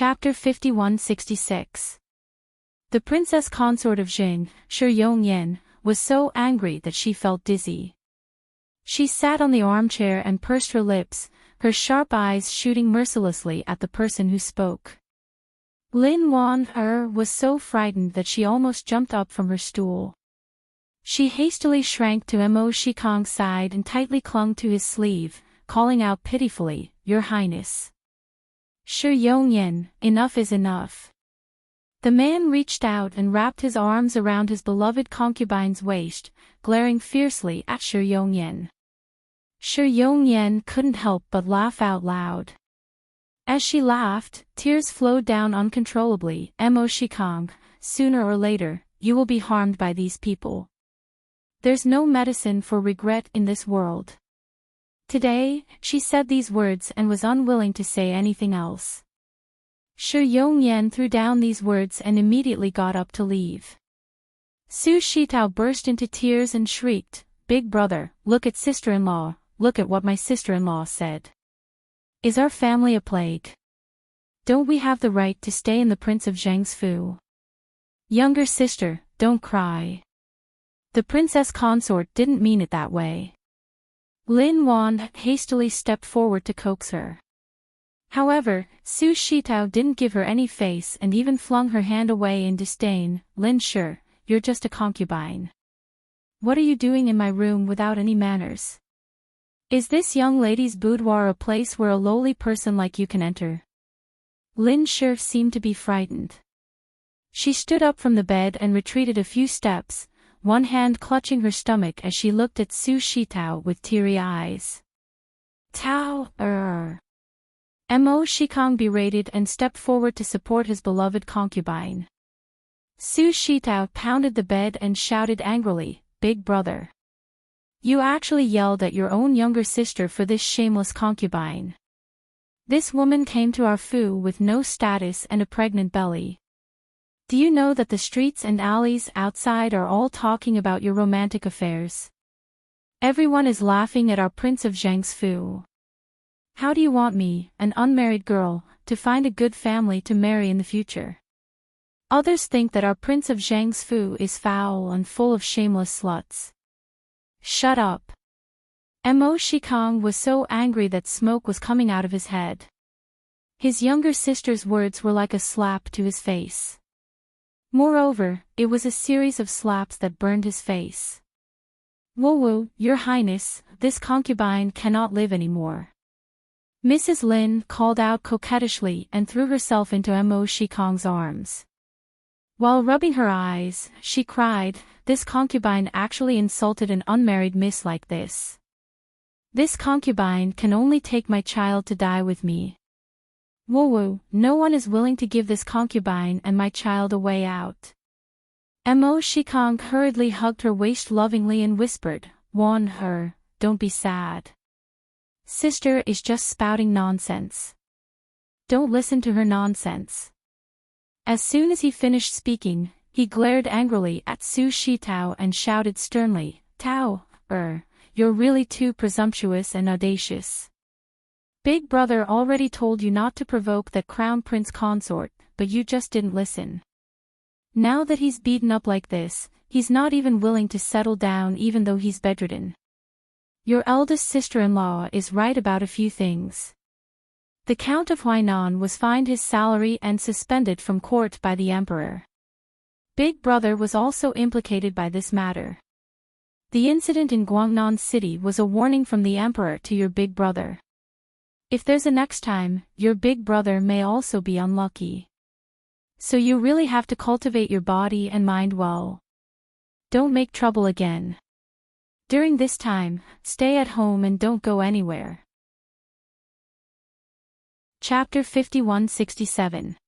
Chapter 5166. The Princess Consort of Jing, Shi Yongyan, was so angry that she felt dizzy. She sat on the armchair and pursed her lips, her sharp eyes shooting mercilessly at the person who spoke. Lin Wan was so frightened that she almost jumped up from her stool. She hastily shrank to Mo Shikong's side and tightly clung to his sleeve, calling out pitifully, "Your Highness. Shi Yongyan, enough is enough." The man reached out and wrapped his arms around his beloved concubine's waist, glaring fiercely at Shi Yongyan. Shi Yongyan couldn't help but laugh out loud. As she laughed, tears flowed down uncontrollably. "Mo Shikong, sooner or later, you will be harmed by these people. There's no medicine for regret in this world." Today, she said these words and was unwilling to say anything else. Shi Yongyan threw down these words and immediately got up to leave. Su Shitao burst into tears and shrieked, "Big brother, look at sister-in-law, look at what my sister-in-law said. Is our family a plague? Don't we have the right to stay in the Prince of Zhang's Fu? Younger sister, don't cry. The Princess Consort didn't mean it that way." Lin Wan hastily stepped forward to coax her. However, Su Shitao didn't give her any face and even flung her hand away in disdain. "Lin Shi, you're just a concubine. What are you doing in my room without any manners? Is this young lady's boudoir a place where a lowly person like you can enter?" Lin Shi seemed to be frightened. She stood up from the bed and retreated a few steps, one hand clutching her stomach as she looked at Su Shitao with teary eyes. "Tao, Mo Shikong berated and stepped forward to support his beloved concubine. Su Shitao pounded the bed and shouted angrily, "Big brother. You actually yelled at your own younger sister for this shameless concubine. This woman came to our fu with no status and a pregnant belly. Do you know that the streets and alleys outside are all talking about your romantic affairs? Everyone is laughing at our Prince of Zhang's Fu. How do you want me, an unmarried girl, to find a good family to marry in the future? Others think that our Prince of Zhang's Fu is foul and full of shameless sluts." "Shut up." Mo Shikong was so angry that smoke was coming out of his head. His younger sister's words were like a slap to his face. Moreover, it was a series of slaps that burned his face. "Wowo, Your Highness, this concubine cannot live anymore." Mrs. Lin called out coquettishly and threw herself into Mo Shikong's arms. While rubbing her eyes, she cried, "This concubine actually insulted an unmarried miss like this. This concubine can only take my child to die with me. Wowo, no one is willing to give this concubine and my child a way out." Mo Shikong hurriedly hugged her waist lovingly and whispered, "Warn her, don't be sad. Sister is just spouting nonsense. Don't listen to her nonsense." As soon as he finished speaking, he glared angrily at Su Shitao and shouted sternly, "Tao, you're really too presumptuous and audacious. Big brother already told you not to provoke that Crown Prince Consort, but you just didn't listen. Now that he's beaten up like this, he's not even willing to settle down even though he's bedridden. Your eldest sister-in-law is right about a few things. The Count of Huainan was fined his salary and suspended from court by the emperor. Big brother was also implicated by this matter. The incident in Guangnan City was a warning from the emperor to your big brother. If there's a next time, your big brother may also be unlucky. So you really have to cultivate your body and mind well. Don't make trouble again. During this time, stay at home and don't go anywhere." Chapter 5167.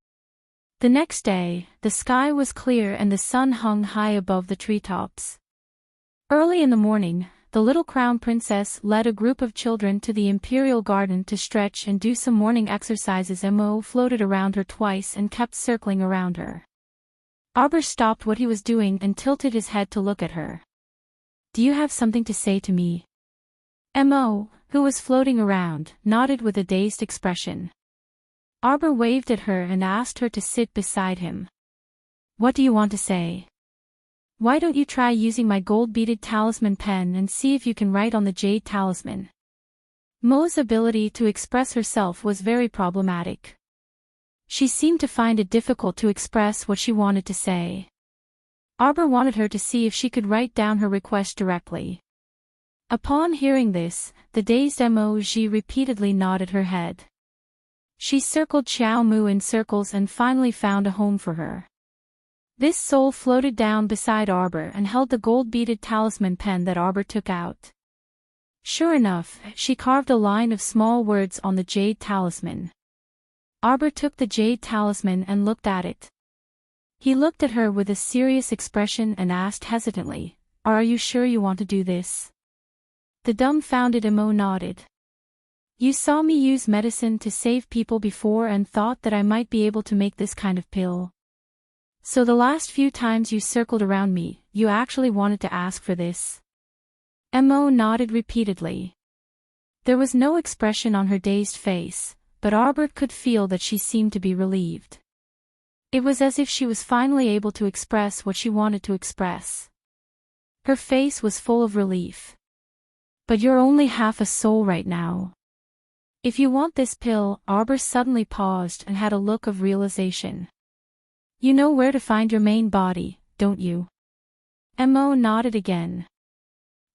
The next day, the sky was clear and the sun hung high above the treetops. Early in the morning, the little crown princess led a group of children to the imperial garden to stretch and do some morning exercises. Mo floated around her twice and kept circling around her. Arbor stopped what he was doing and tilted his head to look at her. "Do you have something to say to me?" Mo, who was floating around, nodded with a dazed expression. Arbor waved at her and asked her to sit beside him. What do you want to say? Why don't you try using my gold-beaded talisman pen and see if you can write on the jade talisman? Mo's ability to express herself was very problematic. She seemed to find it difficult to express what she wanted to say. Arbor wanted her to see if she could write down her request directly. Upon hearing this, the dazed Mo-ji repeatedly nodded her head. She circled Xiao Mu in circles and finally found a home for her. This soul floated down beside Arbor and held the gold-beaded talisman pen that Arbor took out. Sure enough, she carved a line of small words on the jade talisman. Arbor took the jade talisman and looked at it. He looked at her with a serious expression and asked hesitantly, "Are you sure you want to do this?" The dumbfounded Mo nodded. You saw me use medicine to save people before and thought that I might be able to make this kind of pill. So the last few times you circled around me, you actually wanted to ask for this? Mo nodded repeatedly. There was no expression on her dazed face, but Arbor could feel that she seemed to be relieved. It was as if she was finally able to express what she wanted to express. Her face was full of relief. But you're only half a soul right now. If you want this pill, Arbor suddenly paused and had a look of realization. You know where to find your main body, don't you? Mo nodded again.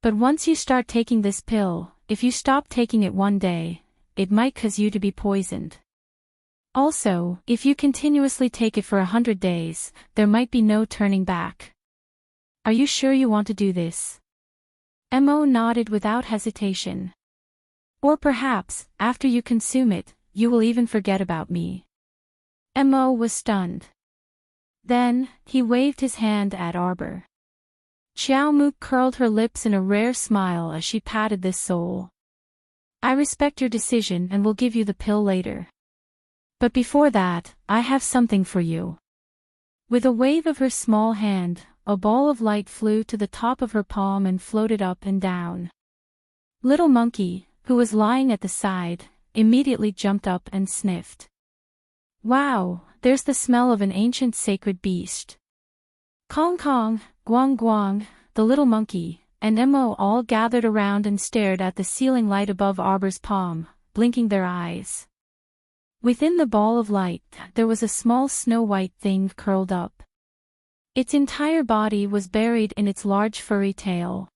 But once you start taking this pill, if you stop taking it one day, it might cause you to be poisoned. Also, if you continuously take it for 100 days, there might be no turning back. Are you sure you want to do this? Mo nodded without hesitation. Or perhaps, after you consume it, you will even forget about me. Mo was stunned. Then, he waved his hand at Arbor. Xiao Mu curled her lips in a rare smile as she patted this soul. I respect your decision and will give you the pill later. But before that, I have something for you. With a wave of her small hand, a ball of light flew to the top of her palm and floated up and down. Little Monkey, who was lying at the side, immediately jumped up and sniffed. Wow, there's the smell of an ancient sacred beast. Kong Kong, Guang Guang, the little monkey, and Mo all gathered around and stared at the ceiling light above Arbor's palm, blinking their eyes. Within the ball of light, there was a small snow-white thing curled up. Its entire body was buried in its large furry tail.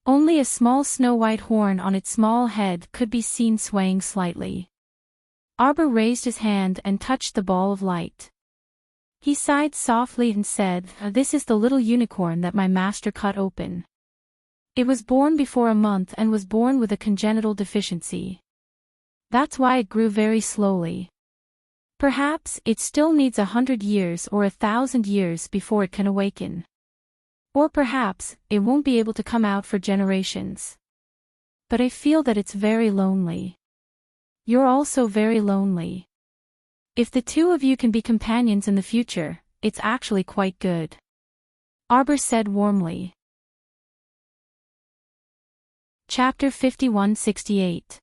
Only a small snow-white horn on its small head could be seen swaying slightly. Arbor raised his hand and touched the ball of light. He sighed softly and said, "This is the little unicorn that my master cut open. It was born before a month and was born with a congenital deficiency. That's why it grew very slowly. Perhaps it still needs 100 years or 1,000 years before it can awaken. Or perhaps it won't be able to come out for generations. But I feel that it's very lonely. You're also very lonely. If the two of you can be companions in the future, it's actually quite good," Arbor said warmly. Chapter 5168.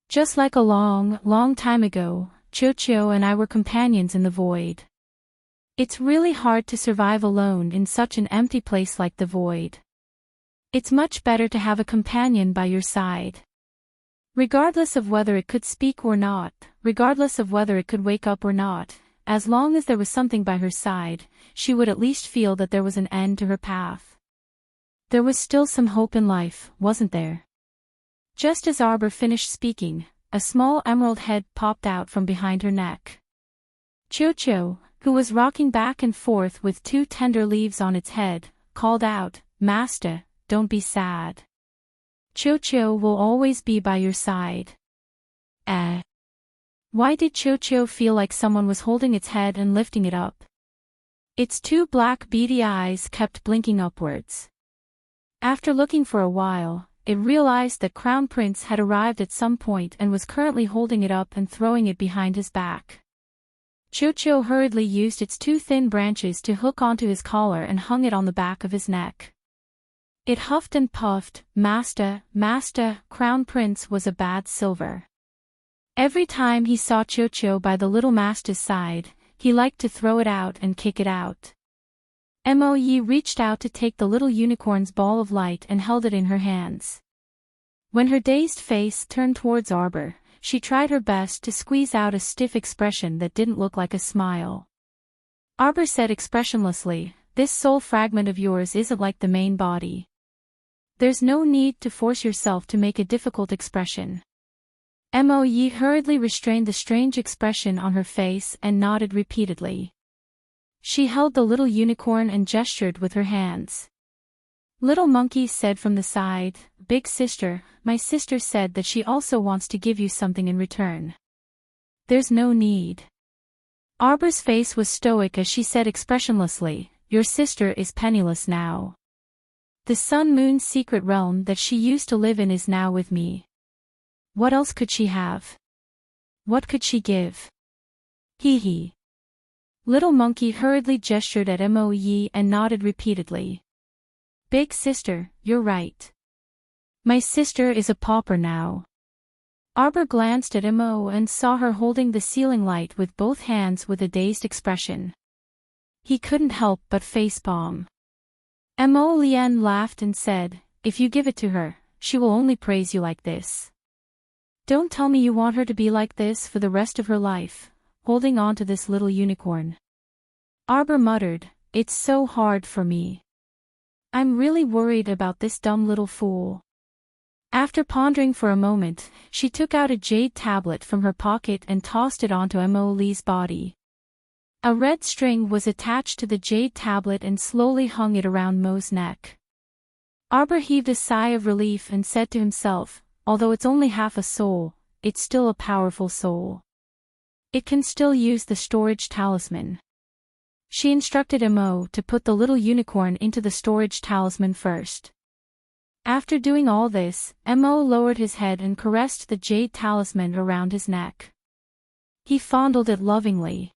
Just like a long, long time ago, Chio and I were companions in the void. It's really hard to survive alone in such an empty place like the void. It's much better to have a companion by your side. Regardless of whether it could speak or not, regardless of whether it could wake up or not, as long as there was something by her side, she would at least feel that there was an end to her path. There was still some hope in life, wasn't there? Just as Arbor finished speaking, a small emerald head popped out from behind her neck. Chio, who was rocking back and forth with 2 tender leaves on its head, called out, "Master, don't be sad. Chio will always be by your side." Why did Chio feel like someone was holding its head and lifting it up? Its 2 black beady eyes kept blinking upwards. After looking for a while, it realized that Crown Prince had arrived at some point and was currently holding it up and throwing it behind his back. Chio hurriedly used its 2 thin branches to hook onto his collar and hung it on the back of his neck. It huffed and puffed, Master, Crown Prince was a bad silver. Every time he saw Cho-Cho by the little master's side, he liked to throw it out and kick it out. Moe reached out to take the little unicorn's ball of light and held it in her hands. When her dazed face turned towards Arbor, she tried her best to squeeze out a stiff expression that didn't look like a smile. Arbor said expressionlessly, "This soul fragment of yours isn't like the main body. There's no need to force yourself to make a difficult expression." Moe hurriedly restrained the strange expression on her face and nodded repeatedly. She held the little unicorn and gestured with her hands. Little Monkey said from the side, "Big sister, my sister said that she also wants to give you something in return." "There's no need." Arbor's face was stoic as she said expressionlessly, "Your sister is penniless now. The Sun-Moon's secret realm that she used to live in is now with me. What else could she have? What could she give?" Hee hee. Little Monkey hurriedly gestured at Moe and nodded repeatedly. "Big sister, you're right. My sister is a pauper now." Arbor glanced at Moe and saw her holding the ceiling light with both hands with a dazed expression. He couldn't help but facepalm. Moe laughed and said, "If you give it to her, she will only praise you like this. Don't tell me you want her to be like this for the rest of her life, holding on to this little unicorn." Arbor muttered, "It's so hard for me. I'm really worried about this dumb little fool." After pondering for a moment, she took out a jade tablet from her pocket and tossed it onto Moe's body. A red string was attached to the jade tablet and slowly hung it around Moe's neck. Arbor heaved a sigh of relief and said to himself, "Although it's only half a soul, it's still a powerful soul. It can still use the storage talisman." She instructed Moe to put the little unicorn into the storage talisman first. After doing all this, Moe lowered his head and caressed the jade talisman around his neck. He fondled it lovingly.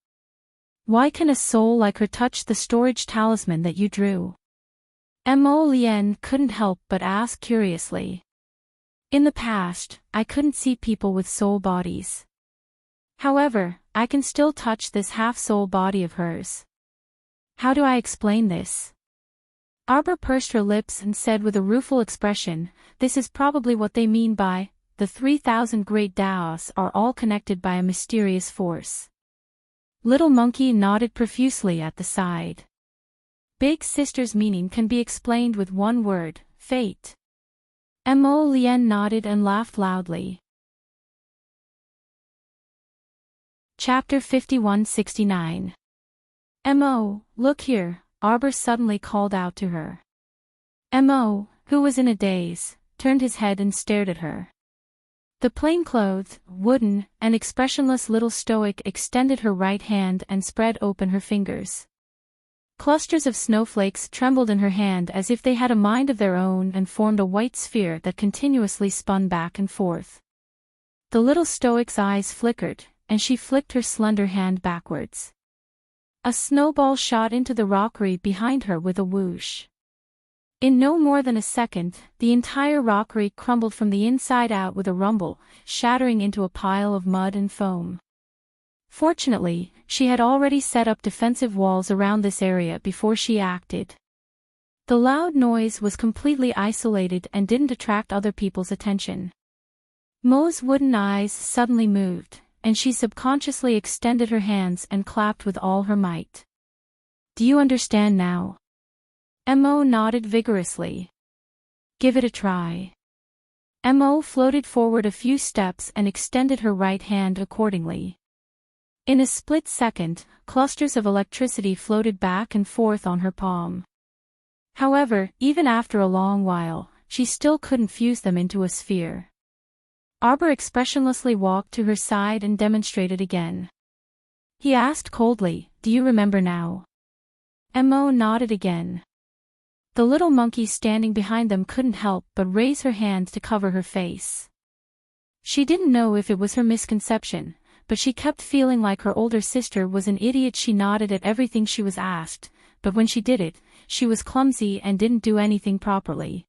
"Why can a soul like her touch the storage talisman that you drew?" Moe couldn't help but ask curiously. "In the past, I couldn't see people with soul bodies. However, I can still touch this half-soul body of hers. How do I explain this?" Arbor pursed her lips and said with a rueful expression, "This is probably what they mean by, the 3,000 great Daos are all connected by a mysterious force." Little Monkey nodded profusely at the side. Big sister's meaning can be explained with one word, fate. Moe nodded and laughed loudly. Chapter 5169. "Moe, look here," Arbor suddenly called out to her. Moe, who was in a daze, turned his head and stared at her. The plain-clothed, wooden, and expressionless little stoic extended her right hand and spread open her fingers. Clusters of snowflakes trembled in her hand as if they had a mind of their own and formed a white sphere that continuously spun back and forth. The little stoic's eyes flickered, and she flicked her slender hand backwards. A snowball shot into the rockery behind her with a whoosh. In no more than a second, the entire rockery crumbled from the inside out with a rumble, shattering into a pile of mud and foam. Fortunately, she had already set up defensive walls around this area before she acted. The loud noise was completely isolated and didn't attract other people's attention. Moe's wooden eyes suddenly moved, and she subconsciously extended her hands and clapped with all her might. "Do you understand now?" Moe nodded vigorously. "Give it a try." Moe floated forward a few steps and extended her right hand accordingly. In a split second, clusters of electricity floated back and forth on her palm. However, even after a long while, she still couldn't fuse them into a sphere. Arbor expressionlessly walked to her side and demonstrated again. He asked coldly, "Do you remember now?" Moe nodded again. The little monkey standing behind them couldn't help but raise her hand to cover her face. She didn't know if it was her misconception, but she kept feeling like her older sister was an idiot. She nodded at everything she was asked, but when she did it, she was clumsy and didn't do anything properly.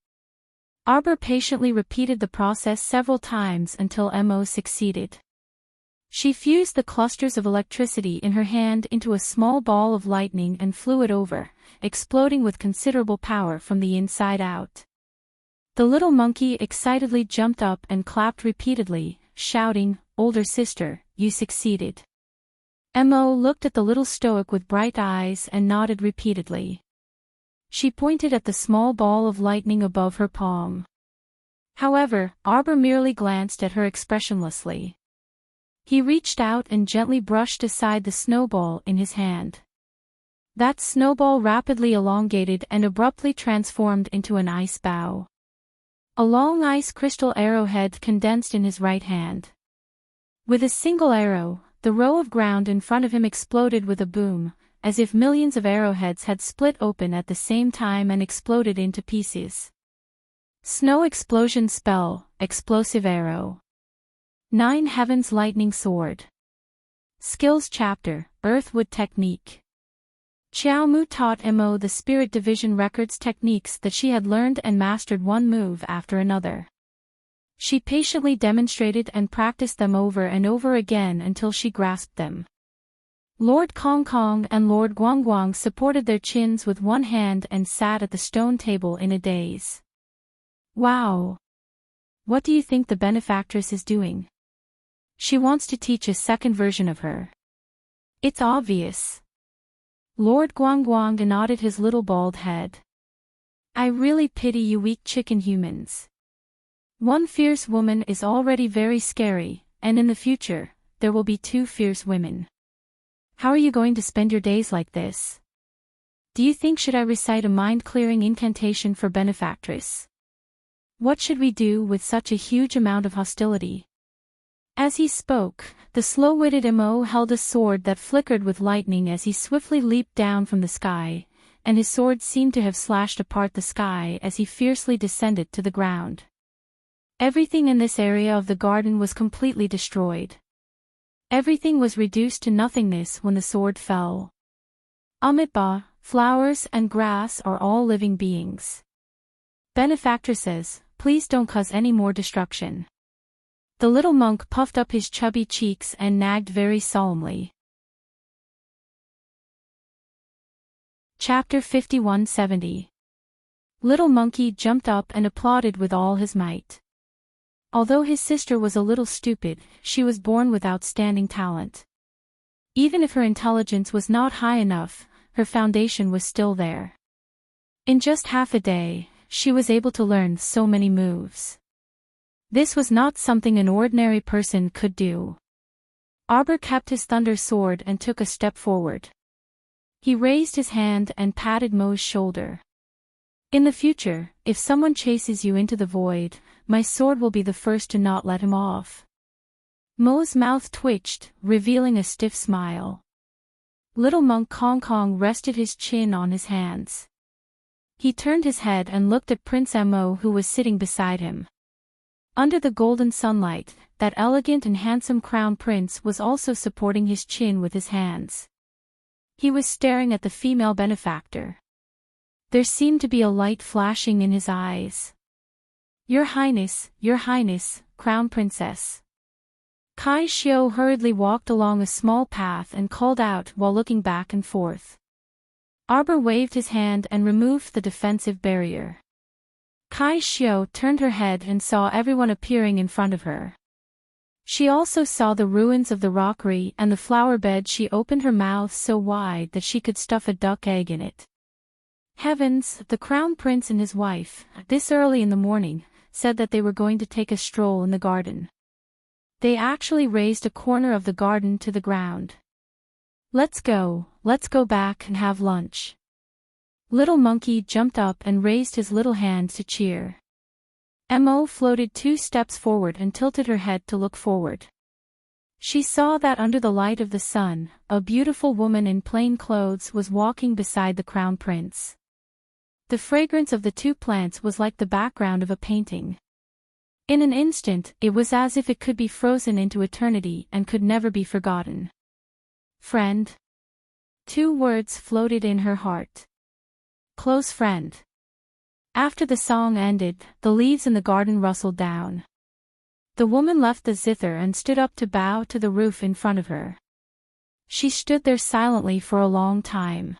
Arbor patiently repeated the process several times until Moe succeeded. She fused the clusters of electricity in her hand into a small ball of lightning and flew it over, exploding with considerable power from the inside out. The little monkey excitedly jumped up and clapped repeatedly, shouting, "Older sister, you succeeded." Mo looked at the little stoic with bright eyes and nodded repeatedly. She pointed at the small ball of lightning above her palm. However, Arbor merely glanced at her expressionlessly. He reached out and gently brushed aside the snowball in his hand. That snowball rapidly elongated and abruptly transformed into an ice bow. A long ice crystal arrowhead condensed in his right hand. With a single arrow, the row of ground in front of him exploded with a boom, as if millions of arrowheads had split open at the same time and exploded into pieces. Snow explosion spell, explosive arrow. 9 Heavens lightning sword. Skills chapter, Earthwood technique. Xiao Mu taught Mo the Spirit Division Records techniques that she had learned and mastered one move after another. She patiently demonstrated and practiced them over and over again until she grasped them. Lord Kong Kong and Lord Guang Guang supported their chins with one hand and sat at the stone table in a daze. Wow! What do you think the benefactress is doing? She wants to teach a second version of her. It's obvious. Lord Guang Guang nodded his little bald head. I really pity you weak chicken humans. One fierce woman is already very scary, and in the future, there will be 2 fierce women. How are you going to spend your days like this? Do you think should I recite a mind-clearing incantation for benefactress? What should we do with such a huge amount of hostility? As he spoke, the slow-witted Mo held a sword that flickered with lightning as he swiftly leaped down from the sky, and his sword seemed to have slashed apart the sky as he fiercely descended to the ground. Everything in this area of the garden was completely destroyed. Everything was reduced to nothingness when the sword fell. Amitba, flowers and grass are all living beings. Benefactress says, please don't cause any more destruction. The little monk puffed up his chubby cheeks and nagged very solemnly. Chapter 5170. Little Monkey jumped up and applauded with all his might. Although his sister was a little stupid, she was born with outstanding talent. Even if her intelligence was not high enough, her foundation was still there. In just half a day, she was able to learn so many moves. This was not something an ordinary person could do. Arbor kept his thunder sword and took a step forward. He raised his hand and patted Mo's shoulder. In the future, if someone chases you into the void, my sword will be the first to not let him off. Mo's mouth twitched, revealing a stiff smile. Little monk Kong Kong rested his chin on his hands. He turned his head and looked at Prince Mo, who was sitting beside him. Under the golden sunlight, that elegant and handsome crown prince was also supporting his chin with his hands. He was staring at the female benefactor. There seemed to be a light flashing in his eyes. Your Highness, Crown Princess. Kai Xiao hurriedly walked along a small path and called out while looking back and forth. Arbor waved his hand and removed the defensive barrier. Kai Xiao turned her head and saw everyone appearing in front of her. She also saw the ruins of the rockery and the flower bed. She opened her mouth so wide that she could stuff a duck egg in it. Heavens, the crown prince and his wife, this early in the morning, said that they were going to take a stroll in the garden. They actually raised a corner of the garden to the ground. Let's go back and have lunch. Little Monkey jumped up and raised his little hand to cheer. Mo floated 2 steps forward and tilted her head to look forward. She saw that under the light of the sun, a beautiful woman in plain clothes was walking beside the crown prince. The fragrance of the 2 plants was like the background of a painting. In an instant, it was as if it could be frozen into eternity and could never be forgotten. Friend. 2 words floated in her heart. Close friend. After the song ended, the leaves in the garden rustled down. The woman left the zither and stood up to bow to the roof in front of her. She stood there silently for a long time.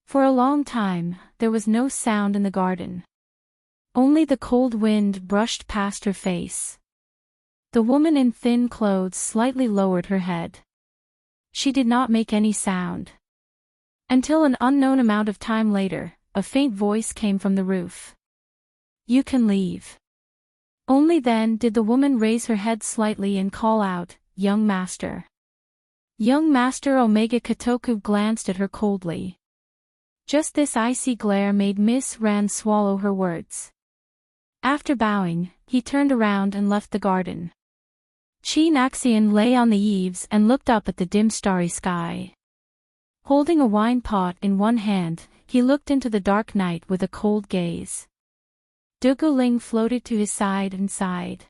For a long time, there was no sound in the garden. Only the cold wind brushed past her face. The woman in thin clothes slightly lowered her head. She did not make any sound. Until an unknown amount of time later, a faint voice came from the roof. "You can leave." Only then did the woman raise her head slightly and call out, "Young master." Young master Omega Kotoku glanced at her coldly. Just this icy glare made Miss Ran swallow her words. After bowing, he turned around and left the garden. Axion lay on the eaves and looked up at the dim starry sky. Holding a wine pot in one hand, he looked into the dark night with a cold gaze. Duguling floated to his side and sighed.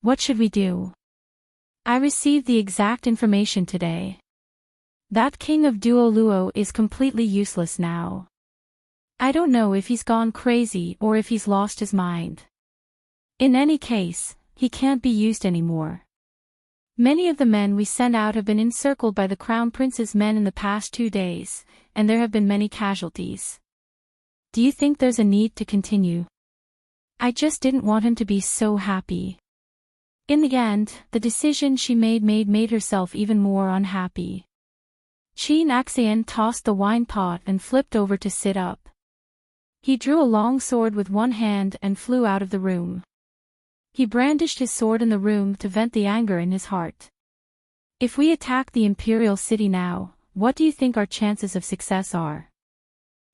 "What should we do? I received the exact information today. That king of Duoluo is completely useless now. I don't know if he's gone crazy or if he's lost his mind. In any case, he can't be used anymore. Many of the men we sent out have been encircled by the Crown Prince's men in the past 2 days, and there have been many casualties. Do you think there's a need to continue? I just didn't want him to be so happy." In the end, the decision she made herself even more unhappy. Axion tossed the wine pot and flipped over to sit up. He drew a long sword with one hand and flew out of the room. He brandished his sword in the room to vent the anger in his heart. "If we attack the Imperial City now, what do you think our chances of success are?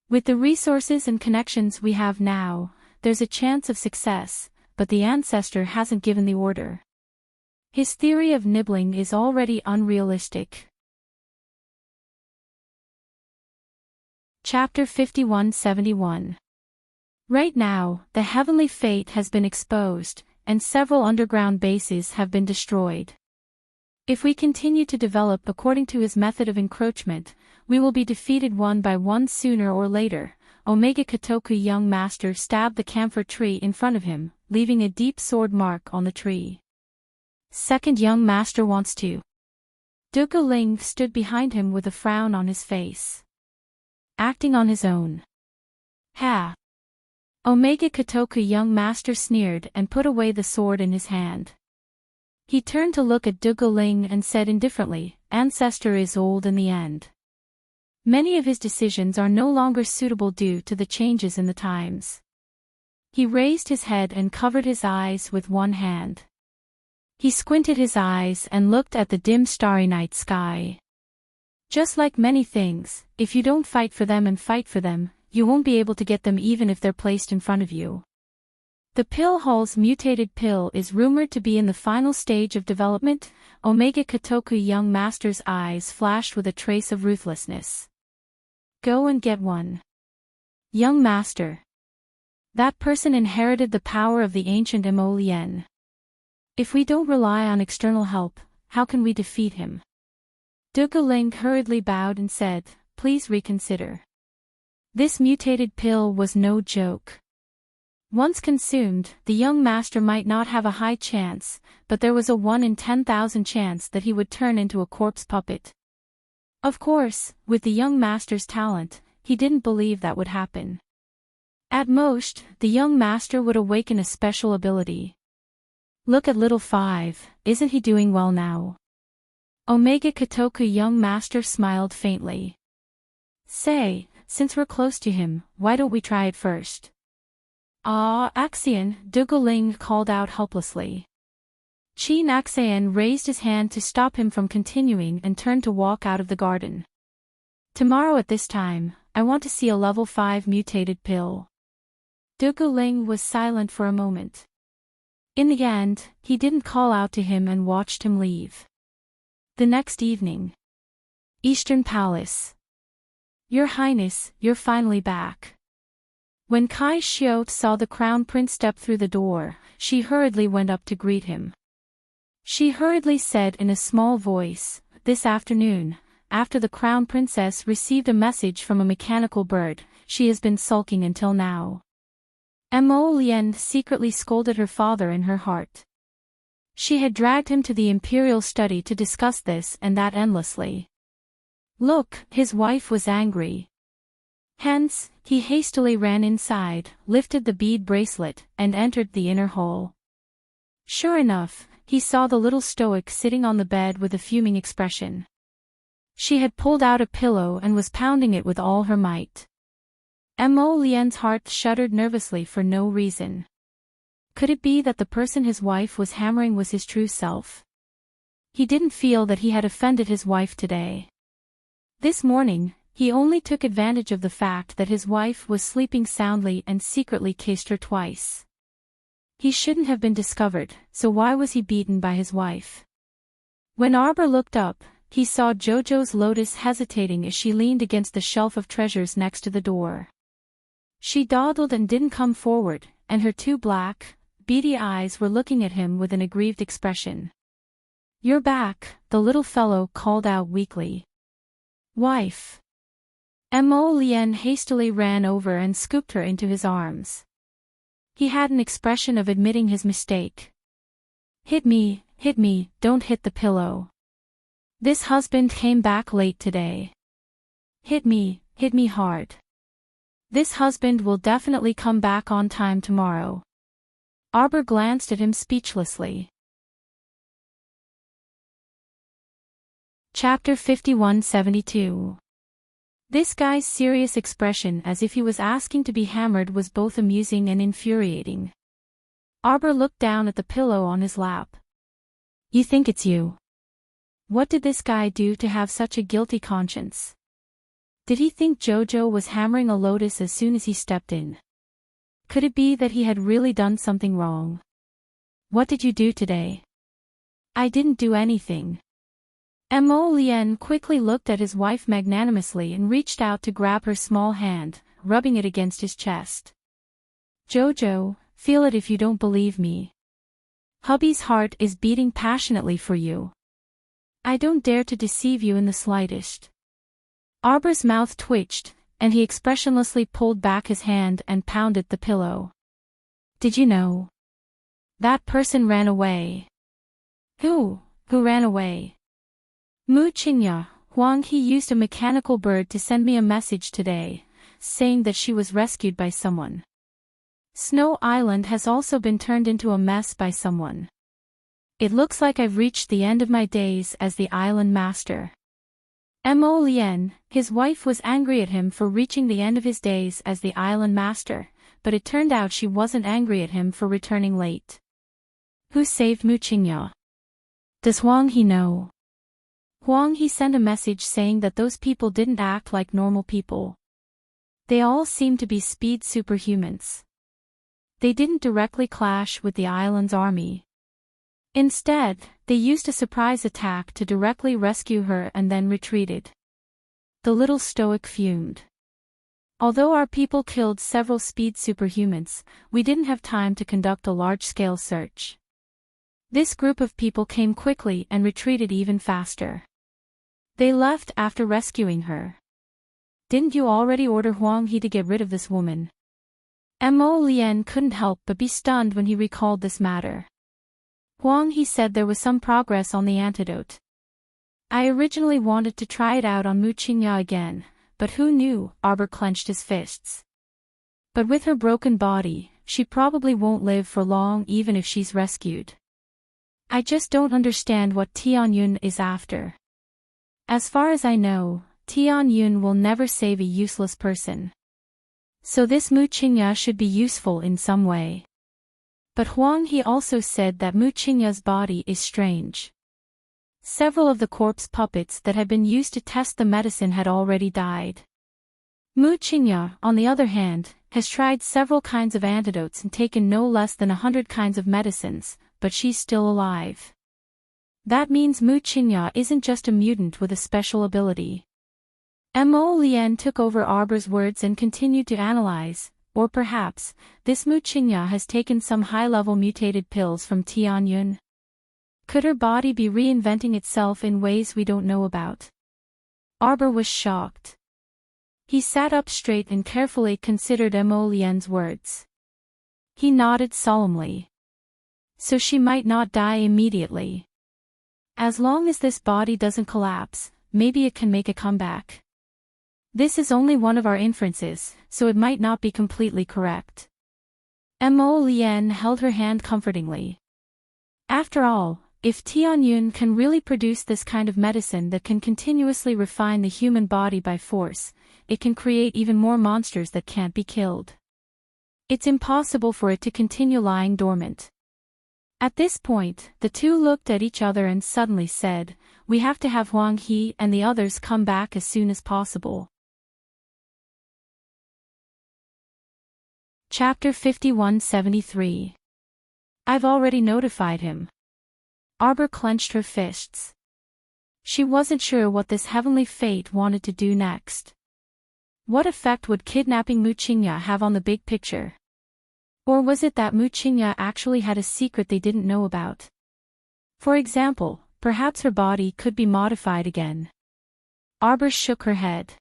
With the resources and connections we have now, there's a chance of success, but the ancestor hasn't given the order. His theory of nibbling is already unrealistic." Chapter 5171. Right now, the heavenly fate has been exposed, and several underground bases have been destroyed. If we continue to develop according to his method of encroachment, we will be defeated one by one sooner or later. Omega Kotoku young master stabbed the camphor tree in front of him, leaving a deep sword mark on the tree. Second young master wants to. Duguling stood behind him with a frown on his face. Acting on his own. Ha! Omega Kotoku young master sneered and put away the sword in his hand. He turned to look at Duguling and said indifferently, "Ancestor is old in the end. Many of his decisions are no longer suitable due to the changes in the times." He raised his head and covered his eyes with one hand. He squinted his eyes and looked at the dim starry night sky. Just like many things, if you don't fight for them, you won't be able to get them even if they're placed in front of you. The pill hall's mutated pill is rumored to be in the final stage of development. Omega Kotoku young master's eyes flashed with a trace of ruthlessness. "Go and get one. Young master. That person inherited the power of the ancient Mo Lien. If we don't rely on external help, how can we defeat him?" Duguling hurriedly bowed and said, "Please reconsider. This mutated pill was no joke. Once consumed, the young master might not have a high chance, but there was a 1 in 10,000 chance that he would turn into a corpse puppet." Of course, with the young master's talent, he didn't believe that would happen. At most, the young master would awaken a special ability. "Look at little 5, isn't he doing well now?" Omega Kotoku young master smiled faintly. "Say, since we're close to him, why don't we try it first?" Axion," Duguling called out helplessly. Axion raised his hand to stop him from continuing and turned to walk out of the garden. "Tomorrow at this time, I want to see a level 5 mutated pill." Duguling was silent for a moment. In the end, he didn't call out to him and watched him leave. The next evening. Eastern Palace. "Your Highness, you're finally back." When Kai Xiao saw the Crown Prince step through the door, she hurriedly went up to greet him. She hurriedly said in a small voice, "This afternoon, after the Crown Princess received a message from a mechanical bird, she has been sulking until now." Mo Lien secretly scolded her father in her heart. She had dragged him to the imperial study to discuss this and that endlessly. Look, his wife was angry. Hence, he hastily ran inside, lifted the bead bracelet, and entered the inner hall. Sure enough, he saw the little stoic sitting on the bed with a fuming expression. She had pulled out a pillow and was pounding it with all her might. Mo Lien's heart shuddered nervously for no reason. Could it be that the person his wife was hammering was his true self? He didn't feel that he had offended his wife today. This morning, he only took advantage of the fact that his wife was sleeping soundly and secretly kissed her twice. He shouldn't have been discovered, so why was he beaten by his wife? When Arbor looked up, he saw Jojo's lotus hesitating as she leaned against the shelf of treasures next to the door. She dawdled and didn't come forward, and her two black, beady eyes were looking at him with an aggrieved expression. "You're back," the little fellow called out weakly. "Wife." Mo Lien hastily ran over and scooped her into his arms. He had an expression of admitting his mistake. hit me, don't hit the pillow. This husband came back late today. Hit me hard. This husband will definitely come back on time tomorrow." Arbor glanced at him speechlessly. Chapter 5172. This guy's serious expression as if he was asking to be hammered was both amusing and infuriating. Arbor looked down at the pillow on his lap. "You think it's you? What did this guy do to have such a guilty conscience? Did he think Jojo was hammering a lotus as soon as he stepped in? Could it be that he had really done something wrong? What did you do today?" "I didn't do anything." Mo Lien quickly looked at his wife magnanimously and reached out to grab her small hand, rubbing it against his chest. "Jojo, feel it if you don't believe me. Hubby's heart is beating passionately for you. I don't dare to deceive you in the slightest." Arbor's mouth twitched, and he expressionlessly pulled back his hand and pounded the pillow. "Did you know? That person ran away." Who ran away?" "Mu Qingya, Huang He used a mechanical bird to send me a message today, saying that she was rescued by someone. Snow Island has also been turned into a mess by someone. It looks like I've reached the end of my days as the island master." Mo Lien, his wife was angry at him for reaching the end of his days as the island master, but it turned out she wasn't angry at him for returning late. "Who saved Mu Qingya? Does Huang He know?" Huang He sent a message saying that those people didn't act like normal people. They all seemed to be speed superhumans. They didn't directly clash with the island's army. Instead, they used a surprise attack to directly rescue her and then retreated. The little stoic fumed. "Although our people killed several speed superhumans, we didn't have time to conduct a large-scale search. This group of people came quickly and retreated even faster. They left after rescuing her. Didn't you already order Huang He to get rid of this woman?" Mo Lien couldn't help but be stunned when he recalled this matter. Huang He said there was some progress on the antidote. "I originally wanted to try it out on Mu Qingya again, but who knew?" Arbor clenched his fists. "But with her broken body, she probably won't live for long even if she's rescued. I just don't understand what Tianyun is after. As far as I know, Tianyun will never save a useless person. So this Mu Qingya should be useful in some way. But Huang He also said that Mu Qingya's body is strange. Several of the corpse puppets that had been used to test the medicine had already died. Mu Qingya, on the other hand, has tried several kinds of antidotes and taken no less than 100 kinds of medicines, but she's still alive. That means Mu Qingya isn't just a mutant with a special ability." Mo Lien took over Arbor's words and continued to analyze. Or perhaps, this Mu Qingya has taken some high-level mutated pills from Tianyun. Could her body be reinventing itself in ways we don't know about? Arbor was shocked. He sat up straight and carefully considered Mo Lien's words. He nodded solemnly. So she might not die immediately. As long as this body doesn't collapse, maybe it can make a comeback. This is only one of our inferences, so it might not be completely correct. Mo Lien held her hand comfortingly. After all, if Tianyun can really produce this kind of medicine that can continuously refine the human body by force, it can create even more monsters that can't be killed. It's impossible for it to continue lying dormant. At this point, the two looked at each other and suddenly said, "We have to have Huang He and the others come back as soon as possible." Chapter 5173. I've already notified him. Arbor clenched her fists. She wasn't sure what this heavenly fate wanted to do next. What effect would kidnapping Muqingya have on the big picture? Or was it that Muqingya actually had a secret they didn't know about? For example, perhaps her body could be modified again. Arbor shook her head.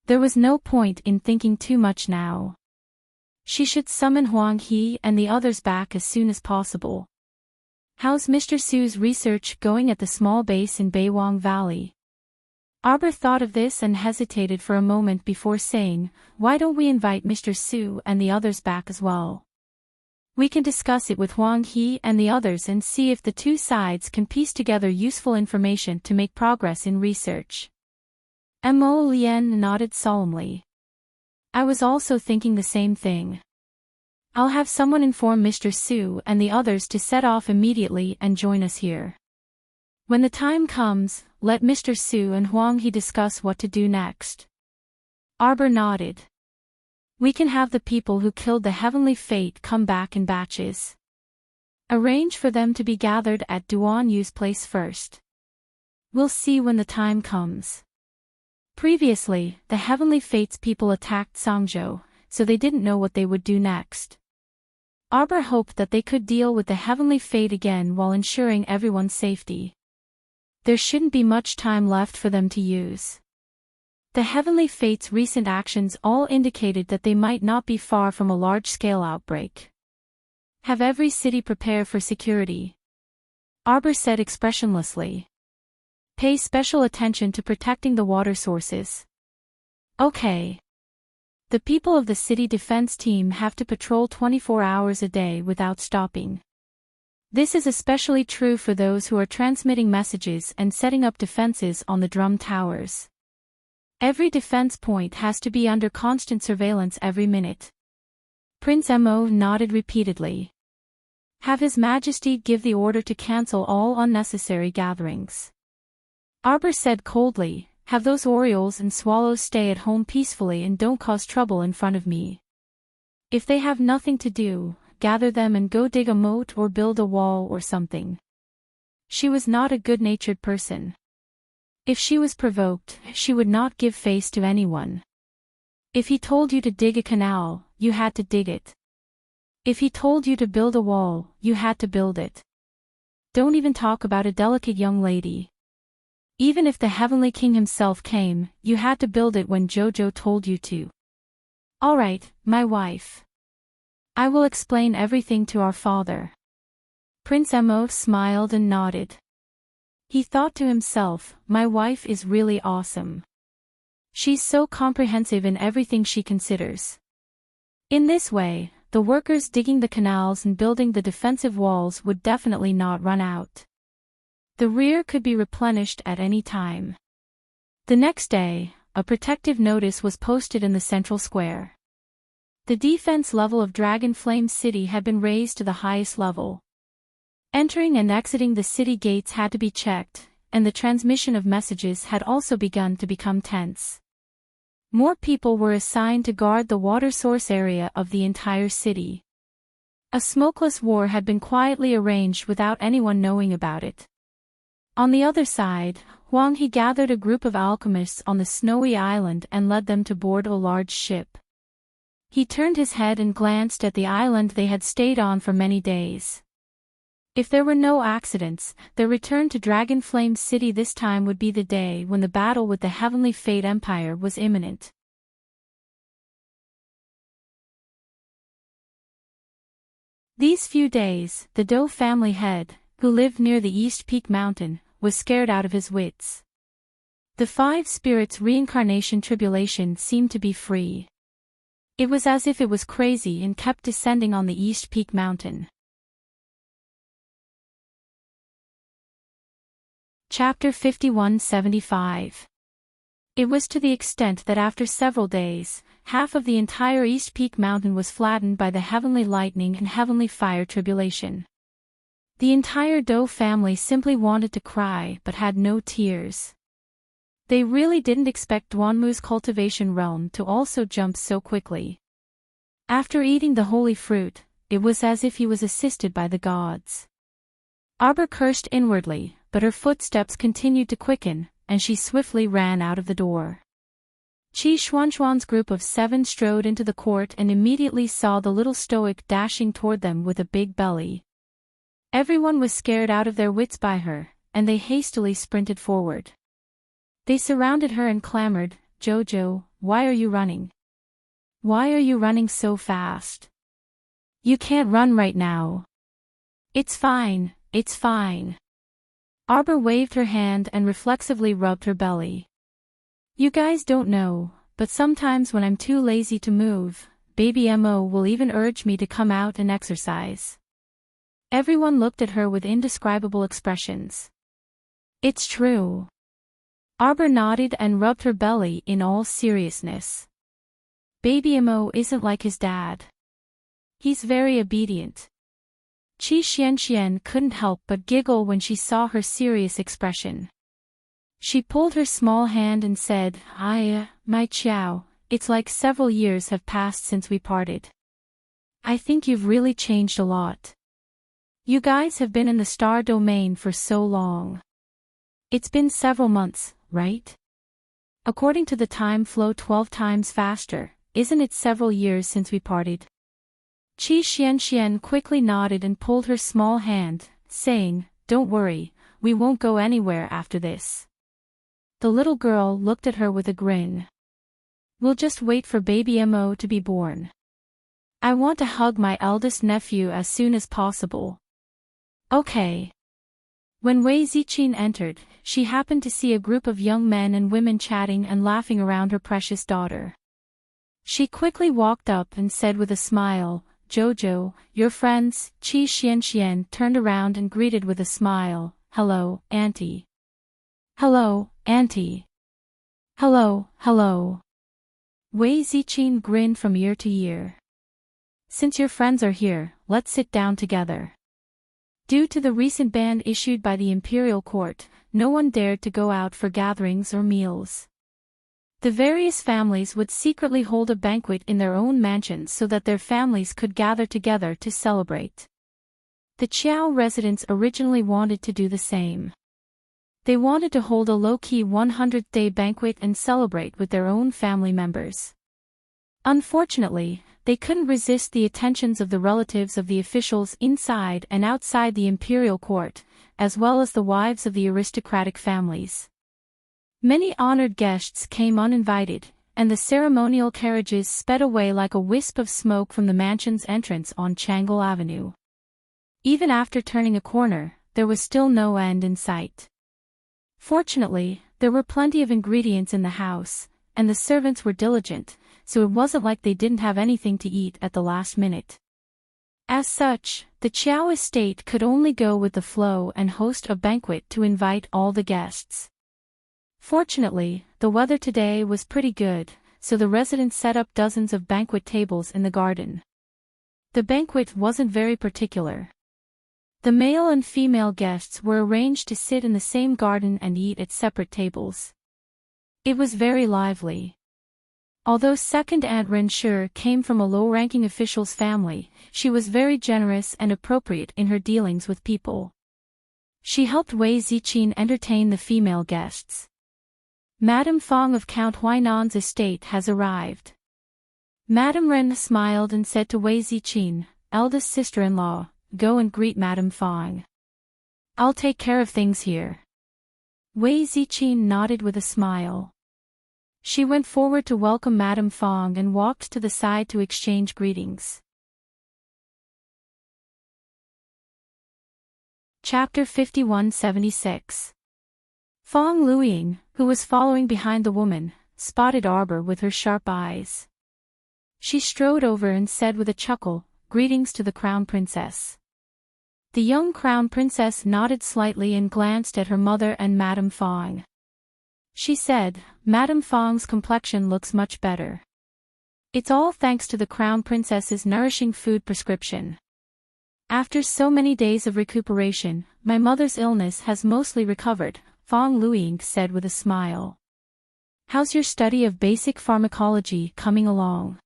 There was no point in thinking too much now. She should summon Huang He and the others back as soon as possible. How's Mr. Su's research going at the small base in Beiwang Valley? Arbor thought of this and hesitated for a moment before saying, "Why don't we invite Mr. Su and the others back as well? We can discuss it with Huang He and the others and see if the two sides can piece together useful information to make progress in research." Mo Lien nodded solemnly. I was also thinking the same thing. I'll have someone inform Mr. Su and the others to set off immediately and join us here. When the time comes, let Mr. Su and Huang He discuss what to do next. Arbor nodded. We can have the people who killed the heavenly fate come back in batches. Arrange for them to be gathered at Duan Yu's place first. We'll see when the time comes. Previously, the Heavenly Fates people attacked Songzhou, so they didn't know what they would do next. Arbor hoped that they could deal with the Heavenly Fate again while ensuring everyone's safety. There shouldn't be much time left for them to use. The Heavenly Fate's recent actions all indicated that they might not be far from a large-scale outbreak. Have every city prepare for security. Arbor said expressionlessly. Pay special attention to protecting the water sources. Okay. The people of the city defense team have to patrol 24 hours a day without stopping. This is especially true for those who are transmitting messages and setting up defenses on the drum towers. Every defense point has to be under constant surveillance every minute. Prince Mo nodded repeatedly. Have His Majesty give the order to cancel all unnecessary gatherings. Arbor said coldly, have those orioles and swallows stay at home peacefully and don't cause trouble in front of me. If they have nothing to do, gather them and go dig a moat or build a wall or something. She was not a good-natured person. If she was provoked, she would not give face to anyone. If he told you to dig a canal, you had to dig it. If he told you to build a wall, you had to build it. Don't even talk about a delicate young lady. Even if the Heavenly King himself came, you had to build it when Jojo told you to. All right, my wife. I will explain everything to our father. Prince Mo smiled and nodded. He thought to himself, my wife is really awesome. She's so comprehensive in everything she considers. In this way, the workers digging the canals and building the defensive walls would definitely not run out. The rear could be replenished at any time. The next day, a protective notice was posted in the central square. The defense level of Dragon Flame City had been raised to the highest level. Entering and exiting the city gates had to be checked, and the transmission of messages had also begun to become tense. More people were assigned to guard the water source area of the entire city. A smokeless war had been quietly arranged without anyone knowing about it. On the other side, Huang He gathered a group of alchemists on the snowy island and led them to board a large ship. He turned his head and glanced at the island they had stayed on for many days. If there were no accidents, their return to Dragon Flame City this time would be the day when the battle with the Heavenly Fate Empire was imminent. These few days, the Doe family head, who lived near the East Peak Mountain, was scared out of his wits. The five spirits' reincarnation tribulation seemed to be free. It was as if it was crazy and kept descending on the East Peak Mountain. Chapter 5175. It was to the extent that after several days, half of the entire East Peak Mountain was flattened by the heavenly lightning and heavenly fire tribulation. The entire Doe family simply wanted to cry but had no tears. They really didn't expect Duanmu's cultivation realm to also jump so quickly. After eating the holy fruit, it was as if he was assisted by the gods. Arbor cursed inwardly, but her footsteps continued to quicken, and she swiftly ran out of the door. Qi Xuanxuan's group of 7 strode into the court and immediately saw the little stoic dashing toward them with a big belly. Everyone was scared out of their wits by her, and they hastily sprinted forward. They surrounded her and clamored, "Jojo, why are you running? Why are you running so fast? You can't run right now." "It's fine, it's fine." Arbor waved her hand and reflexively rubbed her belly. "You guys don't know, but sometimes when I'm too lazy to move, Baby Mo will even urge me to come out and exercise." Everyone looked at her with indescribable expressions. "It's true." Arbor nodded and rubbed her belly in all seriousness. "Baby Mo isn't like his dad. He's very obedient." Qi Xianxian couldn't help but giggle when she saw her serious expression. She pulled her small hand and said, My Qiao, it's like several years have passed since we parted. I think you've really changed a lot. You guys have been in the star domain for so long. It's been several months, right? According to the time flow 12 times faster, isn't it several years since we parted?" Qi Xianxian quickly nodded and pulled her small hand, saying, "Don't worry, we won't go anywhere after this." The little girl looked at her with a grin. "We'll just wait for Baby Mo to be born. I want to hug my eldest nephew as soon as possible." "Okay." When Wei Ziqin entered, she happened to see a group of young men and women chatting and laughing around her precious daughter. She quickly walked up and said with a smile, "Jojo, your friends." Qi Xianxian turned around and greeted with a smile, "Hello, Auntie." "Hello, Auntie." "Hello, hello." Wei Ziqin grinned from ear to ear. "Since your friends are here, let's sit down together." Due to the recent ban issued by the imperial court, no one dared to go out for gatherings or meals. The various families would secretly hold a banquet in their own mansions so that their families could gather together to celebrate. The Qiao residents originally wanted to do the same. They wanted to hold a low-key 100th day banquet and celebrate with their own family members. Unfortunately, they couldn't resist the attentions of the relatives of the officials inside and outside the imperial court, as well as the wives of the aristocratic families. Many honored guests came uninvited, and the ceremonial carriages sped away like a wisp of smoke from the mansion's entrance on Changle Avenue. Even after turning a corner, there was still no end in sight. Fortunately, there were plenty of ingredients in the house, and the servants were diligent, so it wasn't like they didn't have anything to eat at the last minute. As such, the Qiao estate could only go with the flow and host a banquet to invite all the guests. Fortunately, the weather today was pretty good, so the residents set up dozens of banquet tables in the garden. The banquet wasn't very particular. The male and female guests were arranged to sit in the same garden and eat at separate tables. It was very lively. Although second Aunt Renshur came from a low-ranking official's family, she was very generous and appropriate in her dealings with people. She helped Wei Ziqin entertain the female guests. Madame Fong of Count Huainan's estate has arrived. Madame Ren smiled and said to Wei Ziqin, "Eldest sister-in-law, go and greet Madame Fong. I'll take care of things here." Wei Ziqin nodded with a smile. She went forward to welcome Madame Fong and walked to the side to exchange greetings. Chapter 5176. Fong Luiying, who was following behind the woman, spotted Arbor with her sharp eyes. She strode over and said with a chuckle, "Greetings to the Crown Princess." The young Crown Princess nodded slightly and glanced at her mother and Madame Fong. She said, "Madame Fong's complexion looks much better. It's all thanks to the Crown Princess's nourishing food prescription. After so many days of recuperation, my mother's illness has mostly recovered," Fong Luiying said with a smile. "How's your study of basic pharmacology coming along?"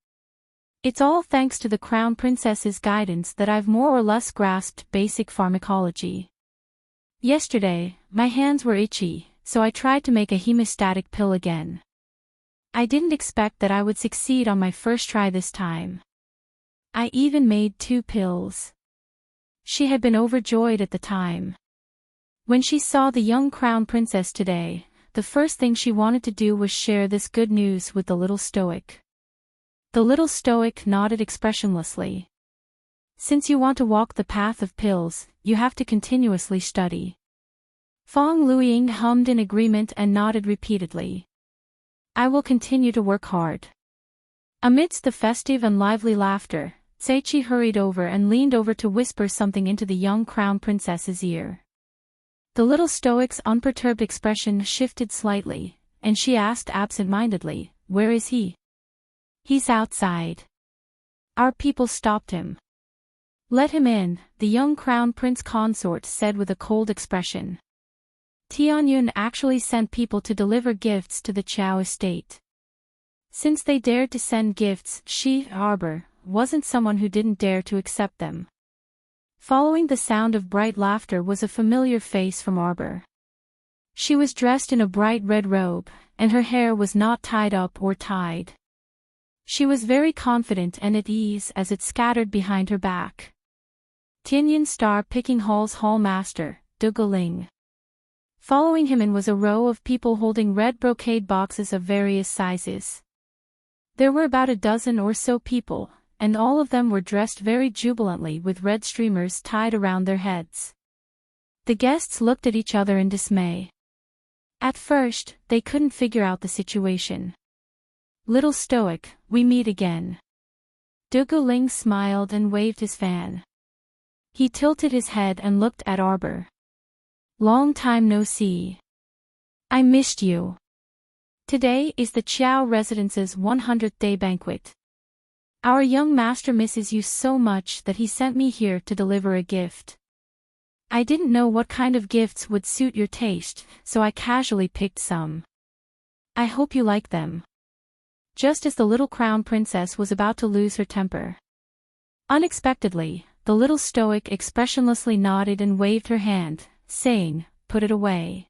"It's all thanks to the Crown Princess's guidance that I've more or less grasped basic pharmacology. Yesterday, my hands were itchy, so I tried to make a hemostatic pill again. I didn't expect that I would succeed on my first try this time. I even made 2 pills." She had been overjoyed at the time. When she saw the young Crown Princess today, the first thing she wanted to do was share this good news with the little stoic. The little stoic nodded expressionlessly. "Since you want to walk the path of pills, you have to continuously study." Fong Luiying hummed in agreement and nodded repeatedly. "I will continue to work hard." Amidst the festive and lively laughter, Seichi hurried over and leaned over to whisper something into the young Crown Princess's ear. The little stoic's unperturbed expression shifted slightly, and she asked absent-mindedly, "Where is he?" "He's outside. Our people stopped him." "Let him in," the young Crown Prince Consort said with a cold expression. Tianyun actually sent people to deliver gifts to the Chao estate. Since they dared to send gifts, she, Arbor, wasn't someone who didn't dare to accept them. Following the sound of bright laughter was a familiar face from Arbor. She was dressed in a bright red robe, and her hair was not tied up or tied. She was very confident and at ease as it scattered behind her back. Tianyun Star Picking Hall's hallmaster, Duguling. Following him in was a row of people holding red brocade boxes of various sizes. There were about a dozen or so people, and all of them were dressed very jubilantly with red streamers tied around their heads. The guests looked at each other in dismay. At first, they couldn't figure out the situation. "Little stoic, we meet again." Duguling smiled and waved his fan. He tilted his head and looked at Arbor. "Long time no see. I missed you. Today is the Chiao Residence's 100th day banquet. Our young master misses you so much that he sent me here to deliver a gift. I didn't know what kind of gifts would suit your taste, so I casually picked some. I hope you like them." Just as the little Crown Princess was about to lose her temper. Unexpectedly, the little stoic expressionlessly nodded and waved her hand, saying, "Put it away."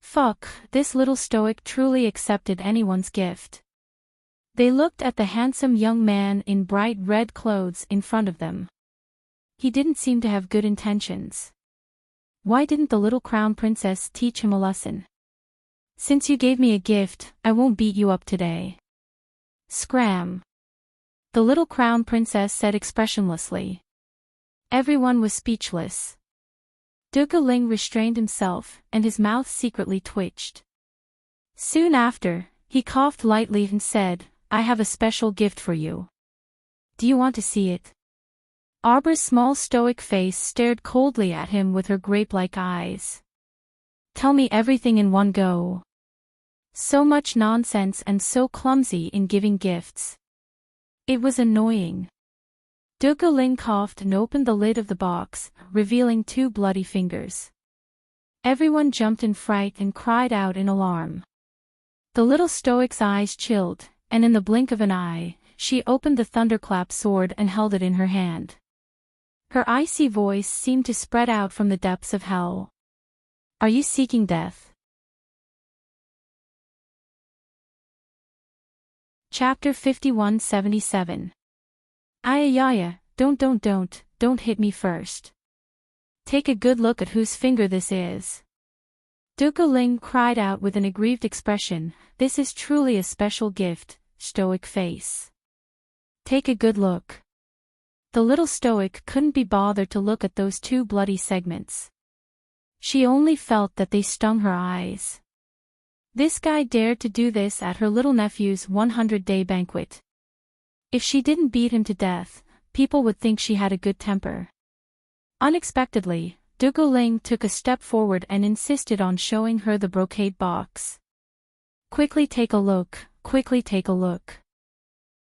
Fuck, this little stoic truly accepted anyone's gift. They looked at the handsome young man in bright red clothes in front of them. He didn't seem to have good intentions. Why didn't the little Crown Princess teach him a lesson? "Since you gave me a gift, I won't beat you up today." Scram. The little Crown Princess said expressionlessly. Everyone was speechless. Duguling restrained himself, and his mouth secretly twitched. Soon after, he coughed lightly and said, "I have a special gift for you. Do you want to see it?" Arbor's small stoic face stared coldly at him with her grape-like eyes. "Tell me everything in one go." So much nonsense and so clumsy in giving gifts. It was annoying. Duguling coughed and opened the lid of the box, revealing 2 bloody fingers. Everyone jumped in fright and cried out in alarm. The little stoic's eyes chilled, and in the blink of an eye, she opened the thunderclap sword and held it in her hand. Her icy voice seemed to spread out from the depths of hell. "Are you seeking death?" Chapter 5177. Ayayaya, don't hit me first. Take a good look at whose finger this is. Duguling cried out with an aggrieved expression, "This is truly a special gift, stoic face. Take a good look." The little stoic couldn't be bothered to look at those 2 bloody segments. She only felt that they stung her eyes. This guy dared to do this at her little nephew's 100-day banquet. If she didn't beat him to death, people would think she had a good temper. Unexpectedly, Duguling took a step forward and insisted on showing her the brocade box. Quickly take a look, quickly take a look.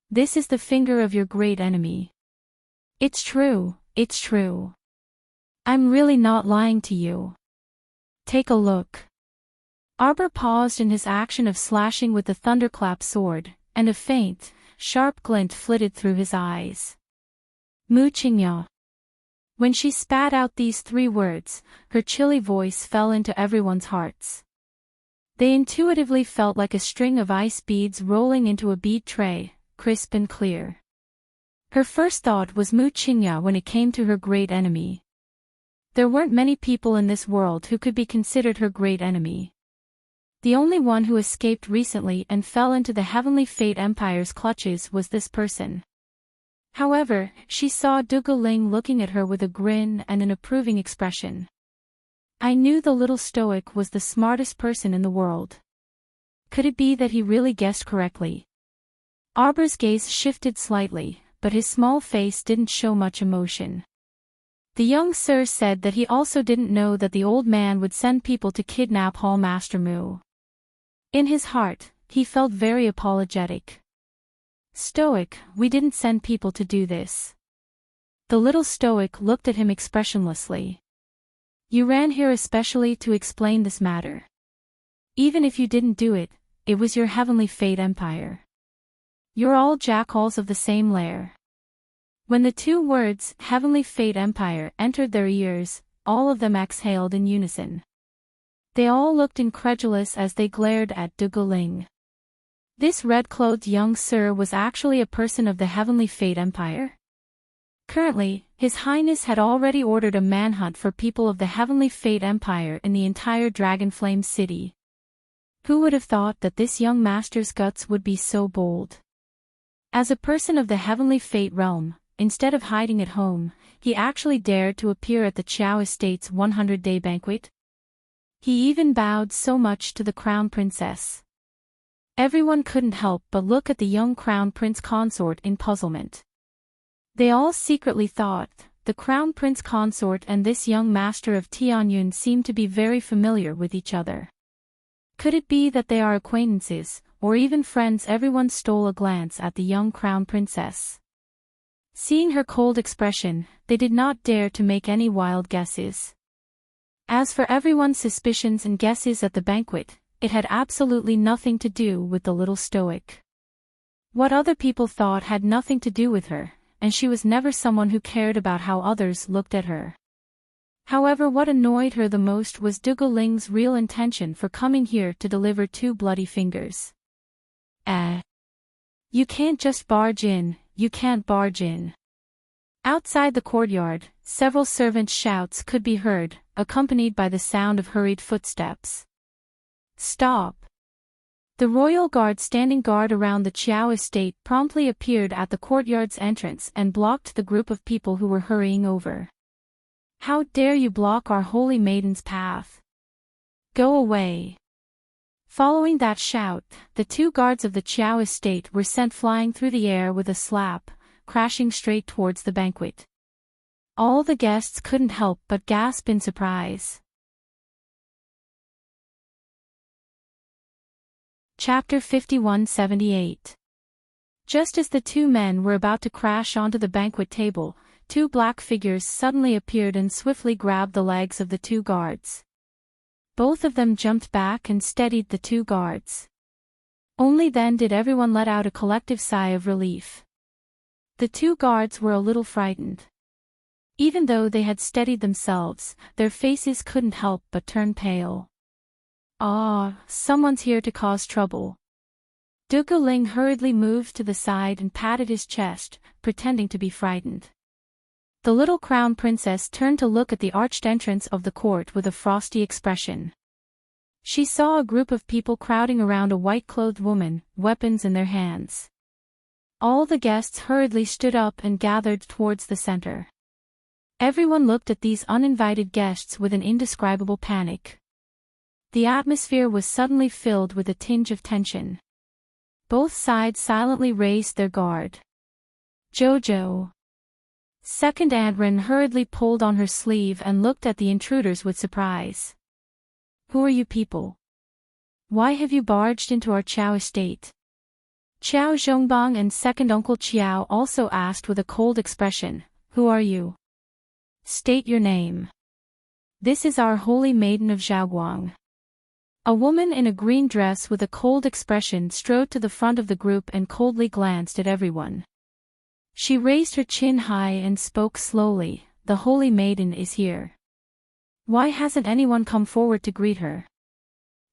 This is the finger of your great enemy. It's true, it's true. I'm really not lying to you. Take a look. Arbor paused in his action of slashing with the thunderclap sword, and a faint, sharp glint flitted through his eyes. Mu Qingya. When she spat out these 3 words, her chilly voice fell into everyone's hearts. They intuitively felt like a string of ice beads rolling into a bead tray, crisp and clear. Her first thought was Mu Qingya when it came to her great enemy. There weren't many people in this world who could be considered her great enemy. The only one who escaped recently and fell into the Heavenly Fate Empire's clutches was this person. However, she saw Duguling looking at her with a grin and an approving expression. I knew the little stoic was the smartest person in the world. Could it be that he really guessed correctly? Arbor's gaze shifted slightly, but his small face didn't show much emotion. The young sir said that he also didn't know that the old man would send people to kidnap Hall Master Mu. In his heart, he felt very apologetic. Stoic, we didn't send people to do this. The little stoic looked at him expressionlessly. You ran here especially to explain this matter. Even if you didn't do it, it was your Heavenly Fate Empire. You're all jackals of the same lair. When the 2 words, Heavenly Fate Empire, entered their ears, all of them exhaled in unison. They all looked incredulous as they glared at Duguling. This red-clothed young sir was actually a person of the Heavenly Fate Empire? Currently, His Highness had already ordered a manhunt for people of the Heavenly Fate Empire in the entire Dragonflame City. Who would have thought that this young master's guts would be so bold? As a person of the Heavenly Fate realm, instead of hiding at home, he actually dared to appear at the Qiao Estate's 100-day banquet. He even bowed so much to the Crown Princess. Everyone couldn't help but look at the young Crown Prince Consort in puzzlement. They all secretly thought, the Crown Prince Consort and this young master of Tianyun seemed to be very familiar with each other. Could it be that they are acquaintances, or even friends? Everyone stole a glance at the young Crown Princess. Seeing her cold expression, they did not dare to make any wild guesses. As for everyone's suspicions and guesses at the banquet, it had absolutely nothing to do with the little stoic. What other people thought had nothing to do with her, and she was never someone who cared about how others looked at her. However, what annoyed her the most was Duguling's real intention for coming here to deliver 2 bloody fingers. You can't just barge in, you can't barge in. Outside the courtyard, several servants' shouts could be heard, accompanied by the sound of hurried footsteps. Stop! The royal guard standing guard around the Qiao estate promptly appeared at the courtyard's entrance and blocked the group of people who were hurrying over. How dare you block our holy maiden's path? Go away! Following that shout, the 2 guards of the Qiao estate were sent flying through the air with a slap, crashing straight towards the banquet. All the guests couldn't help but gasp in surprise. Chapter 5178. Just as the 2 men were about to crash onto the banquet table, 2 black figures suddenly appeared and swiftly grabbed the legs of the 2 guards. Both of them jumped back and steadied the 2 guards. Only then did everyone let out a collective sigh of relief. The 2 guards were a little frightened. Even though they had steadied themselves, their faces couldn't help but turn pale. Ah, someone's here to cause trouble. Duguling hurriedly moved to the side and patted his chest, pretending to be frightened. The little crown princess turned to look at the arched entrance of the court with a frosty expression. She saw a group of people crowding around a white-clothed woman, weapons in their hands. All the guests hurriedly stood up and gathered towards the center. Everyone looked at these uninvited guests with an indescribable panic. The atmosphere was suddenly filled with a tinge of tension. Both sides silently raised their guard. Jojo. Second Adrin hurriedly pulled on her sleeve and looked at the intruders with surprise. Who are you people? Why have you barged into our Qiao estate? Qiao Zhongbang and second Uncle Qiao also asked with a cold expression, Who are you? State your name. This is our holy maiden of Zhaoguang. A woman in a green dress with a cold expression strode to the front of the group and coldly glanced at everyone. She raised her chin high and spoke slowly, The holy maiden is here. Why hasn't anyone come forward to greet her?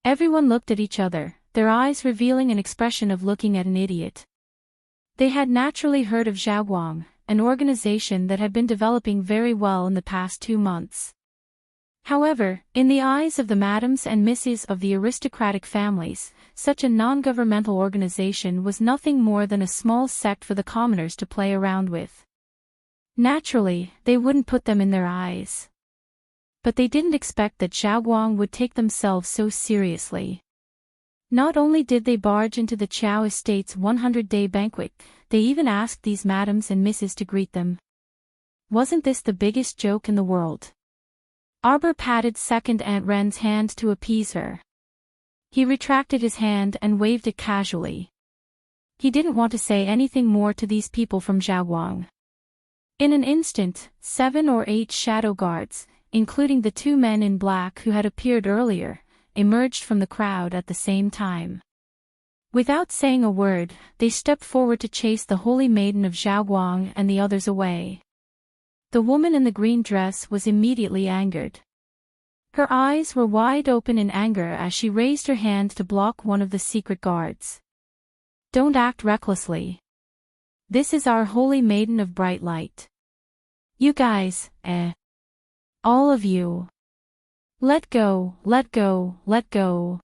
Everyone looked at each other, their eyes revealing an expression of looking at an idiot. They had naturally heard of Zhaoguang, an organization that had been developing very well in the past 2 months. However, in the eyes of the madams and misses of the aristocratic families, such a non-governmental organization was nothing more than a small sect for the commoners to play around with. Naturally, they wouldn't put them in their eyes. But they didn't expect that Zhaoguang would take themselves so seriously. Not only did they barge into the Qiao estate's 100-day banquet, they even asked these madams and misses to greet them. Wasn't this the biggest joke in the world? Arbor patted second Aunt Ren's hand to appease her. He retracted his hand and waved it casually. He didn't want to say anything more to these people from Zhaoguang. In an instant, 7 or 8 shadow guards, including the 2 men in black who had appeared earlier, emerged from the crowd at the same time. Without saying a word, they stepped forward to chase the holy maiden of Zhaoguang and the others away. The woman in the green dress was immediately angered. Her eyes were wide open in anger as she raised her hand to block one of the secret guards. Don't act recklessly. This is our holy maiden of bright light. You guys, all of you. Let go, let go, let go.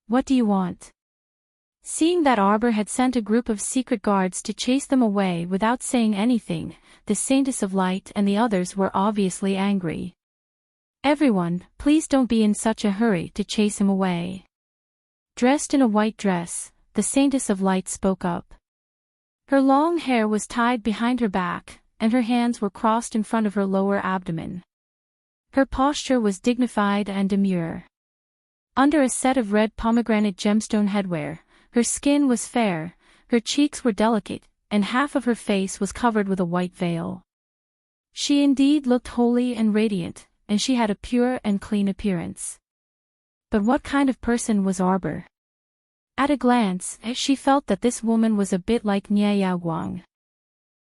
What do you want? Seeing that Arbor had sent a group of secret guards to chase them away without saying anything, the Saintess of Light and the others were obviously angry. Everyone, please don't be in such a hurry to chase him away. Dressed in a white dress, the Saintess of Light spoke up. Her long hair was tied behind her back, and her hands were crossed in front of her lower abdomen. Her posture was dignified and demure. Under a set of red pomegranate gemstone headwear, her skin was fair, her cheeks were delicate, and half of her face was covered with a white veil. She indeed looked holy and radiant, and she had a pure and clean appearance. But what kind of person was Arbor? At a glance, she felt that this woman was a bit like Nia Yaoguang.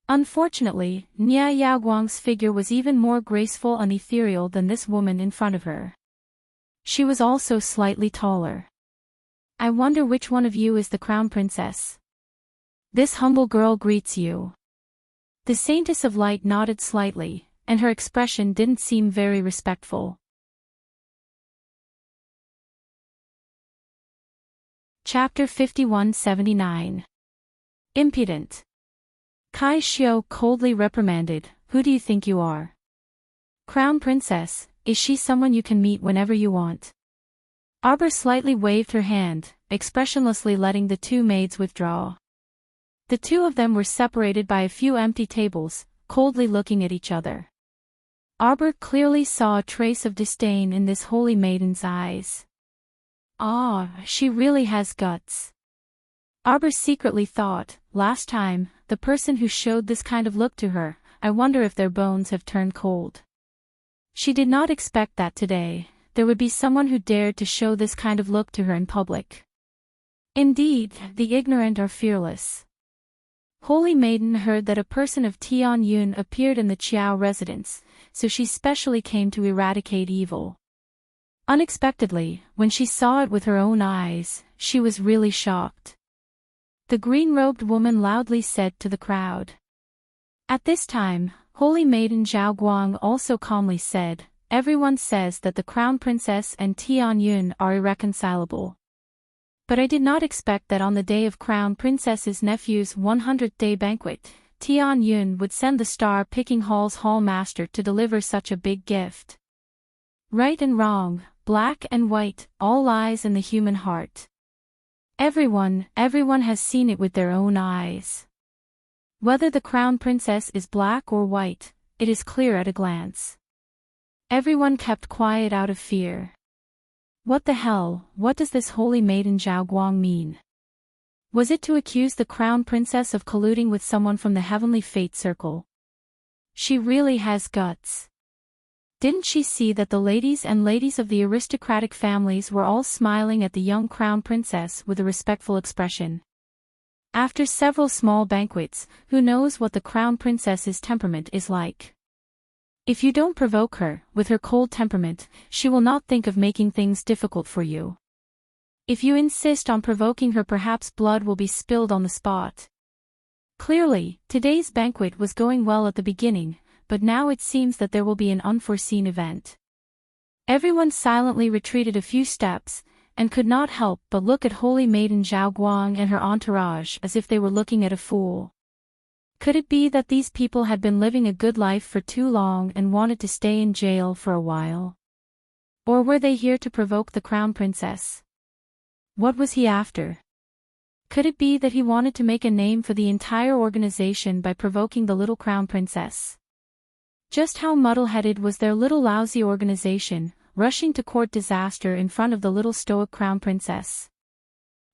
Unfortunately, Nia Yaoguang's figure was even more graceful and ethereal than this woman in front of her. She was also slightly taller. I wonder which one of you is the crown princess. This humble girl greets you. The Saintess of Light nodded slightly, and her expression didn't seem very respectful. Chapter 5179. Impudent. Kai Xiao coldly reprimanded, Who do you think you are? Crown princess, is she someone you can meet whenever you want? Arbor slightly waved her hand, expressionlessly letting the 2 maids withdraw. The 2 of them were separated by a few empty tables, coldly looking at each other. Arbor clearly saw a trace of disdain in this holy maiden's eyes. Ah, she really has guts. Arbor secretly thought, last time, the person who showed this kind of look to her, I wonder if their bones have turned cold. She did not expect that today there would be someone who dared to show this kind of look to her in public. Indeed, the ignorant are fearless. Holy Maiden heard that a person of Tian Yun appeared in the Qiao residence, so she specially came to eradicate evil. Unexpectedly, when she saw it with her own eyes, she was really shocked. The green-robed woman loudly said to the crowd. At this time, Holy Maiden Zhaoguang also calmly said, Everyone says that the Crown Princess and Tian Yun are irreconcilable. But I did not expect that on the day of Crown Princess's nephew's 100th day banquet, Tian Yun would send the star-picking hall's hallmaster to deliver such a big gift. Right and wrong, black and white, all lies in the human heart. Everyone has seen it with their own eyes. Whether the crown princess is black or white, it is clear at a glance. Everyone kept quiet out of fear. What the hell, what does this holy maiden Zhao Guang mean? Was it to accuse the crown princess of colluding with someone from the heavenly fate circle? She really has guts. Didn't she see that the ladies of the aristocratic families were all smiling at the young crown princess with a respectful expression? After several small banquets, who knows what the crown princess's temperament is like? If you don't provoke her, with her cold temperament, she will not think of making things difficult for you. If you insist on provoking her, perhaps blood will be spilled on the spot. Clearly, today's banquet was going well at the beginning, but now it seems that there will be an unforeseen event. Everyone silently retreated a few steps, and could not help but look at holy maiden Zhao Guang and her entourage as if they were looking at a fool. Could it be that these people had been living a good life for too long and wanted to stay in jail for a while? Or were they here to provoke the crown princess? What was he after? Could it be that he wanted to make a name for the entire organization by provoking the little crown princess? Just how muddle-headed was their little lousy organization, rushing to court disaster in front of the little stoic crown princess?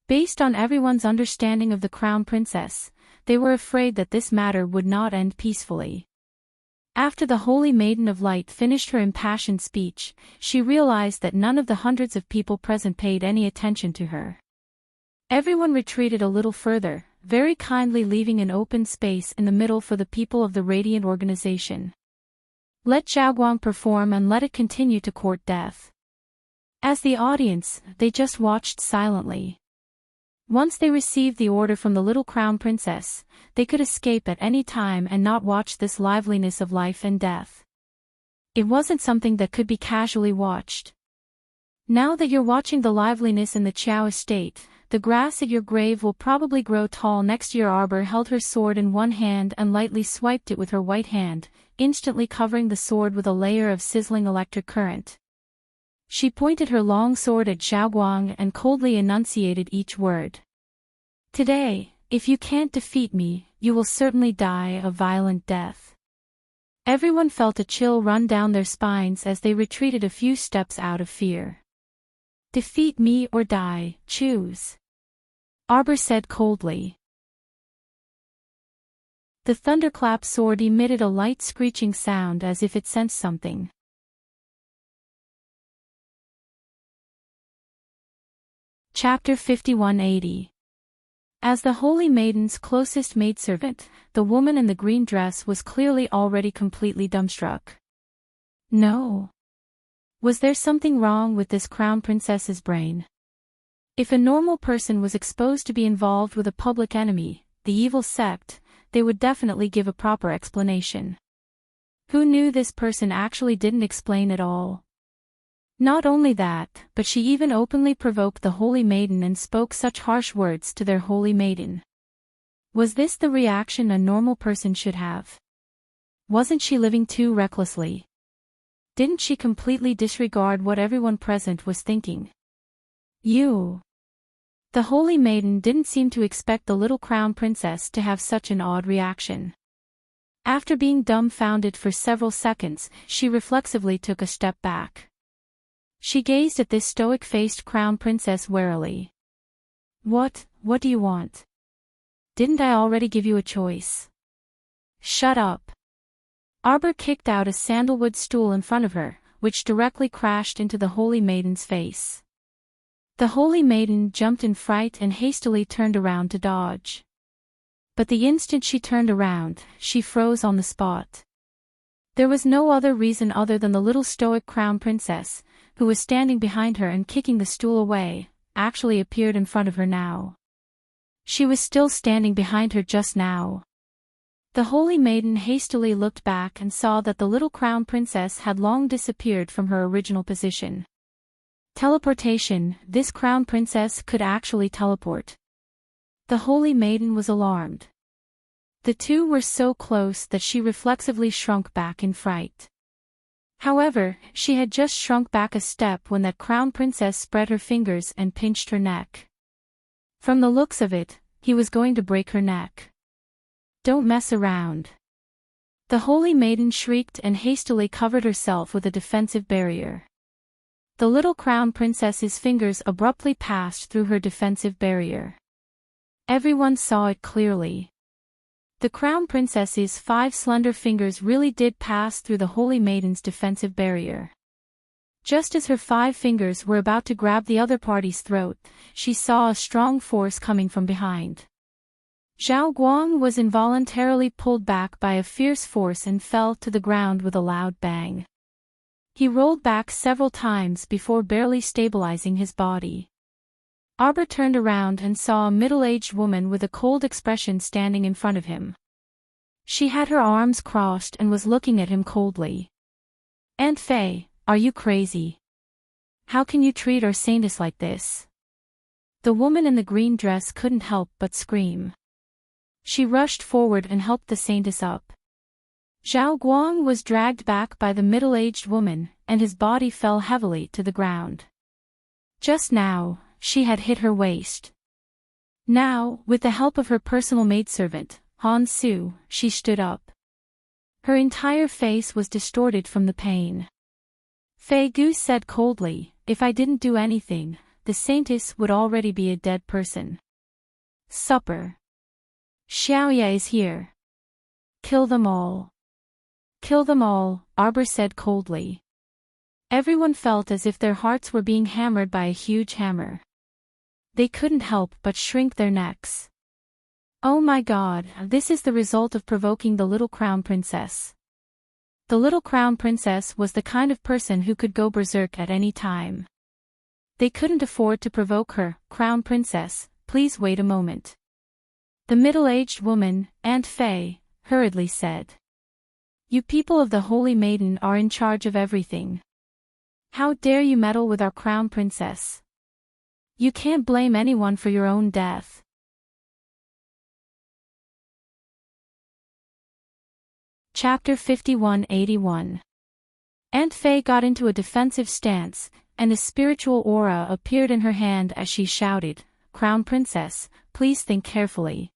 Based on everyone's understanding of the crown princess, they were afraid that this matter would not end peacefully. After the Holy Maiden of Light finished her impassioned speech, she realized that none of the hundreds of people present paid any attention to her. Everyone retreated a little further, very kindly leaving an open space in the middle for the people of the Radiant Organization. Let Zhao Guang perform and let it continue to court death. As the audience, they just watched silently. Once they received the order from the little crown princess, they could escape at any time and not watch this liveliness of life and death. It wasn't something that could be casually watched. Now that you're watching the liveliness in the Qiao estate, the grass at your grave will probably grow tall next year. Arbor held her sword in one hand and lightly swiped it with her white hand, instantly covering the sword with a layer of sizzling electric current. She pointed her long sword at Zhao Guang and coldly enunciated each word. Today, if you can't defeat me, you will certainly die a violent death. Everyone felt a chill run down their spines as they retreated a few steps out of fear. Defeat me or die, choose. Arbor said coldly. The thunderclap sword emitted a light screeching sound as if it sensed something. Chapter 5180. As the Holy Maiden's closest maidservant, the woman in the green dress was clearly already completely dumbstruck. No. Was there something wrong with this crown princess's brain? If a normal person was exposed to be involved with a public enemy, the evil sect, they would definitely give a proper explanation. Who knew this person actually didn't explain at all? Not only that, but she even openly provoked the Holy Maiden and spoke such harsh words to their Holy Maiden. Was this the reaction a normal person should have? Wasn't she living too recklessly? Didn't she completely disregard what everyone present was thinking? You. The Holy Maiden didn't seem to expect the little crown princess to have such an odd reaction. After being dumbfounded for several seconds, she reflexively took a step back. She gazed at this stoic-faced crown princess warily. What do you want? Didn't I already give you a choice? Shut up. Arbor kicked out a sandalwood stool in front of her, which directly crashed into the Holy Maiden's face. The Holy Maiden jumped in fright and hastily turned around to dodge. But the instant she turned around, she froze on the spot. There was no other reason other than the little stoic crown princess, who was standing behind her and kicking the stool away, actually appeared in front of her now. She was still standing behind her just now. The Holy Maiden hastily looked back and saw that the little crown princess had long disappeared from her original position. Teleportation, this crown princess could actually teleport. The Holy Maiden was alarmed. The two were so close that she reflexively shrunk back in fright. However, she had just shrunk back a step when that crown princess spread her fingers and pinched her neck. From the looks of it, he was going to break her neck. "Don't mess around." The holy maiden shrieked and hastily covered herself with a defensive barrier. The little crown princess's fingers abruptly passed through her defensive barrier. Everyone saw it clearly. The crown princess's 5 slender fingers really did pass through the holy maiden's defensive barrier. Just as her 5 fingers were about to grab the other party's throat, she saw a strong force coming from behind. Zhao Guang was involuntarily pulled back by a fierce force and fell to the ground with a loud bang. He rolled back several times before barely stabilizing his body. Arbor turned around and saw a middle-aged woman with a cold expression standing in front of him. She had her arms crossed and was looking at him coldly. "Aunt Fei, are you crazy? How can you treat our saintess like this?" The woman in the green dress couldn't help but scream. She rushed forward and helped the saintess up. Zhao Guang was dragged back by the middle-aged woman, and his body fell heavily to the ground. Just now, she had hit her waist. Now, with the help of her personal maidservant, Han Su, she stood up. Her entire face was distorted from the pain. Fei Gu said coldly, "If I didn't do anything, the saintess would already be a dead person." "Supper. Xiaoya is here. Kill them all." "Kill them all," Arbor said coldly. Everyone felt as if their hearts were being hammered by a huge hammer. They couldn't help but shrink their necks. Oh my God, this is the result of provoking the little crown princess. The little crown princess was the kind of person who could go berserk at any time. They couldn't afford to provoke her. "Crown princess, please wait a moment." The middle-aged woman, Aunt Fei, hurriedly said. "You people of the Holy Maiden are in charge of everything. How dare you meddle with our crown princess? You can't blame anyone for your own death." Chapter 5181. Aunt Fei got into a defensive stance, and a spiritual aura appeared in her hand as she shouted, "Crown Princess, please think carefully.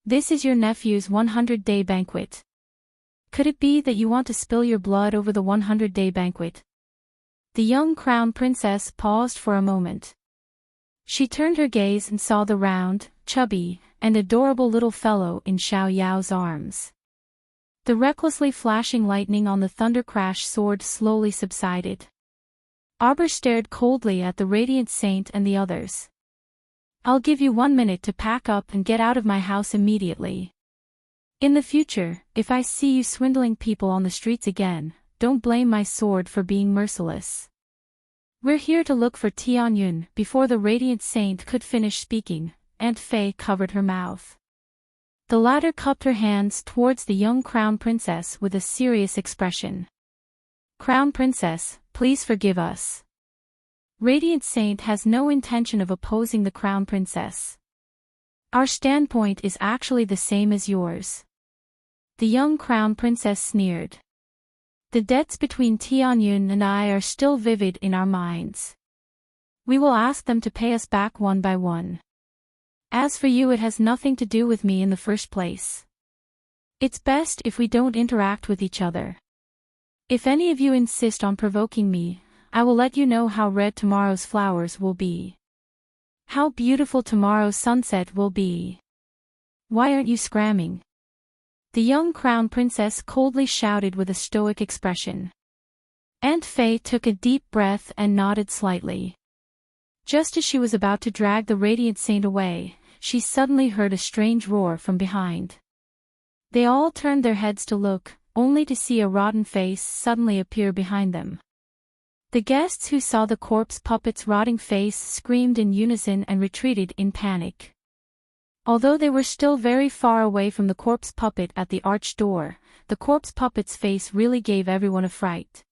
This is your nephew's 100-day banquet. Could it be that you want to spill your blood over the 100-day banquet?" The young crown princess paused for a moment. She turned her gaze and saw the round, chubby, and adorable little fellow in Xiao Yao's arms. The recklessly flashing lightning on the thunder crash sword slowly subsided. Arbor stared coldly at the radiant saint and the others. "I'll give you 1 minute to pack up and get out of my house immediately. In the future, if I see you swindling people on the streets again, don't blame my sword for being merciless." "We're here to look for Tianyun." Before the radiant saint could finish speaking, Aunt Fei covered her mouth. The latter cupped her hands towards the young crown princess with a serious expression. "Crown princess, please forgive us. Radiant Saint has no intention of opposing the crown princess. Our standpoint is actually the same as yours." The young crown princess sneered. "The debts between Tianyun and I are still vivid in our minds. We will ask them to pay us back one by one. As for you, it has nothing to do with me in the first place. It's best if we don't interact with each other. If any of you insist on provoking me, I will let you know how red tomorrow's flowers will be. How beautiful tomorrow's sunset will be. Why aren't you scramming?" The young crown princess coldly shouted with a stoic expression. Aunt Fei took a deep breath and nodded slightly. Just as she was about to drag the radiant saint away, she suddenly heard a strange roar from behind. They all turned their heads to look, only to see a rotten face suddenly appear behind them. The guests who saw the corpse puppet's rotting face screamed in unison and retreated in panic. Although they were still very far away from the corpse puppet at the arched door, the corpse puppet's face really gave everyone a fright.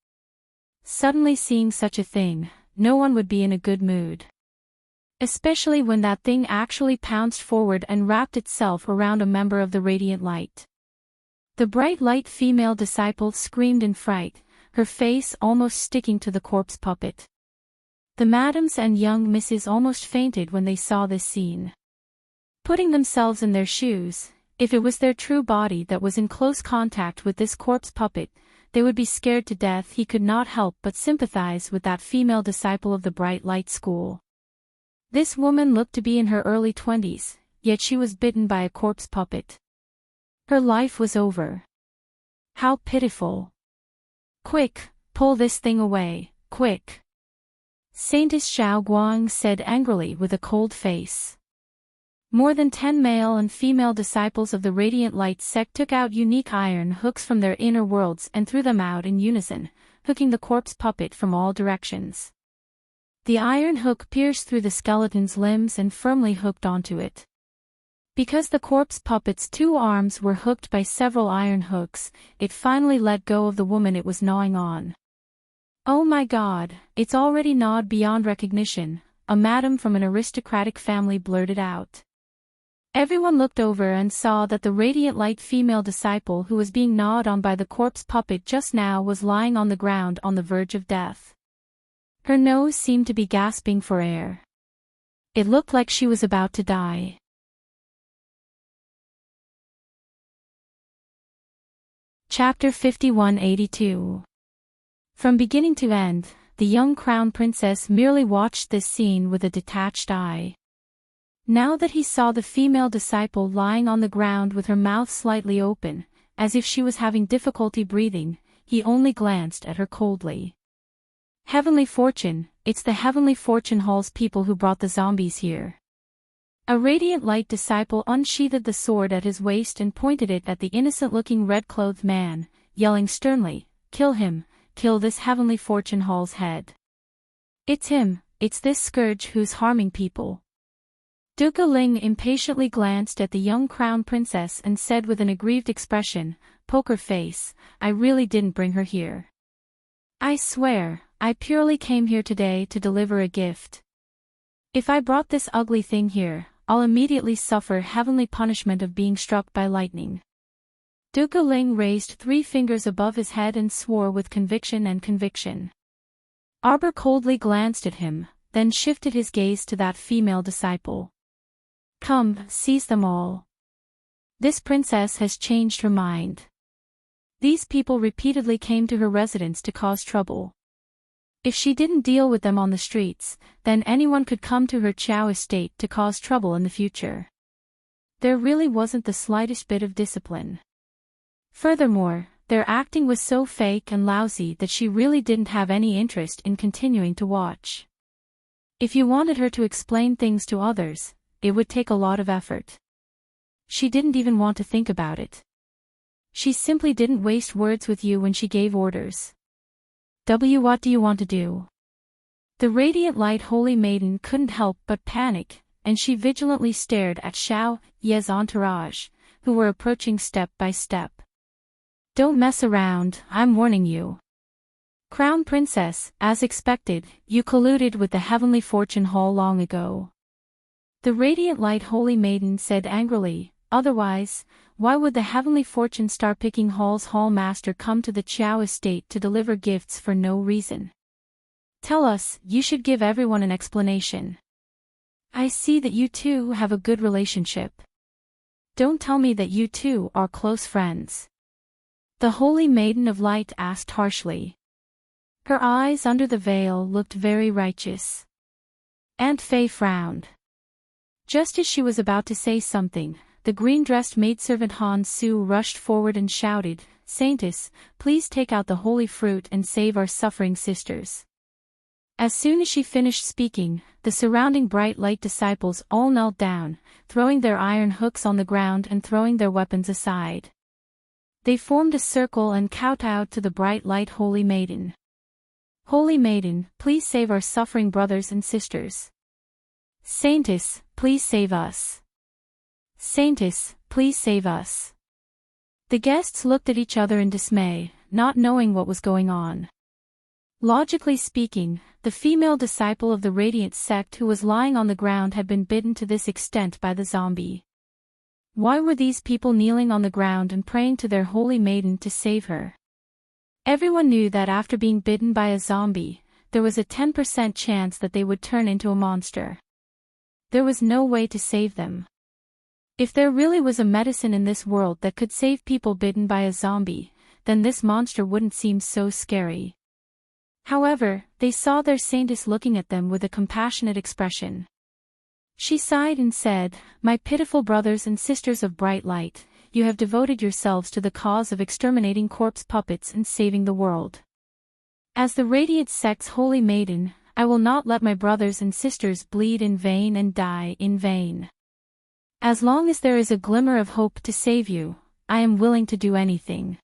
Suddenly seeing such a thing, no one would be in a good mood. especially when that thing actually pounced forward and wrapped itself around a member of the Radiant Light. The bright light female disciple screamed in fright, her face almost sticking to the corpse puppet. The madams and young misses almost fainted when they saw this scene. Putting themselves in their shoes, if it was their true body that was in close contact with this corpse puppet, they would be scared to death. He could not help but sympathize with that female disciple of the Bright Light School. This woman looked to be in her early 20s, yet she was bitten by a corpse puppet. Her life was over. How pitiful. Quick, pull this thing away, quick. Saintess Xiao Guang said angrily with a cold face. More than 10 male and female disciples of the Radiant Light sect took out unique iron hooks from their inner worlds and threw them out in unison, hooking the corpse puppet from all directions. The iron hook pierced through the skeleton's limbs and firmly hooked onto it. Because the corpse puppet's 2 arms were hooked by several iron hooks, it finally let go of the woman it was gnawing on. "Oh my God, it's already gnawed beyond recognition," a madam from an aristocratic family blurted out. Everyone looked over and saw that the Radiant Light female disciple who was being gnawed on by the corpse puppet just now was lying on the ground on the verge of death. Her nose seemed to be gasping for air. It looked like she was about to die. Chapter 5182. From beginning to end, the young crown princess merely watched this scene with a detached eye. Now that he saw the female disciple lying on the ground with her mouth slightly open, as if she was having difficulty breathing, he only glanced at her coldly. "Heavenly Fortune, it's the Heavenly Fortune Hall's people who brought the zombies here." A Radiant Light disciple unsheathed the sword at his waist and pointed it at the innocent-looking red-clothed man, yelling sternly, "Kill him, kill this Heavenly Fortune Hall's head. It's him, it's this scourge who's harming people." Duke Ling impatiently glanced at the young crown princess and said with an aggrieved expression, "Poker face, I really didn't bring her here. I swear, I purely came here today to deliver a gift. If I brought this ugly thing here, I'll immediately suffer heavenly punishment of being struck by lightning." Duke Ling raised 3 fingers above his head and swore with conviction and conviction. Arbor coldly glanced at him, then shifted his gaze to that female disciple. "Come, seize them all. This princess has changed her mind. These people repeatedly came to her residence to cause trouble. If she didn't deal with them on the streets, then anyone could come to her Chao estate to cause trouble in the future. There really wasn't the slightest bit of discipline. Furthermore, their acting was so fake and lousy that she really didn't have any interest in continuing to watch. If you wanted her to explain things to others, it would take a lot of effort. She didn't even want to think about it. She simply didn't waste words with you when she gave orders. What do you want to do?" The Radiant Light Holy Maiden couldn't help but panic, and she vigilantly stared at Xiao Ye's entourage, who were approaching step by step. "Don't mess around, I'm warning you. Crown Princess, as expected, you colluded with the Heavenly Fortune Hall long ago." The Radiant Light Holy Maiden said angrily, "Otherwise, why would the Heavenly Fortune Star-Picking Hall's Hall Master come to the Chao estate to deliver gifts for no reason? Tell us, you should give everyone an explanation. I see that you two have a good relationship. Don't tell me that you two are close friends." The Holy Maiden of Light asked harshly. Her eyes under the veil looked very righteous. Aunt Fei frowned. Just as she was about to say something, the green-dressed maidservant Han Su rushed forward and shouted, "Saintess, please take out the holy fruit and save our suffering sisters." As soon as she finished speaking, the surrounding bright light disciples all knelt down, throwing their iron hooks on the ground and throwing their weapons aside. They formed a circle and kowtowed to the bright light Holy Maiden. "Holy Maiden, please save our suffering brothers and sisters. Saintess, please save us. Saintess, please save us." The guests looked at each other in dismay, not knowing what was going on. Logically speaking, the female disciple of the Radiant sect who was lying on the ground had been bitten to this extent by the zombie. Why were these people kneeling on the ground and praying to their holy maiden to save her? Everyone knew that after being bitten by a zombie, there was a 10% chance that they would turn into a monster. There was no way to save them. If there really was a medicine in this world that could save people bitten by a zombie, then this monster wouldn't seem so scary. However, they saw their saintess looking at them with a compassionate expression. She sighed and said, "My pitiful brothers and sisters of bright light, you have devoted yourselves to the cause of exterminating corpse puppets and saving the world. As the Radiant sect's holy maiden, I will not let my brothers and sisters bleed in vain and die in vain. As long as there is a glimmer of hope to save you, I am willing to do anything."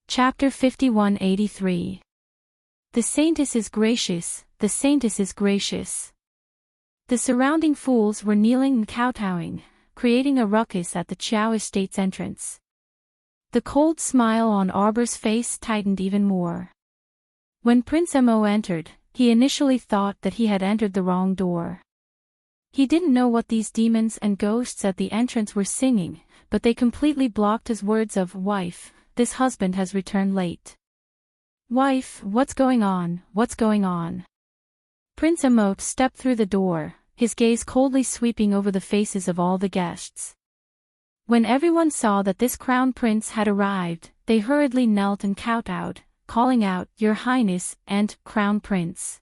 Chapter 5183. The Saintess is gracious, the Saintess is gracious. The surrounding fools were kneeling and kowtowing, creating a ruckus at the Chow estate's entrance. The cold smile on Arbor's face tightened even more. When Prince Mo entered, he initially thought that he had entered the wrong door. He didn't know what these demons and ghosts at the entrance were singing, but they completely blocked his words of "Wife, this husband has returned late. Wife, what's going on, what's going on?" Prince Mo stepped through the door, his gaze coldly sweeping over the faces of all the guests. When everyone saw that this crown prince had arrived, they hurriedly knelt and kowtowed, calling out, "Your Highness," and "Crown Prince."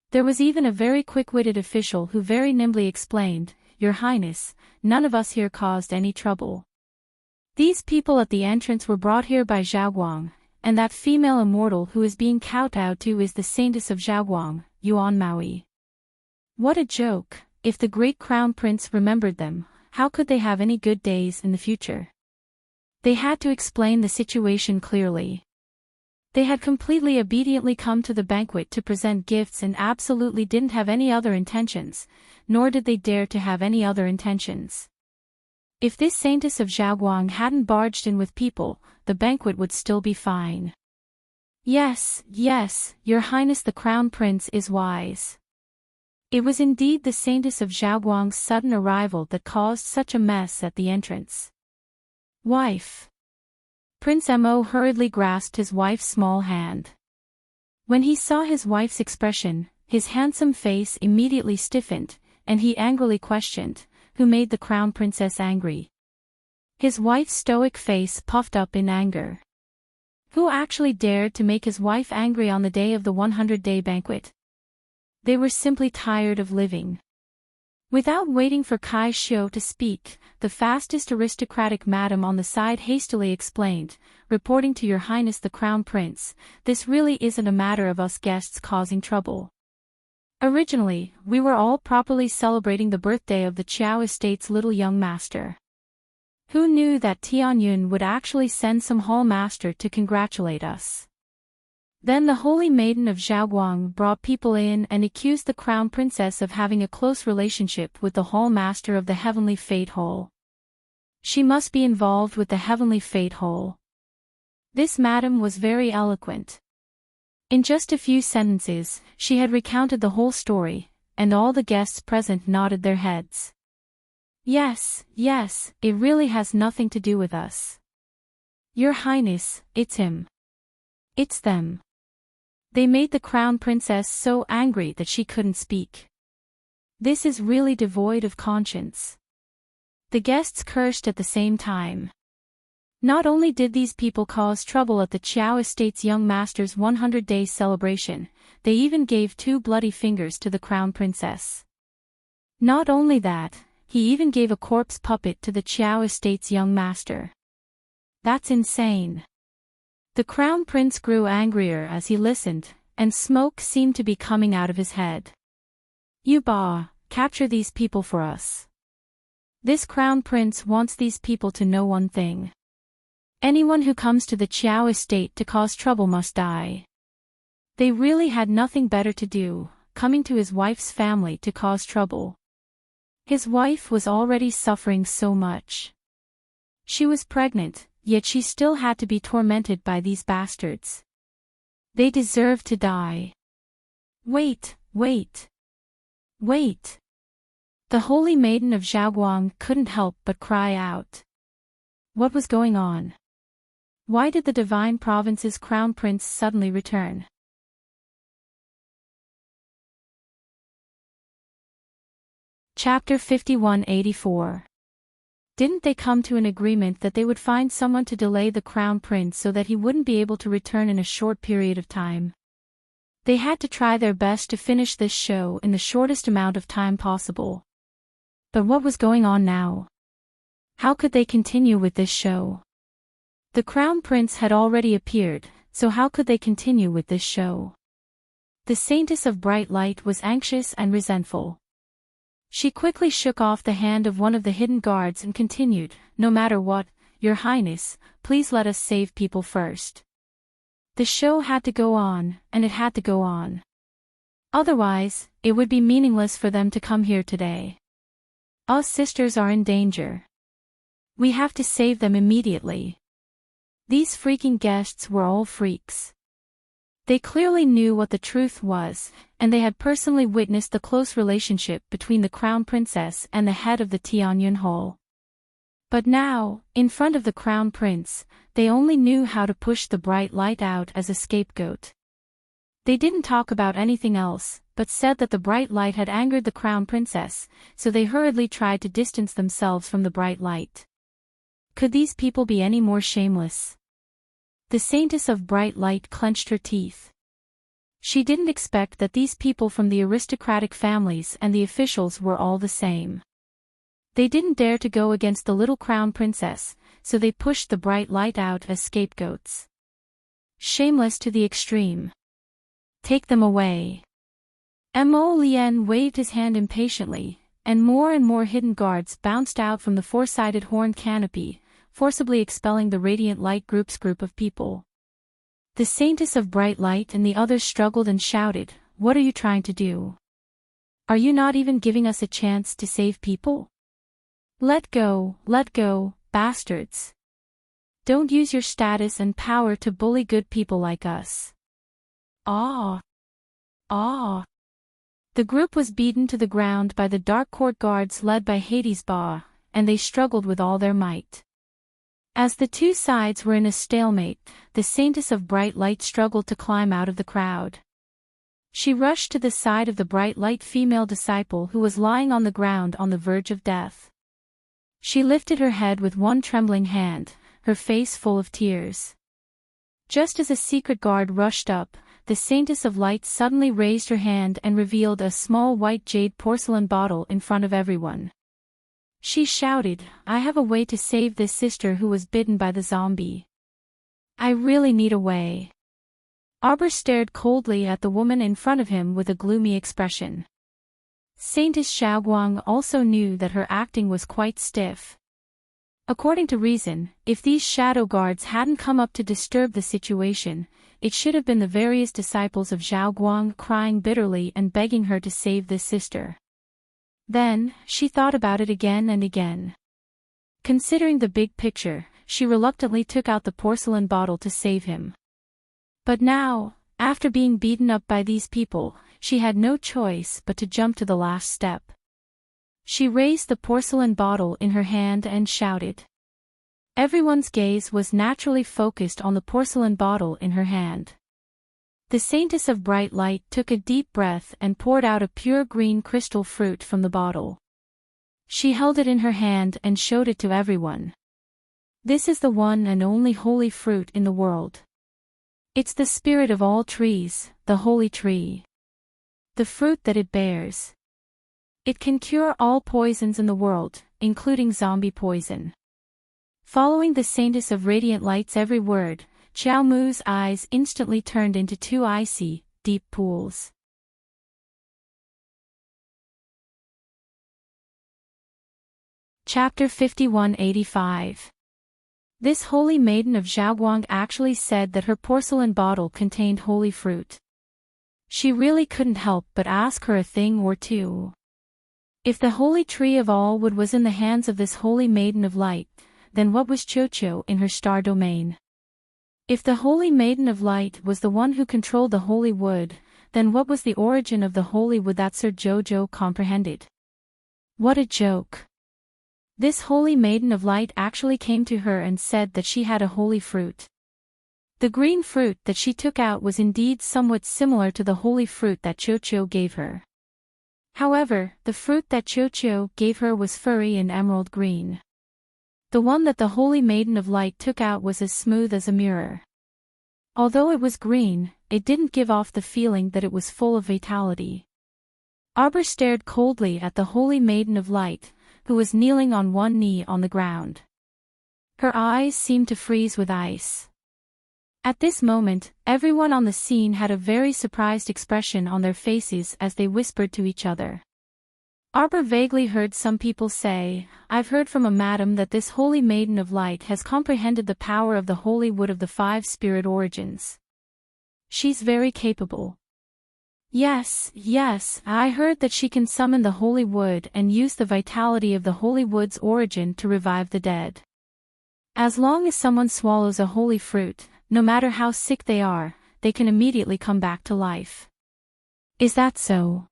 There was even a very quick-witted official who very nimbly explained, "Your Highness, none of us here caused any trouble. These people at the entrance were brought here by Zhaoguang, and that female immortal who is being kowtowed to is the Saintess of Zhaoguang, Yuan Maui." What a joke! If the great crown prince remembered them, how could they have any good days in the future? They had to explain the situation clearly. They had completely obediently come to the banquet to present gifts and absolutely didn't have any other intentions, nor did they dare to have any other intentions. If this Saintess of Zhaoguang hadn't barged in with people, the banquet would still be fine. Yes, yes, Your Highness the Crown Prince is wise. It was indeed the Saintess of Zhaoguang's sudden arrival that caused such a mess at the entrance. Wife. Prince Mo hurriedly grasped his wife's small hand. When he saw his wife's expression, his handsome face immediately stiffened, and he angrily questioned, "Who made the crown princess angry?" His wife's stoic face puffed up in anger. Who actually dared to make his wife angry on the day of the 100-day banquet? They were simply tired of living. Without waiting for Kai Xiu to speak, the fastest aristocratic madam on the side hastily explained, "Reporting to Your Highness the Crown Prince, this really isn't a matter of us guests causing trouble. Originally, we were all properly celebrating the birthday of the Chow Estate's little young master. Who knew that Tianyun would actually send some hall master to congratulate us? Then the holy maiden of Zhaoguang brought people in and accused the crown princess of having a close relationship with the hall master of the Heavenly Fate Hall. She must be involved with the Heavenly Fate Hall." This madam was very eloquent. In just a few sentences, she had recounted the whole story, and all the guests present nodded their heads. Yes, yes, it really has nothing to do with us. Your Highness, it's him. It's them. They made the crown princess so angry that she couldn't speak. This is really devoid of conscience. The guests cursed at the same time. Not only did these people cause trouble at the Chow Estate's young master's 100-day celebration, they even gave 2 bloody fingers to the crown princess. Not only that, he even gave a corpse puppet to the Chow Estate's young master. That's insane. The crown prince grew angrier as he listened, and smoke seemed to be coming out of his head. "Yuba, capture these people for us. This crown prince wants these people to know one thing. Anyone who comes to the Chow estate to cause trouble must die." They really had nothing better to do, coming to his wife's family to cause trouble. His wife was already suffering so much. She was pregnant, yet she still had to be tormented by these bastards. They deserved to die. Wait, wait. Wait. The holy maiden of Zhaoguang couldn't help but cry out. What was going on? Why did the divine province's crown prince suddenly return? Chapter 5184. Didn't they come to an agreement that they would find someone to delay the crown prince so that he wouldn't be able to return in a short period of time? They had to try their best to finish this show in the shortest amount of time possible. But what was going on now? How could they continue with this show? The crown prince had already appeared, so how could they continue with this show? The Saintess of Bright Light was anxious and resentful. She quickly shook off the hand of one of the hidden guards and continued, "No matter what, Your Highness, please let us save people first." The show had to go on, and it had to go on. Otherwise, it would be meaningless for them to come here today. Us sisters are in danger. We have to save them immediately. These freaking guests were all freaks. They clearly knew what the truth was, and they had personally witnessed the close relationship between the crown princess and the head of the Tianyun Hall. But now, in front of the crown prince, they only knew how to push the bright light out as a scapegoat. They didn't talk about anything else, but said that the bright light had angered the crown princess, so they hurriedly tried to distance themselves from the bright light. Could these people be any more shameless? The Saintess of Bright Light clenched her teeth. She didn't expect that these people from the aristocratic families and the officials were all the same. They didn't dare to go against the little crown princess, so they pushed the bright light out as scapegoats. Shameless to the extreme. Take them away. Mo Lien waved his hand impatiently, and more hidden guards bounced out from the four-sided horned canopy, forcibly expelling the Radiant Light Group's group of people. The Saintess of Bright Light and the others struggled and shouted, "What are you trying to do? Are you not even giving us a chance to save people? Let go, bastards. Don't use your status and power to bully good people like us." Ah! The group was beaten to the ground by the Dark Court guards led by Hades Ba, and they struggled with all their might. As the two sides were in a stalemate, the Saintess of Bright Light struggled to climb out of the crowd. She rushed to the side of the Bright Light female disciple who was lying on the ground on the verge of death. She lifted her head with one trembling hand, her face full of tears. Just as a secret guard rushed up, the Saintess of Light suddenly raised her hand and revealed a small white jade porcelain bottle in front of everyone. She shouted, "I have a way to save this sister who was bitten by the zombie. I really need a way." Arbor stared coldly at the woman in front of him with a gloomy expression. Saintess Zhaoguang also knew that her acting was quite stiff. According to reason, if these shadow guards hadn't come up to disturb the situation, it should have been the various disciples of Zhaoguang crying bitterly and begging her to save this sister. Then, she thought about it again and again. Considering the big picture, she reluctantly took out the porcelain bottle to save him. But now, after being beaten up by these people, she had no choice but to jump to the last step. She raised the porcelain bottle in her hand and shouted. Everyone's gaze was naturally focused on the porcelain bottle in her hand. The Saintess of Bright Light took a deep breath and poured out a pure green crystal fruit from the bottle. She held it in her hand and showed it to everyone. This is the one and only holy fruit in the world. It's the spirit of all trees, the holy tree. The fruit that it bears. It can cure all poisons in the world, including zombie poison. Following the Saintess of Radiant Light's every word, Qiao Mu's eyes instantly turned into two icy, deep pools. Chapter 5185. This holy maiden of Zhaoguang actually said that her porcelain bottle contained holy fruit. She really couldn't help but ask her a thing or two. If the holy tree of all wood was in the hands of this holy maiden of light, then what was Chocho in her star domain? If the Holy Maiden of Light was the one who controlled the Holy Wood, then what was the origin of the Holy Wood that Sir Jojo comprehended? What a joke! This Holy Maiden of Light actually came to her and said that she had a holy fruit. The green fruit that she took out was indeed somewhat similar to the holy fruit that Chocho gave her. However, the fruit that Chocho gave her was furry and emerald green. The one that the Holy Maiden of Light took out was as smooth as a mirror. Although it was green, it didn't give off the feeling that it was full of vitality. Arbor stared coldly at the Holy Maiden of Light, who was kneeling on one knee on the ground. Her eyes seemed to freeze with ice. At this moment, everyone on the scene had a very surprised expression on their faces as they whispered to each other. Arbor vaguely heard some people say, "I've heard from a madam that this Holy Maiden of Light has comprehended the power of the Holy Wood of the 5 spirit origins. She's very capable." Yes, I heard that she can summon the Holy Wood and use the vitality of the Holy Wood's origin to revive the dead. As long as someone swallows a holy fruit, no matter how sick they are, they can immediately come back to life. Is that so?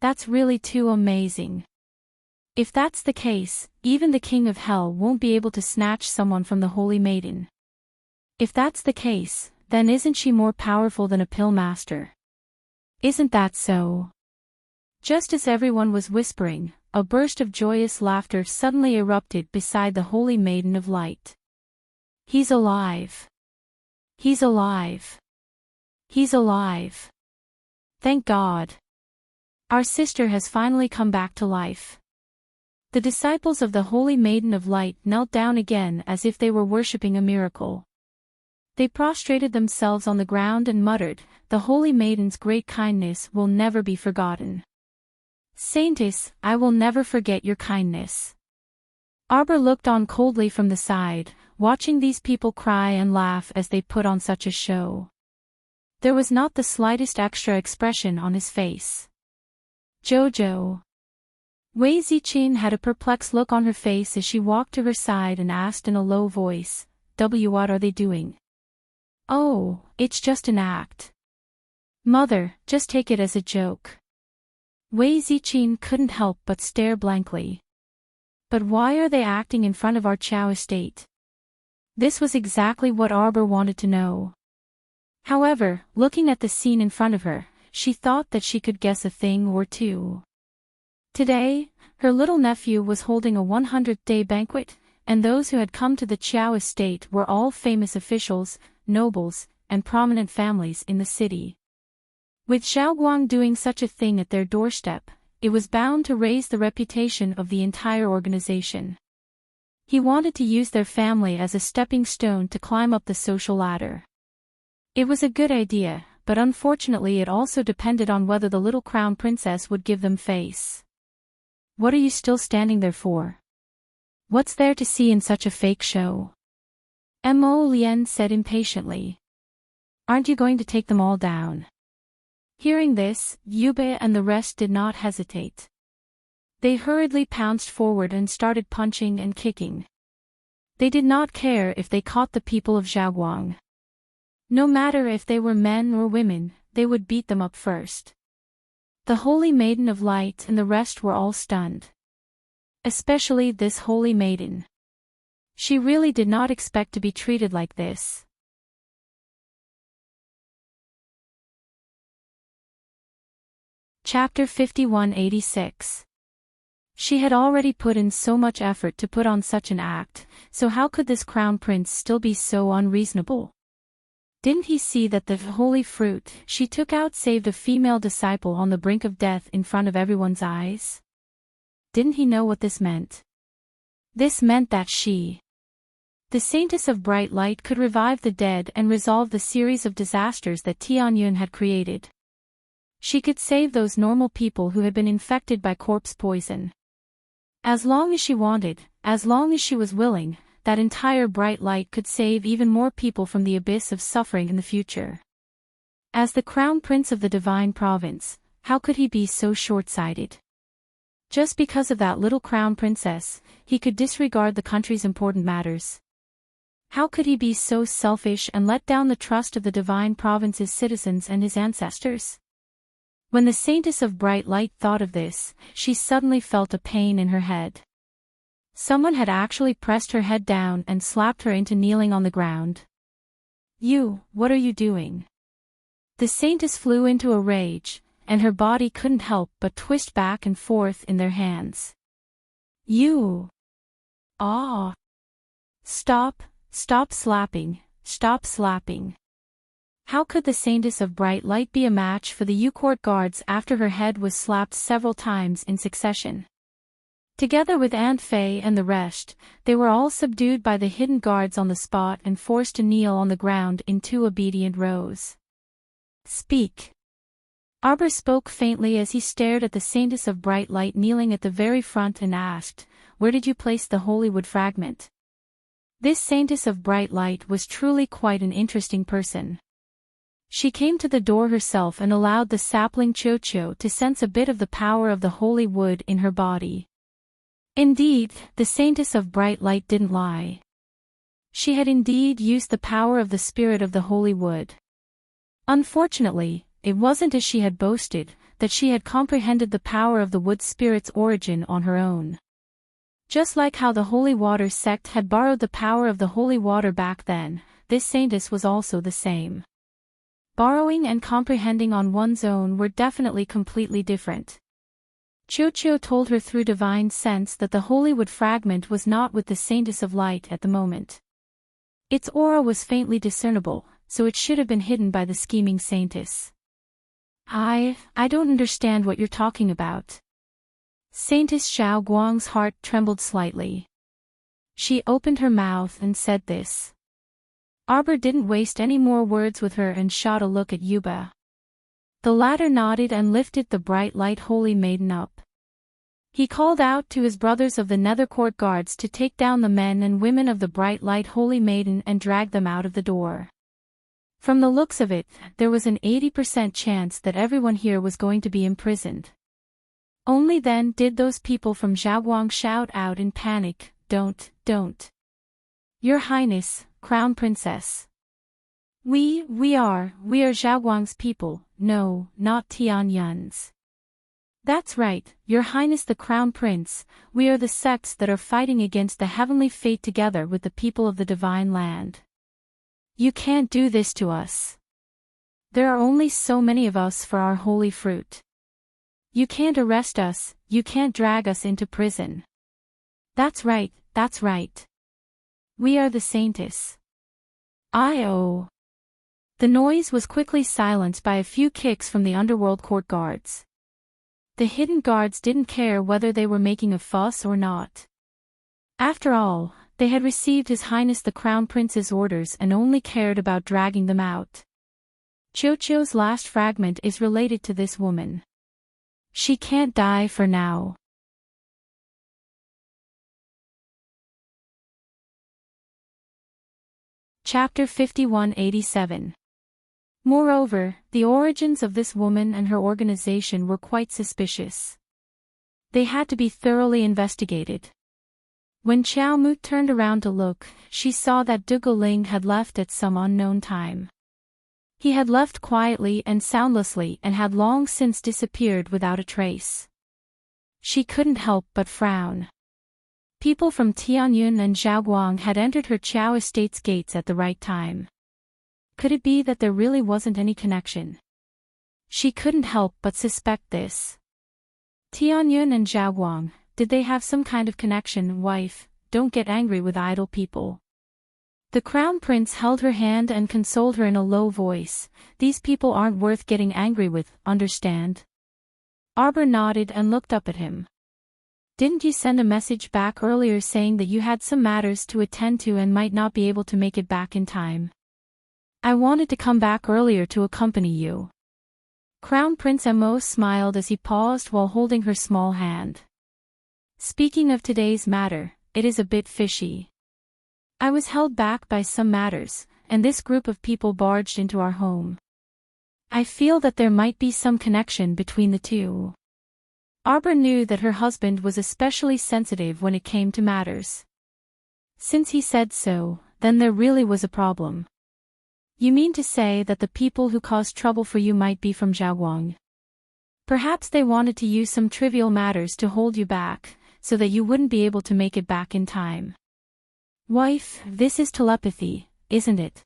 That's really too amazing. If that's the case, even the King of Hell won't be able to snatch someone from the Holy Maiden. If that's the case, then isn't she more powerful than a pill master? Isn't that so? Just as everyone was whispering, a burst of joyous laughter suddenly erupted beside the Holy Maiden of Light. "He's alive! He's alive! He's alive! Thank God! Our sister has finally come back to life." The disciples of the Holy Maiden of Light knelt down again as if they were worshipping a miracle. They prostrated themselves on the ground and muttered, "The Holy Maiden's great kindness will never be forgotten. Saintess, I will never forget your kindness." Arbor looked on coldly from the side, watching these people cry and laugh as they put on such a show. There was not the slightest extra expression on his face. Jojo. Wei Ziqin had a perplexed look on her face as she walked to her side and asked in a low voice, What are they doing?" "Oh, it's just an act. Mother, just take it as a joke." Wei Ziqin couldn't help but stare blankly. "But why are they acting in front of our Chao estate?" This was exactly what Arbor wanted to know. However, looking at the scene in front of her, she thought that she could guess a thing or two. Today, her little nephew was holding a 100th-day banquet, and those who had come to the Chao estate were all famous officials, nobles, and prominent families in the city. With Xiaoguang doing such a thing at their doorstep, it was bound to raise the reputation of the entire organization. He wanted to use their family as a stepping stone to climb up the social ladder. It was a good idea, but unfortunately it also depended on whether the little crown princess would give them face. "What are you still standing there for? What's there to see in such a fake show?" Mo Lien said impatiently. "Aren't you going to take them all down?" Hearing this, Yubei and the rest did not hesitate. They hurriedly pounced forward and started punching and kicking. They did not care if they caught the people of Xiaoguang. No matter if they were men or women, they would beat them up first. The Holy Maiden of Light and the rest were all stunned. Especially this Holy Maiden. She really did not expect to be treated like this. Chapter 5186. She had already put in so much effort to put on such an act, so how could this crown prince still be so unreasonable? Didn't he see that the holy fruit she took out saved a female disciple on the brink of death in front of everyone's eyes? Didn't he know what this meant? This meant that she, the Saintess of Bright Light, could revive the dead and resolve the series of disasters that Tianyun had created. She could save those normal people who had been infected by corpse poison. As long as she wanted, as long as she was willing, that entire bright light could save even more people from the abyss of suffering in the future. As the crown prince of the divine province, how could he be so short-sighted? Just because of that little crown princess, he could disregard the country's important matters. How could he be so selfish and let down the trust of the divine province's citizens and his ancestors? When the Saintess of Bright Light thought of this, she suddenly felt a pain in her head. Someone had actually pressed her head down and slapped her into kneeling on the ground. What are you doing? The Saintess flew into a rage, and her body couldn't help but twist back and forth in their hands. Ah! Stop slapping, stop slapping. How could the Saintess of Bright Light be a match for the court guards after her head was slapped several times in succession? Together with Aunt Fay and the rest, they were all subdued by the hidden guards on the spot and forced to kneel on the ground in 2 obedient rows. Speak. Arbor spoke faintly as he stared at the Saintess of Bright Light kneeling at the very front and asked, "Where did you place the holy wood fragment?" This Saintess of Bright Light was truly quite an interesting person. She came to the door herself and allowed the sapling Cho-Cho to sense a bit of the power of the holy wood in her body. Indeed, the Saintess of Bright Light didn't lie. She had indeed used the power of the spirit of the holy wood. Unfortunately, it wasn't as she had boasted, that she had comprehended the power of the wood spirit's origin on her own. Just like how the Holy Water sect had borrowed the power of the holy water back then, this Saintess was also the same. Borrowing and comprehending on one's own were definitely completely different. Cho-Cho told her through divine sense that the holy wood fragment was not with the Saintess of Light at the moment. Its aura was faintly discernible, so it should have been hidden by the scheming Saintess. I don't understand what you're talking about. Saintess Xiao Guang's heart trembled slightly. She opened her mouth and said this. Arbor didn't waste any more words with her and shot a look at Yuba. The latter nodded and lifted the Bright Light Holy Maiden up. He called out to his brothers of the Nether Court guards to take down the men and women of the Bright Light Holy Maiden and drag them out of the door. From the looks of it, there was an 80% chance that everyone here was going to be imprisoned. Only then did those people from Zhaoguang shout out in panic, Don't. Your Highness, Crown Princess. We are Zhaoguang's people, no, not Tianyun's. That's right, Your Highness the Crown Prince, we are the sects that are fighting against the heavenly fate together with the people of the Divine Land. You can't do this to us. There are only so many of us for our holy fruit. You can't arrest us, you can't drag us into prison. That's right. We are the Saintess. The noise was quickly silenced by a few kicks from the underworld court guards. The hidden guards didn't care whether they were making a fuss or not. After all, they had received His Highness the Crown Prince's orders and only cared about dragging them out. Cho-Cho's last fragment is related to this woman. She can't die for now. Chapter 5187. Moreover, the origins of this woman and her organization were quite suspicious. They had to be thoroughly investigated. When Qiao Mu turned around to look, she saw that Dugo Ling had left at some unknown time. He had left quietly and soundlessly and had long since disappeared without a trace. She couldn't help but frown. People from Tianyun and Zhaoguang had entered her Qiao estate's gates at the right time. Could it be that there really wasn't any connection? She couldn't help but suspect this. Tianyun and Zhaoguang, did they have some kind of connection? Wife, don't get angry with idle people. The Crown Prince held her hand and consoled her in a low voice. These people aren't worth getting angry with, understand? Arbor nodded and looked up at him. Didn't you send a message back earlier saying that you had some matters to attend to and might not be able to make it back in time? I wanted to come back earlier to accompany you. Crown Prince Amos smiled as he paused while holding her small hand. Speaking of today's matter, it is a bit fishy. I was held back by some matters, and this group of people barged into our home. I feel that there might be some connection between the two. Arbor knew that her husband was especially sensitive when it came to matters. Since he said so, then there really was a problem. You mean to say that the people who caused trouble for you might be from Zhaoguang? Perhaps they wanted to use some trivial matters to hold you back, so that you wouldn't be able to make it back in time. Wife, this is telepathy, isn't it?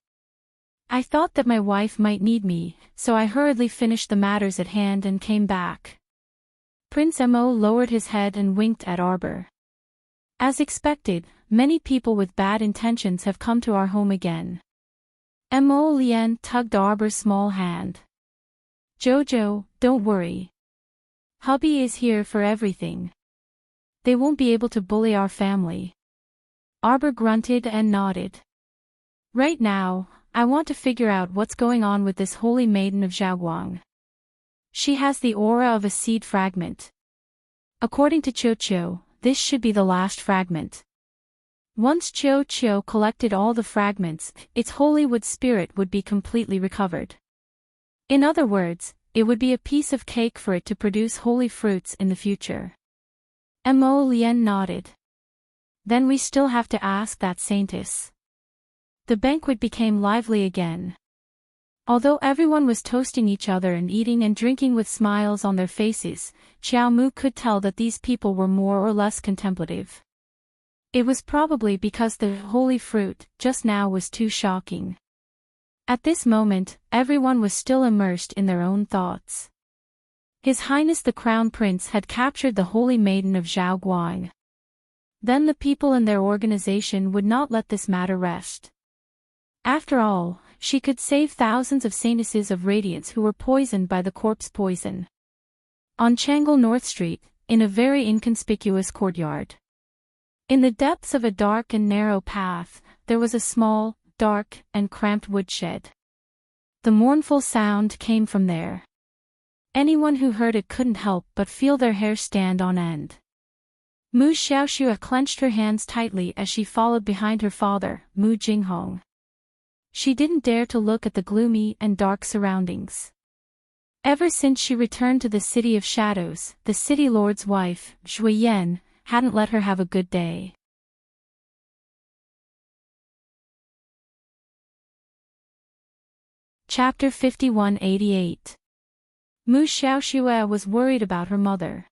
I thought that my wife might need me, so I hurriedly finished the matters at hand and came back. Prince Mo lowered his head and winked at Arbor. As expected, many people with bad intentions have come to our home again. Mo Lian tugged Arbor's small hand. Jojo, don't worry. Hubby is here for everything. They won't be able to bully our family. Arbor grunted and nodded. Right now, I want to figure out what's going on with this holy maiden of Zhaoguang. She has the aura of a seed fragment. According to Cho, this should be the last fragment. Once Cho collected all the fragments, its holy wood spirit would be completely recovered. In other words, it would be a piece of cake for it to produce holy fruits in the future. Mo Lian nodded. Then we still have to ask that saintess. The banquet became lively again. Although everyone was toasting each other and eating and drinking with smiles on their faces, Xiao Mu could tell that these people were more or less contemplative. It was probably because the holy fruit just now was too shocking. At this moment, everyone was still immersed in their own thoughts. His Highness the Crown Prince had captured the holy maiden of Zhaoguang. Then the people in their organization would not let this matter rest. After all, she could save thousands of saintesses of radiance who were poisoned by the corpse poison. On Changle North Street, in a very inconspicuous courtyard. In the depths of a dark and narrow path, there was a small, dark, and cramped woodshed. The mournful sound came from there. Anyone who heard it couldn't help but feel their hair stand on end. Mu Xiaoxue clenched her hands tightly as she followed behind her father, Mu Jinghong. She didn't dare to look at the gloomy and dark surroundings. Ever since she returned to the City of Shadows, the city lord's wife, Zhui Yan, hadn't let her have a good day. Chapter 5188. Mu Xiaoxue was worried about her mother.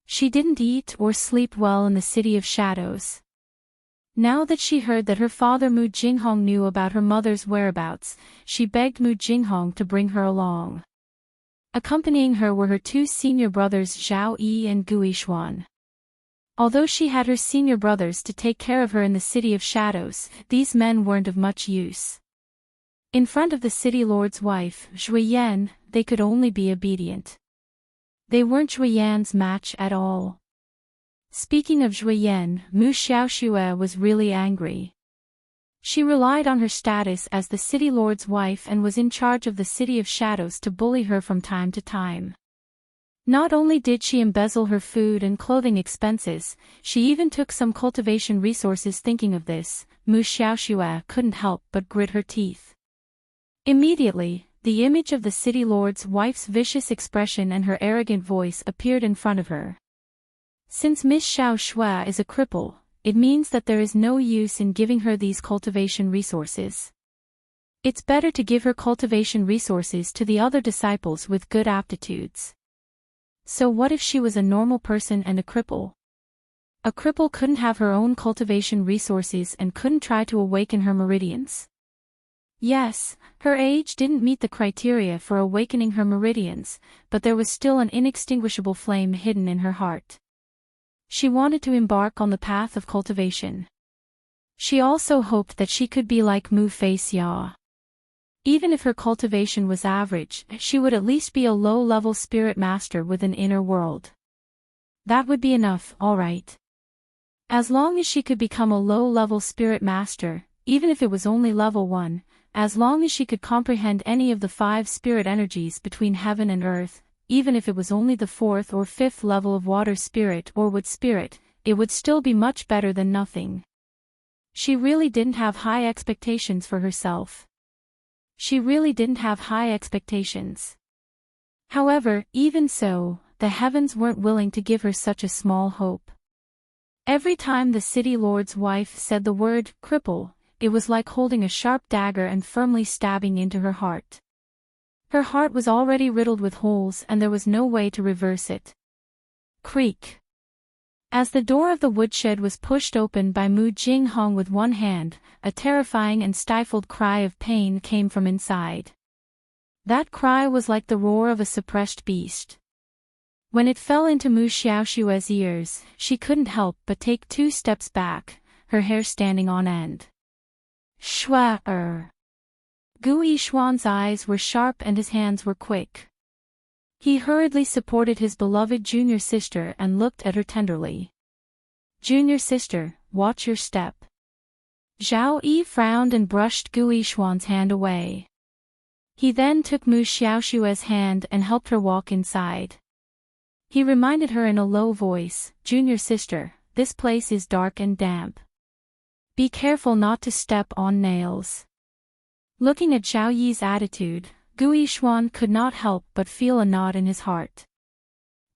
She didn't eat or sleep well in the City of Shadows. Now that she heard that her father Mu Jinghong knew about her mother's whereabouts, she begged Mu Jinghong to bring her along. Accompanying her were her two senior brothers Zhao Yi and Gui Xuan. Although she had her senior brothers to take care of her in the City of Shadows, these men weren't of much use. In front of the city lord's wife, Zhui Yan, they could only be obedient. They weren't Zhui Yan's match at all. Speaking of Zhui Yan, Mu Xiaoxue was really angry. She relied on her status as the city lord's wife and was in charge of the City of Shadows to bully her from time to time. Not only did she embezzle her food and clothing expenses, she even took some cultivation resources. Thinking of this, Mu Xiaoxue couldn't help but grit her teeth. Immediately, the image of the city lord's wife's vicious expression and her arrogant voice appeared in front of her. Since Miss Xiaoxue is a cripple, it means that there is no use in giving her these cultivation resources. It's better to give her cultivation resources to the other disciples with good aptitudes. So what if she was a normal person and a cripple? A cripple couldn't have her own cultivation resources and couldn't try to awaken her meridians. Yes, her age didn't meet the criteria for awakening her meridians, but there was still an inextinguishable flame hidden in her heart. She wanted to embark on the path of cultivation. She also hoped that she could be like Mu Fei Xia. Even if her cultivation was average, she would at least be a low-level spirit master with an inner world. That would be enough, all right. As long as she could become a low-level spirit master, even if it was only level 1, as long as she could comprehend any of the 5 spirit energies between heaven and earth, even if it was only the 4th or 5th level of water spirit or wood spirit, it would still be much better than nothing. She really didn't have high expectations for herself. She really didn't have high expectations. However, even so, the heavens weren't willing to give her such a small hope. Every time the city lord's wife said the word cripple, it was like holding a sharp dagger and firmly stabbing into her heart. Her heart was already riddled with holes and there was no way to reverse it. Creak. As the door of the woodshed was pushed open by Mu Jinghong with one hand, a terrifying and stifled cry of pain came from inside. That cry was like the roar of a suppressed beast. When it fell into Mu Xiaoshua's ears, she couldn't help but take 2 steps back, her hair standing on end. Shua-er. Gu Yishuan's eyes were sharp and his hands were quick. He hurriedly supported his beloved junior sister and looked at her tenderly. Junior sister, watch your step. Zhao Yi frowned and brushed Gu Yishuan's hand away. He then took Mu Xiaoshua's hand and helped her walk inside. He reminded her in a low voice, Junior sister, this place is dark and damp. Be careful not to step on nails. Looking at Zhao Yi's attitude, Gu Yishuan could not help but feel a knot in his heart.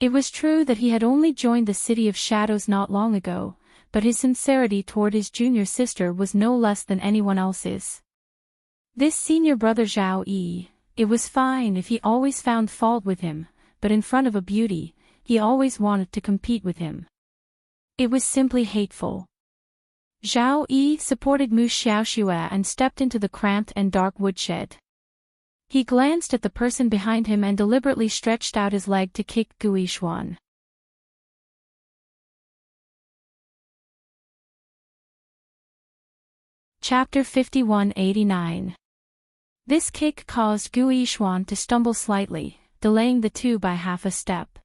It was true that he had only joined the City of Shadows not long ago, but his sincerity toward his junior sister was no less than anyone else's. This senior brother Zhao Yi, it was fine if he always found fault with him, but in front of a beauty, he always wanted to compete with him. It was simply hateful. Zhao Yi supported Mu Xiaoxue and stepped into the cramped and dark woodshed. He glanced at the person behind him and deliberately stretched out his leg to kick Gu Yishuan. Chapter 5189. This kick caused Gu Yishuan to stumble slightly, delaying the two by half a step.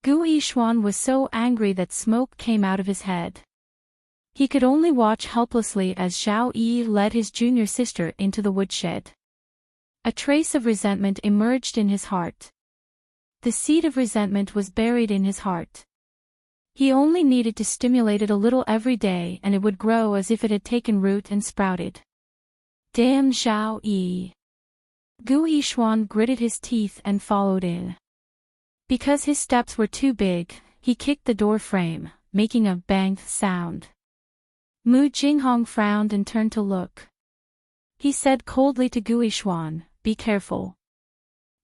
Gu Yishuan was so angry that smoke came out of his head. He could only watch helplessly as Zhao Yi led his junior sister into the woodshed. A trace of resentment emerged in his heart. The seed of resentment was buried in his heart. He only needed to stimulate it a little every day and it would grow as if it had taken root and sprouted. Damn Zhao Yi. Gu Yishuan gritted his teeth and followed in. Because his steps were too big, he kicked the door frame, making a bang sound. Mu Jinghong frowned and turned to look. He said coldly to Gu Yishuan, be careful.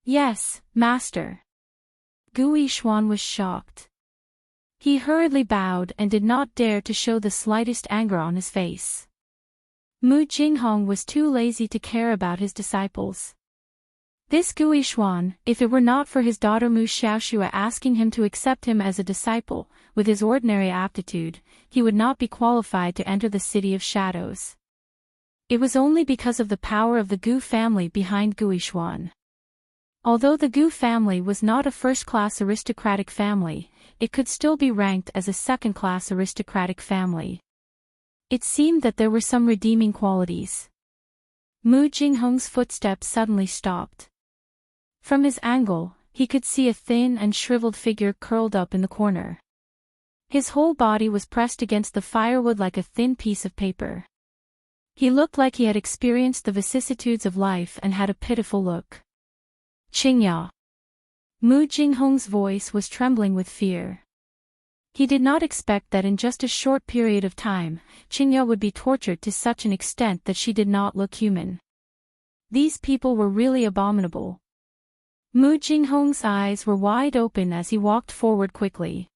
Yes, master. Gu Yishuan was shocked. He hurriedly bowed and did not dare to show the slightest anger on his face. Mu Jinghong was too lazy to care about his disciples. This Gu Yishuan, if it were not for his daughter Mu Xiaoxue asking him to accept him as a disciple, with his ordinary aptitude, he would not be qualified to enter the City of Shadows. It was only because of the power of the Gu family behind Gu Yishuan. Although the Gu family was not a first-class aristocratic family, it could still be ranked as a second-class aristocratic family. It seemed that there were some redeeming qualities. Mu Jinghong's footsteps suddenly stopped. From his angle, he could see a thin and shriveled figure curled up in the corner. His whole body was pressed against the firewood like a thin piece of paper. He looked like he had experienced the vicissitudes of life and had a pitiful look. Qingya. Mu Jinghong's voice was trembling with fear. He did not expect that in just a short period of time, Qingya would be tortured to such an extent that she did not look human. These people were really abominable. Mu Jinghong's eyes were wide open as he walked forward quickly.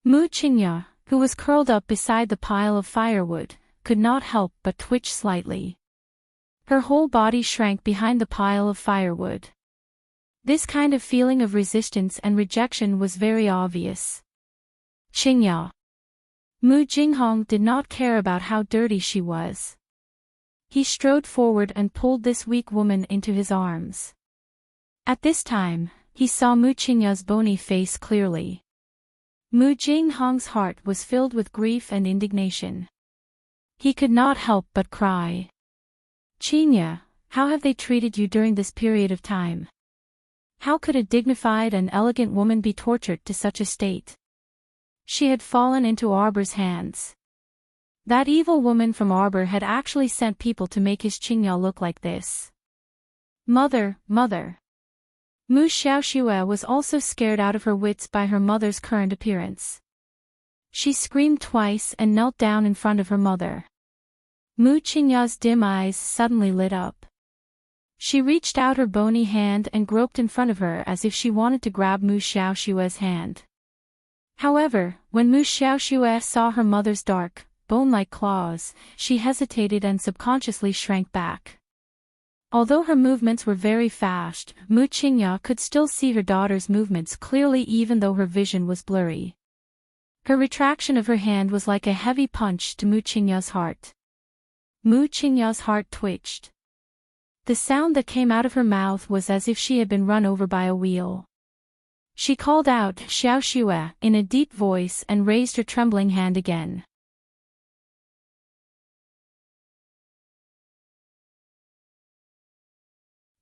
Mu Qingya, who was curled up beside the pile of firewood, could not help but twitch slightly. Her whole body shrank behind the pile of firewood. This kind of feeling of resistance and rejection was very obvious. Qingya. Mu Jinghong did not care about how dirty she was. He strode forward and pulled this weak woman into his arms. At this time, he saw Mu Qingya's bony face clearly. Mu Jinghong's heart was filled with grief and indignation. He could not help but cry. Qingya, how have they treated you during this period of time? How could a dignified and elegant woman be tortured to such a state? She had fallen into Arbor's hands. That evil woman from Arbor had actually sent people to make his Qingya look like this. Mother, mother. Mu Xiaoxue was also scared out of her wits by her mother's current appearance. She screamed twice and knelt down in front of her mother. Mu Qingya's dim eyes suddenly lit up. She reached out her bony hand and groped in front of her as if she wanted to grab Mu Xiaoxue's hand. However, when Mu Xiaoxue saw her mother's dark, bone-like claws, she hesitated and subconsciously shrank back. Although her movements were very fast, Mu Qingya could still see her daughter's movements clearly even though her vision was blurry. Her retraction of her hand was like a heavy punch to Mu Qingya's heart. Mu Qingya's heart twitched. The sound that came out of her mouth was as if she had been run over by a wheel. She called out Xiaoxue in a deep voice and raised her trembling hand again.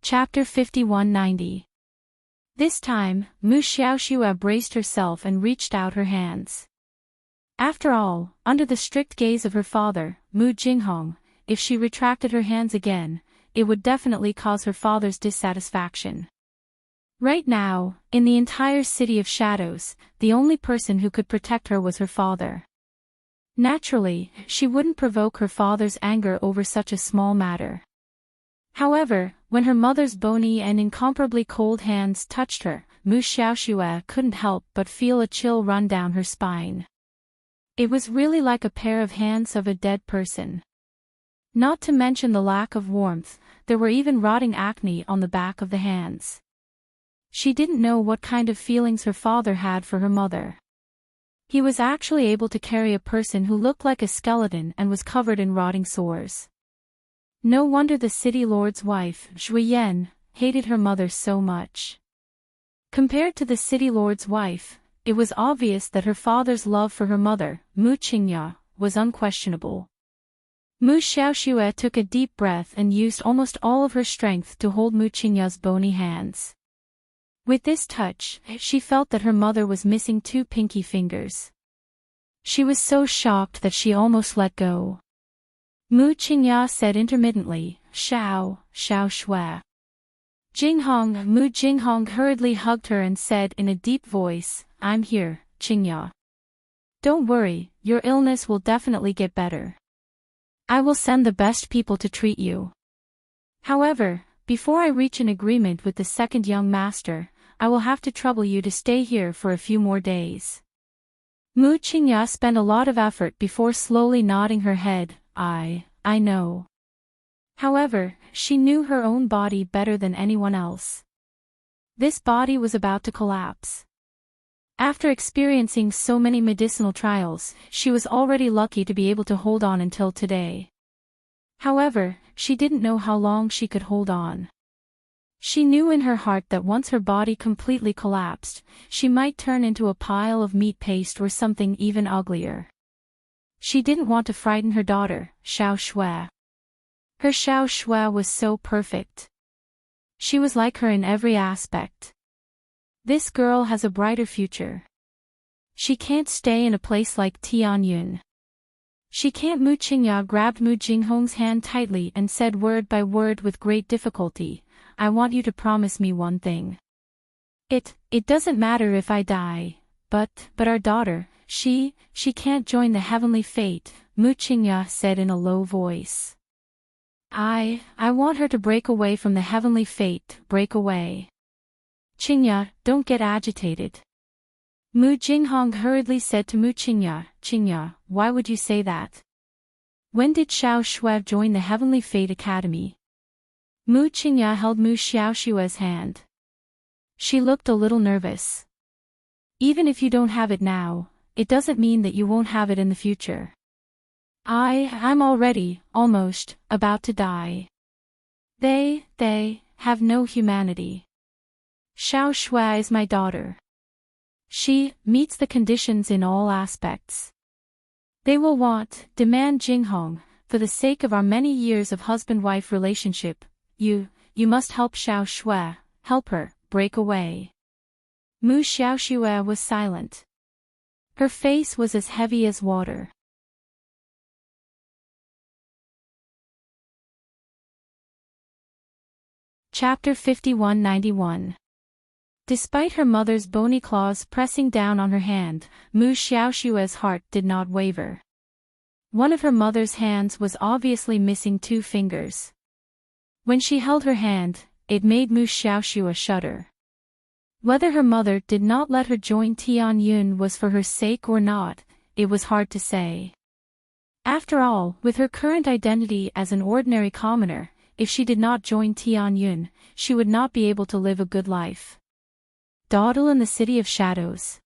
Chapter 5190. This time, Mu Xiaoxue braced herself and reached out her hands. After all, under the strict gaze of her father, Mu Jinghong, if she retracted her hands again, it would definitely cause her father's dissatisfaction. Right now, in the entire City of Shadows, the only person who could protect her was her father. Naturally, she wouldn't provoke her father's anger over such a small matter. However, when her mother's bony and incomparably cold hands touched her, Mu Xiaoxue couldn't help but feel a chill run down her spine. It was really like a pair of hands of a dead person. Not to mention the lack of warmth, there were even rotting acne on the back of the hands. She didn't know what kind of feelings her father had for her mother. He was actually able to carry a person who looked like a skeleton and was covered in rotting sores. No wonder the city lord's wife, Zhui Yan, hated her mother so much. Compared to the city lord's wife, it was obvious that her father's love for her mother, Mu Qingya, was unquestionable. Mu Xiaoxue took a deep breath and used almost all of her strength to hold Mu Qingya's bony hands. With this touch, she felt that her mother was missing two pinky fingers. She was so shocked that she almost let go. Mu Qingya said intermittently, Xiao Shui. Mu Jinghong hurriedly hugged her and said in a deep voice, I'm here, Qingya. Don't worry, your illness will definitely get better. I will send the best people to treat you. However, before I reach an agreement with the second young master, I will have to trouble you to stay here for a few more days. Mu Qingya spent a lot of effort before slowly nodding her head. I know. However, she knew her own body better than anyone else. This body was about to collapse. After experiencing so many medicinal trials, she was already lucky to be able to hold on until today. However, she didn't know how long she could hold on. She knew in her heart that once her body completely collapsed, she might turn into a pile of meat paste or something even uglier. She didn't want to frighten her daughter, Xiaoxue. Her Xiaoxue was so perfect. She was like her in every aspect. This girl has a brighter future. She can't stay in a place like Tianyun. She can't. Mu Qingya grabbed Mu Jinghong's hand tightly and said word by word with great difficulty, I want you to promise me one thing. It doesn't matter if I die, but our daughter, she can't join the heavenly fate, Mu Qingya said in a low voice. I want her to break away from the heavenly fate, break away. Qingya, don't get agitated. Mu Jinghong hurriedly said to Mu Qingya, Qingya, why would you say that? When did Xiaoxue join the Heavenly Fate Academy? Mu Qingya held Mu Xiaoxue's hand. She looked a little nervous. Even if you don't have it now, it doesn't mean that you won't have it in the future. I'm already, almost, about to die. They have no humanity. Xiaoxue is my daughter. She meets the conditions in all aspects. They will demand Jinghong, for the sake of our many years of husband-wife relationship, you must help Xiaoxue, help her, break away. Mu Xiaoxue was silent. Her face was as heavy as water. Chapter 5191. Despite her mother's bony claws pressing down on her hand, Mu Xiaoshue's heart did not waver. One of her mother's hands was obviously missing 2 fingers. When she held her hand, it made Mu Xiaoshue shudder. Whether her mother did not let her join Tianyun was for her sake or not, it was hard to say. After all, with her current identity as an ordinary commoner, if she did not join Tianyun, she would not be able to live a good life. Dawdle in the City of Shadows.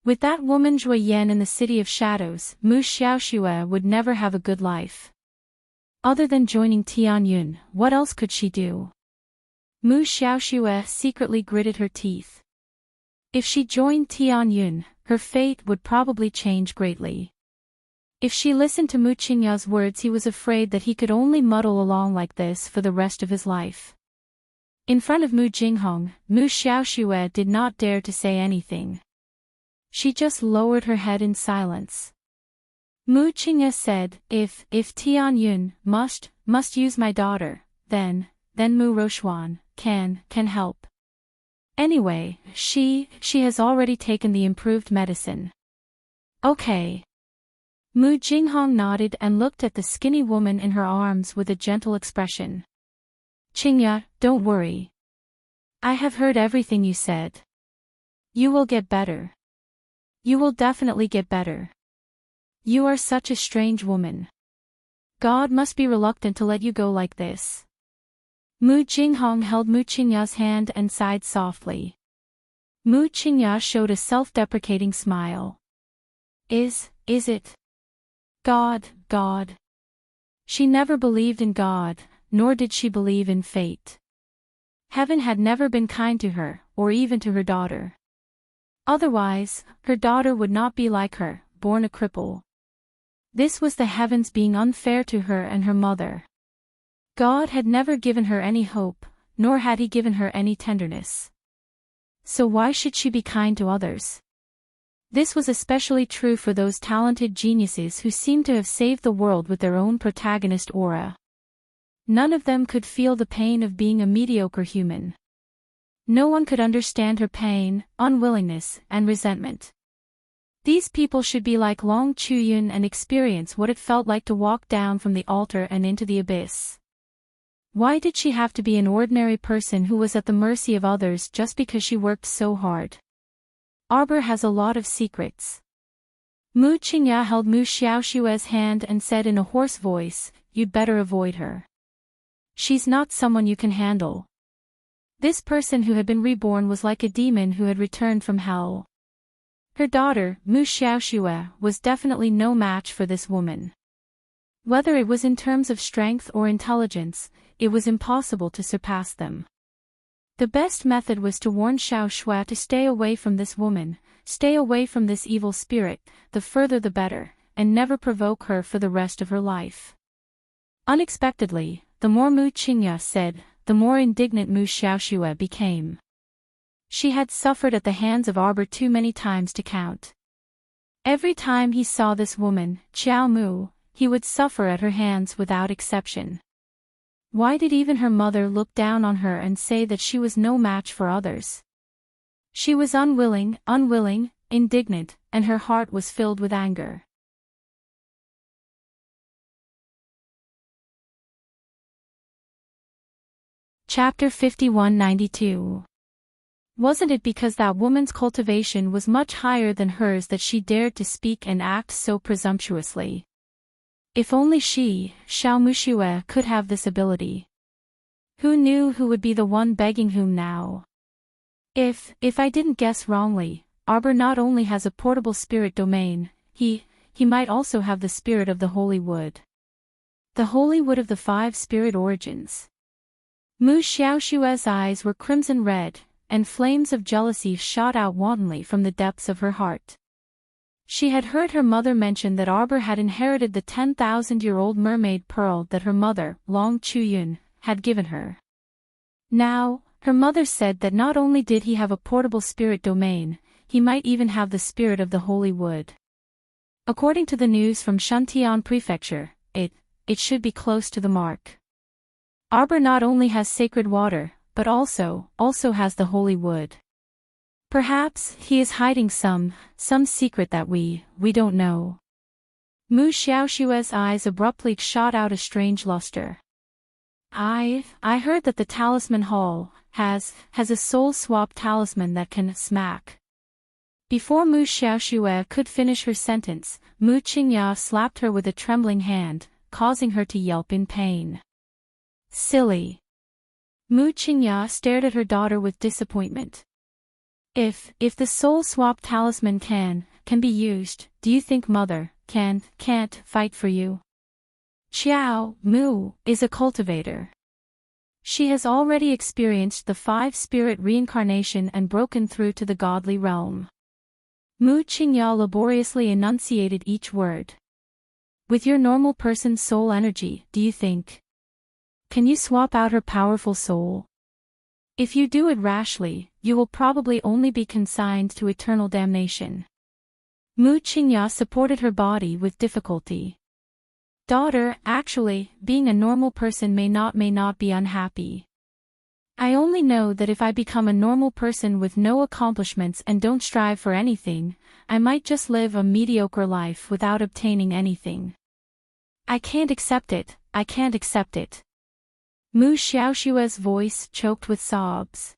With that woman Zhui Yan in the City of Shadows, Mu Xiaoshue would never have a good life. Other than joining Tianyun, what else could she do? Mu Xiaoshue secretly gritted her teeth. If she joined Tianyun, her fate would probably change greatly. If she listened to Mu Qingya's words, he was afraid that he could only muddle along like this for the rest of his life. In front of Mu Jinghong, Mu Xiaoshue did not dare to say anything. She just lowered her head in silence. Mu Qingya said, If Tianyun must use my daughter, then Mu Roxuan can help. Anyway, she has already taken the improved medicine. Okay. Mu Jinghong nodded and looked at the skinny woman in her arms with a gentle expression. Qingya, don't worry. I have heard everything you said. You will get better. You will definitely get better. You are such a strange woman. God must be reluctant to let you go like this. Mu Jinghong held Mu Qingya's hand and sighed softly. Mu Qingya showed a self-deprecating smile. Is it? God. She never believed in God, nor did she believe in fate. Heaven had never been kind to her, or even to her daughter. Otherwise, her daughter would not be like her, born a cripple. This was the heavens being unfair to her and her mother. God had never given her any hope, nor had he given her any tenderness. So why should she be kind to others? This was especially true for those talented geniuses who seemed to have saved the world with their own protagonist aura. None of them could feel the pain of being a mediocre human. No one could understand her pain, unwillingness, and resentment. These people should be like Long Chuyun and experience what it felt like to walk down from the altar and into the abyss. Why did she have to be an ordinary person who was at the mercy of others just because she worked so hard? Arbor has a lot of secrets. Mu Qingya held Mu Xiaoshue's hand and said in a hoarse voice, You'd better avoid her. She's not someone you can handle. This person who had been reborn was like a demon who had returned from hell. Her daughter, Mu Xiaoshue, was definitely no match for this woman. Whether it was in terms of strength or intelligence, it was impossible to surpass them. The best method was to warn Xiaoshui to stay away from this woman, stay away from this evil spirit, the further the better, and never provoke her for the rest of her life. Unexpectedly, the more Mu Qingya said, the more indignant Mu Xiaoshue became. She had suffered at the hands of Arbor too many times to count. Every time he saw this woman, Qiao Mu, he would suffer at her hands without exception. Why did even her mother look down on her and say that she was no match for others? She was unwilling, indignant, and her heart was filled with anger. Chapter 5192. Wasn't it because that woman's cultivation was much higher than hers that she dared to speak and act so presumptuously? If only she, Xiao Mushue, could have this ability. Who knew who would be the one begging whom now? If I didn't guess wrongly, Arbor not only has a portable spirit domain, he might also have the spirit of the holy wood. The holy wood of the 5 spirit origins. Mu Xiaoshue's eyes were crimson red, and flames of jealousy shot out wantonly from the depths of her heart. She had heard her mother mention that Arbor had inherited the 10,000-year-old mermaid pearl that her mother, Long Chuyun, had given her. Now, her mother said that not only did he have a portable spirit domain, he might even have the spirit of the holy wood. According to the news from Shuntian Prefecture, it should be close to the mark. Arbor not only has sacred water, but also has the holy wood. Perhaps he is hiding some secret that we don't know. Mu Xiaoshue's eyes abruptly shot out a strange luster. I heard that the Talisman Hall has a soul swap talisman that can smack. Before Mu Xiaoxue could finish her sentence, Mu Qingya slapped her with a trembling hand, causing her to yelp in pain. Silly. Mu Qingya stared at her daughter with disappointment. If the soul swap talisman can be used, do you think Mother can't fight for you? Xiao Mu is a cultivator. She has already experienced the 5-spirit reincarnation and broken through to the godly realm. Mu Qingya laboriously enunciated each word. With your normal person's soul energy, do you think? Can you swap out her powerful soul? If you do it rashly, you will probably only be consigned to eternal damnation. Mu Qingya supported her body with difficulty. Daughter, actually, being a normal person may not be unhappy. I only know that if I become a normal person with no accomplishments and don't strive for anything, I might just live a mediocre life without obtaining anything. I can't accept it, I can't accept it. Mu Xiaoshue's voice choked with sobs.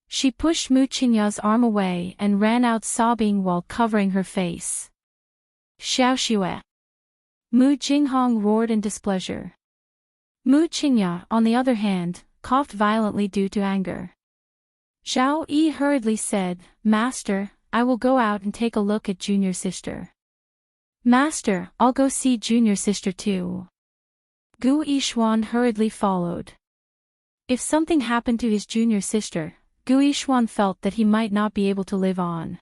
She pushed Mu Qingya's arm away and ran out sobbing while covering her face. Xiaoxue. Mu Jinghong roared in displeasure. Mu Qingya, on the other hand, coughed violently due to anger. Zhao Yi hurriedly said, Master, I will go out and take a look at junior sister. Master, I'll go see junior sister too. Gu Yishuan hurriedly followed. If something happened to his junior sister, Gu Yishuan felt that he might not be able to live on.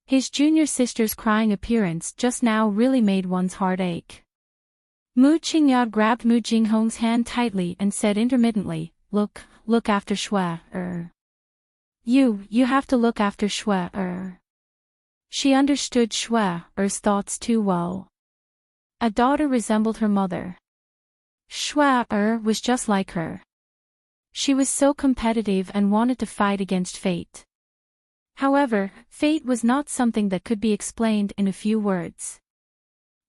His junior sister's crying appearance just now really made one's heart ache. Mu Qingya grabbed Mu Jinghong's hand tightly and said intermittently, Look after Shui. You have to look after Shui. She understood Shui's thoughts too well. A daughter resembled her mother. Shui was just like her. She was so competitive and wanted to fight against fate. However, fate was not something that could be explained in a few words.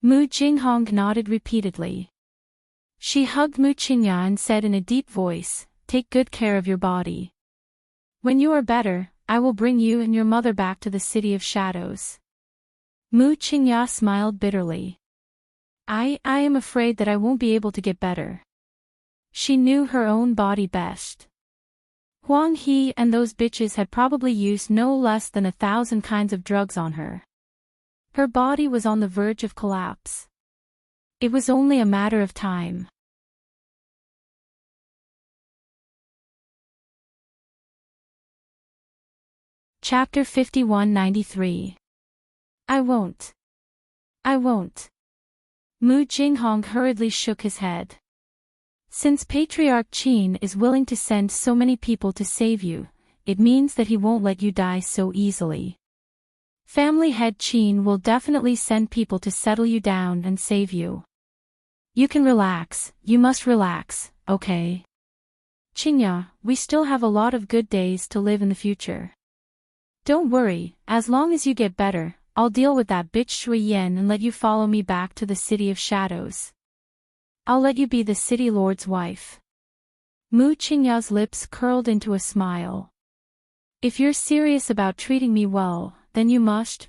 Mu Jinghong nodded repeatedly. She hugged Mu Qingya and said in a deep voice, Take good care of your body. When you are better, I will bring you and your mother back to the City of Shadows. Mu Qingya smiled bitterly. I am afraid that I won't be able to get better. She knew her own body best. Huang He and those bitches had probably used no less than 1,000 kinds of drugs on her. Her body was on the verge of collapse. It was only a matter of time. Chapter 5193. I won't. Mu Jinghong hurriedly shook his head. Since Patriarch Qin is willing to send so many people to save you, it means that he won't let you die so easily. Family head Qin will definitely send people to settle you down and save you. You can relax, you must relax, okay? Qingya, we still have a lot of good days to live in the future. Don't worry, as long as you get better, I'll deal with that bitch Shui Yan and let you follow me back to the City of Shadows. I'll let you be the City Lord's wife. Mu Qingya's lips curled into a smile. If you're serious about treating me well, then you must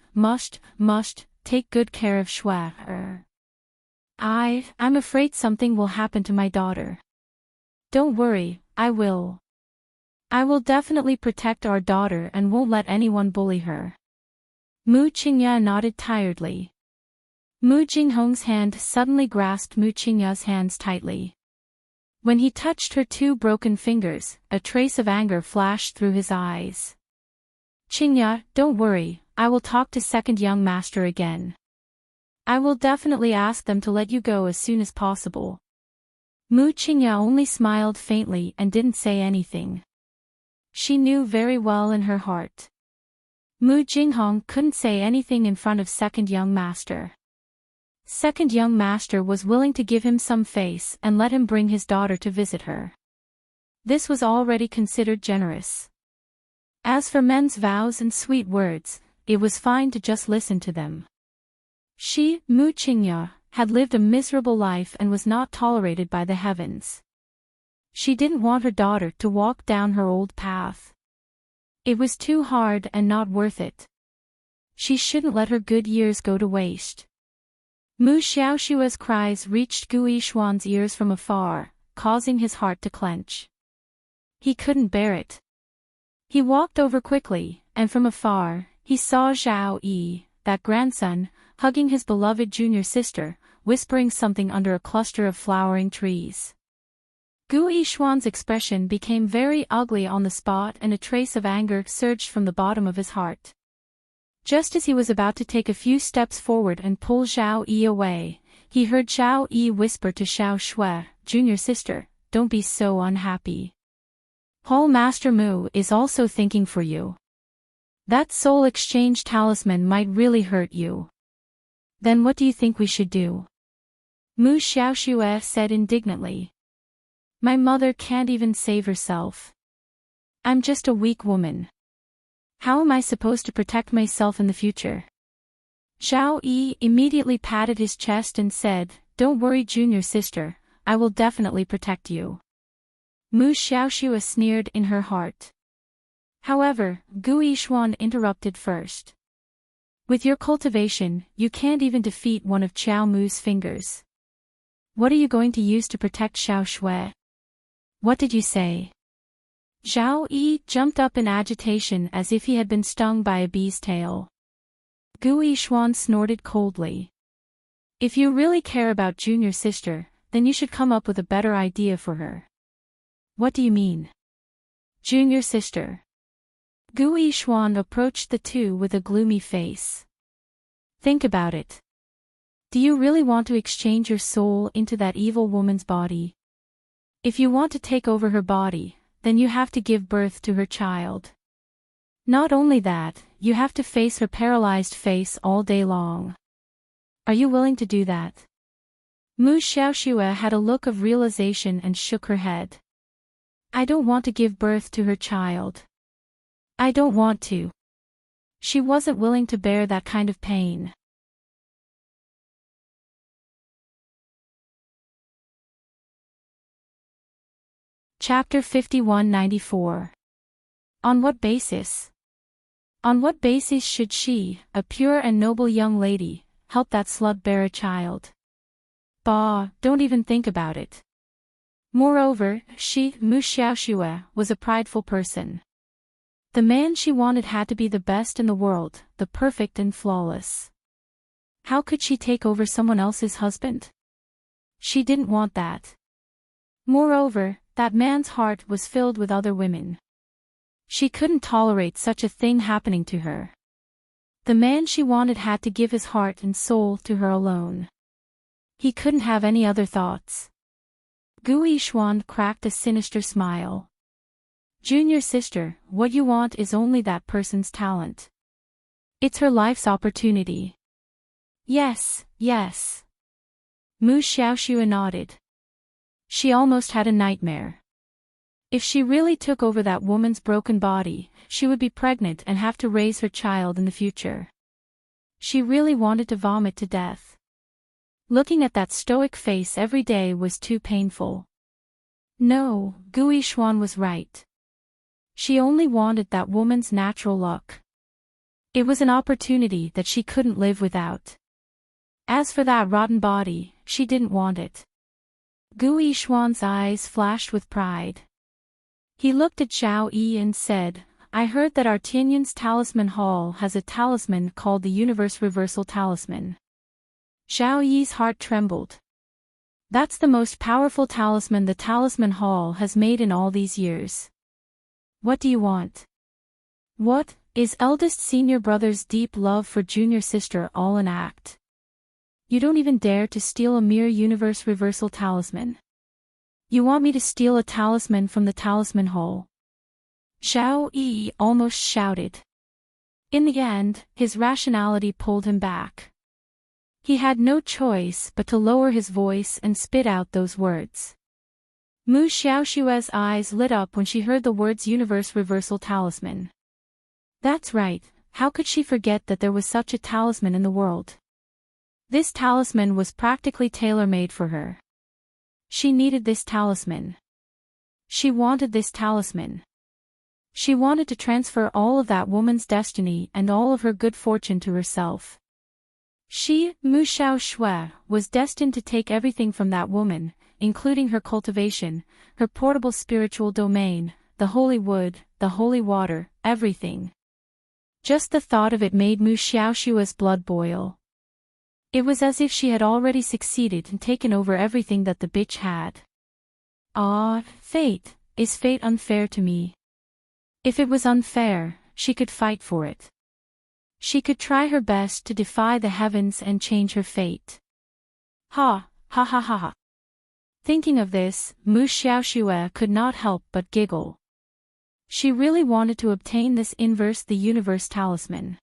take good care of Shui. I'm afraid something will happen to my daughter. Don't worry, I will. I will definitely protect our daughter and won't let anyone bully her. Mu Qingya nodded tiredly. Mu Jinghong's hand suddenly grasped Mu Qingya's hands tightly. When he touched her 2 broken fingers, a trace of anger flashed through his eyes. Qingya, don't worry, I will talk to second young master again. I will definitely ask them to let you go as soon as possible. Mu Qingya only smiled faintly and didn't say anything. She knew very well in her heart. Mu Jinghong couldn't say anything in front of second young master. Second young master was willing to give him some face and let him bring his daughter to visit her. This was already considered generous. As for men's vows and sweet words, it was fine to just listen to them. She, Mu Qingya, had lived a miserable life and was not tolerated by the heavens. She didn't want her daughter to walk down her old path. It was too hard and not worth it. She shouldn't let her good years go to waste. Mu Xiaoshua's cries reached Gu Yishuan's ears from afar, causing his heart to clench. He couldn't bear it. He walked over quickly, and from afar, he saw Zhao Yi, that grandson, hugging his beloved junior sister, whispering something under a cluster of flowering trees. Gu Yishuan's expression became very ugly on the spot and a trace of anger surged from the bottom of his heart. Just as he was about to take a few steps forward and pull Zhao Yi away, he heard Zhao Yi whisper to Xiao Shui, "Junior sister, don't be so unhappy. Hall Master Mu is also thinking for you. That soul exchange talisman might really hurt you. Then what do you think we should do?" Mu Xiaoxue said indignantly. "My mother can't even save herself. I'm just a weak woman. How am I supposed to protect myself in the future?" Zhao Yi immediately patted his chest and said, "Don't worry, junior sister, I will definitely protect you." Mu Xiaoxue sneered in her heart. However, Gu Yishuan interrupted first. "With your cultivation, you can't even defeat one of Qiao Mu's fingers. What are you going to use to protect Xiao Shui? What did you say?" Zhao Yi jumped up in agitation as if he had been stung by a bee's tail. Gu Yishuan snorted coldly. "If you really care about junior sister, then you should come up with a better idea for her." "What do you mean? Junior sister?" Gu Yishuan approached the two with a gloomy face. "Think about it. Do you really want to exchange your soul into that evil woman's body? If you want to take over her body, then you have to give birth to her child. Not only that, you have to face her paralyzed face all day long. Are you willing to do that?" Mu Xiaoxue had a look of realization and shook her head. "I don't want to give birth to her child. I don't want to." She wasn't willing to bear that kind of pain. Chapter 5194. On what basis? On what basis should she, a pure and noble young lady, help that slut bear a child? Bah, don't even think about it. Moreover, she, Mu Xiaoxue, was a prideful person. The man she wanted had to be the best in the world, the perfect and flawless. How could she take over someone else's husband? She didn't want that. Moreover, that man's heart was filled with other women. She couldn't tolerate such a thing happening to her. The man she wanted had to give his heart and soul to her alone. He couldn't have any other thoughts. Gu Yishuan cracked a sinister smile. "Junior sister, what you want is only that person's talent. It's her life's opportunity." Yes, yes. Mu Xiaoxue nodded. She almost had a nightmare. If she really took over that woman's broken body, she would be pregnant and have to raise her child in the future. She really wanted to vomit to death. Looking at that stoic face every day was too painful. No, Gu Yishuan was right. She only wanted that woman's natural luck. It was an opportunity that she couldn't live without. As for that rotten body, she didn't want it. Gu Yishuan's eyes flashed with pride. He looked at Zhao Yi and said, "I heard that our Tianyin's Talisman Hall has a talisman called the Universe Reversal Talisman." Zhao Yi's heart trembled. That's the most powerful talisman the Talisman Hall has made in all these years. What do you want? What, is eldest senior brother's deep love for junior sister all an act? You don't even dare to steal a mere universe reversal talisman. You want me to steal a talisman from the Talisman Hall? Zhao Yi almost shouted. In the end, his rationality pulled him back. He had no choice but to lower his voice and spit out those words. Mu Xiaoxue's eyes lit up when she heard the words Universe Reversal Talisman. That's right, how could she forget that there was such a talisman in the world? This talisman was practically tailor-made for her. She needed this talisman. She wanted this talisman. She wanted to transfer all of that woman's destiny and all of her good fortune to herself. She, Mu Xiao Shui, was destined to take everything from that woman, including her cultivation, her portable spiritual domain, the holy wood, the holy water, everything. Just the thought of it made Mu Xiaoshua's blood boil. It was as if she had already succeeded and taken over everything that the bitch had. Ah, fate, is fate unfair to me? If it was unfair, she could fight for it. She could try her best to defy the heavens and change her fate. Ha, ha ha ha ha. Thinking of this, Mu Xiaoxue could not help but giggle. She really wanted to obtain this inverse the universe talisman.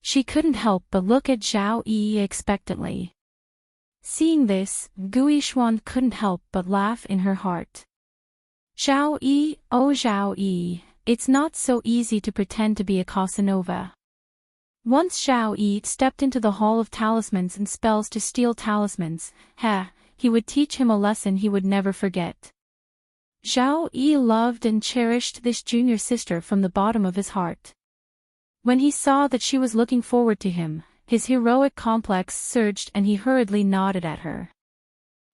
She couldn't help but look at Zhao Yi expectantly. Seeing this, Gu Yishuan couldn't help but laugh in her heart. Zhao Yi, oh Zhao Yi, it's not so easy to pretend to be a Casanova. Once Zhao Yi stepped into the Hall of Talismans and Spells to steal talismans, he would teach him a lesson he would never forget. Zhao Yi loved and cherished this junior sister from the bottom of his heart. When he saw that she was looking forward to him, his heroic complex surged and he hurriedly nodded at her.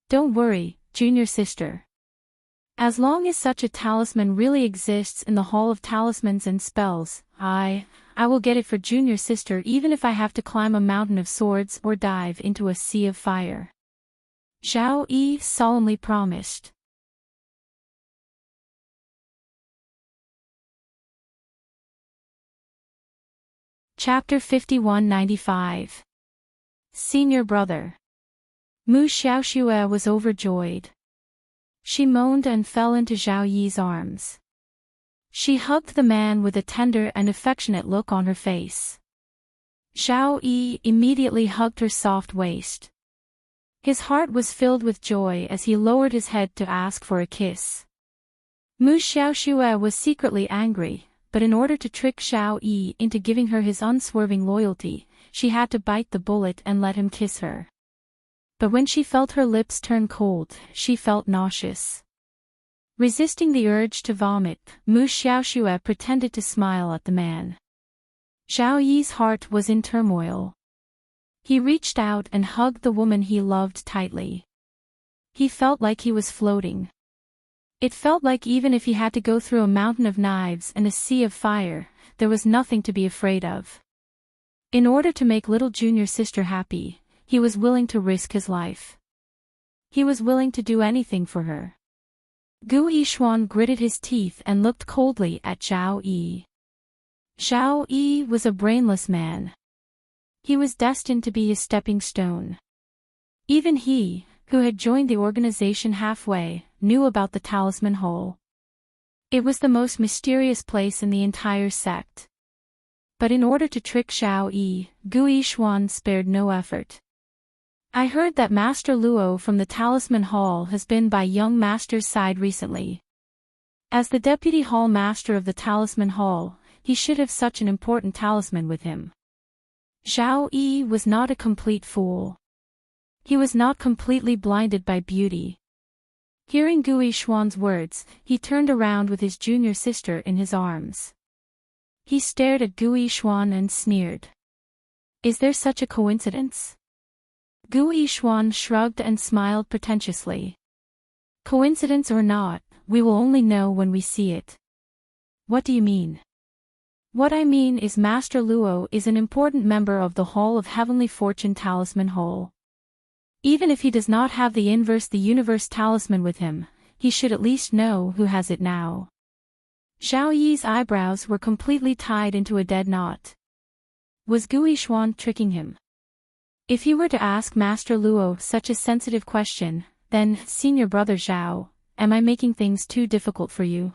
Don't worry, junior sister. As long as such a talisman really exists in the Hall of Talismans and Spells, I will get it for junior sister even if I have to climb a mountain of swords or dive into a sea of fire. Zhao Yi solemnly promised. Chapter 5195. Senior Brother. Mu Xiaoxue was overjoyed. She moaned and fell into Zhao Yi's arms. She hugged the man with a tender and affectionate look on her face. Zhao Yi immediately hugged her soft waist. His heart was filled with joy as he lowered his head to ask for a kiss. Mu Xiaoxue was secretly angry, but in order to trick Zhao Yi into giving her his unswerving loyalty, she had to bite the bullet and let him kiss her. But when she felt her lips turn cold, she felt nauseous. Resisting the urge to vomit, Mu Xiaoxue pretended to smile at the man. Zhao Yi's heart was in turmoil. He reached out and hugged the woman he loved tightly. He felt like he was floating. It felt like even if he had to go through a mountain of knives and a sea of fire, there was nothing to be afraid of. In order to make little junior sister happy, he was willing to risk his life. He was willing to do anything for her. Gu Yishuan gritted his teeth and looked coldly at Zhao Yi. Zhao Yi was a brainless man. He was destined to be his stepping stone. Even he, who had joined the organization halfway, knew about the Talisman Hole. It was the most mysterious place in the entire sect. But in order to trick Zhao Yi, Gu Yishuan spared no effort. I heard that Master Luo from the Talisman Hall has been by young Master's side recently. As the Deputy Hall Master of the Talisman Hall, he should have such an important talisman with him. Zhao Yi was not a complete fool. He was not completely blinded by beauty. Hearing Gu Yishuan's words, he turned around with his junior sister in his arms. He stared at Gu Yishuan and sneered. Is there such a coincidence? Gu Yishuan shrugged and smiled pretentiously. Coincidence or not, we will only know when we see it. What do you mean? What I mean is Master Luo is an important member of the Hall of Heavenly Fortune Talisman Hole. Even if he does not have the inverse the universe talisman with him, he should at least know who has it now. Zhao Yi's eyebrows were completely tied into a dead knot. Was Gu Yishuan tricking him? If he were to ask Master Luo such a sensitive question, then, Senior Brother Zhao, am I making things too difficult for you?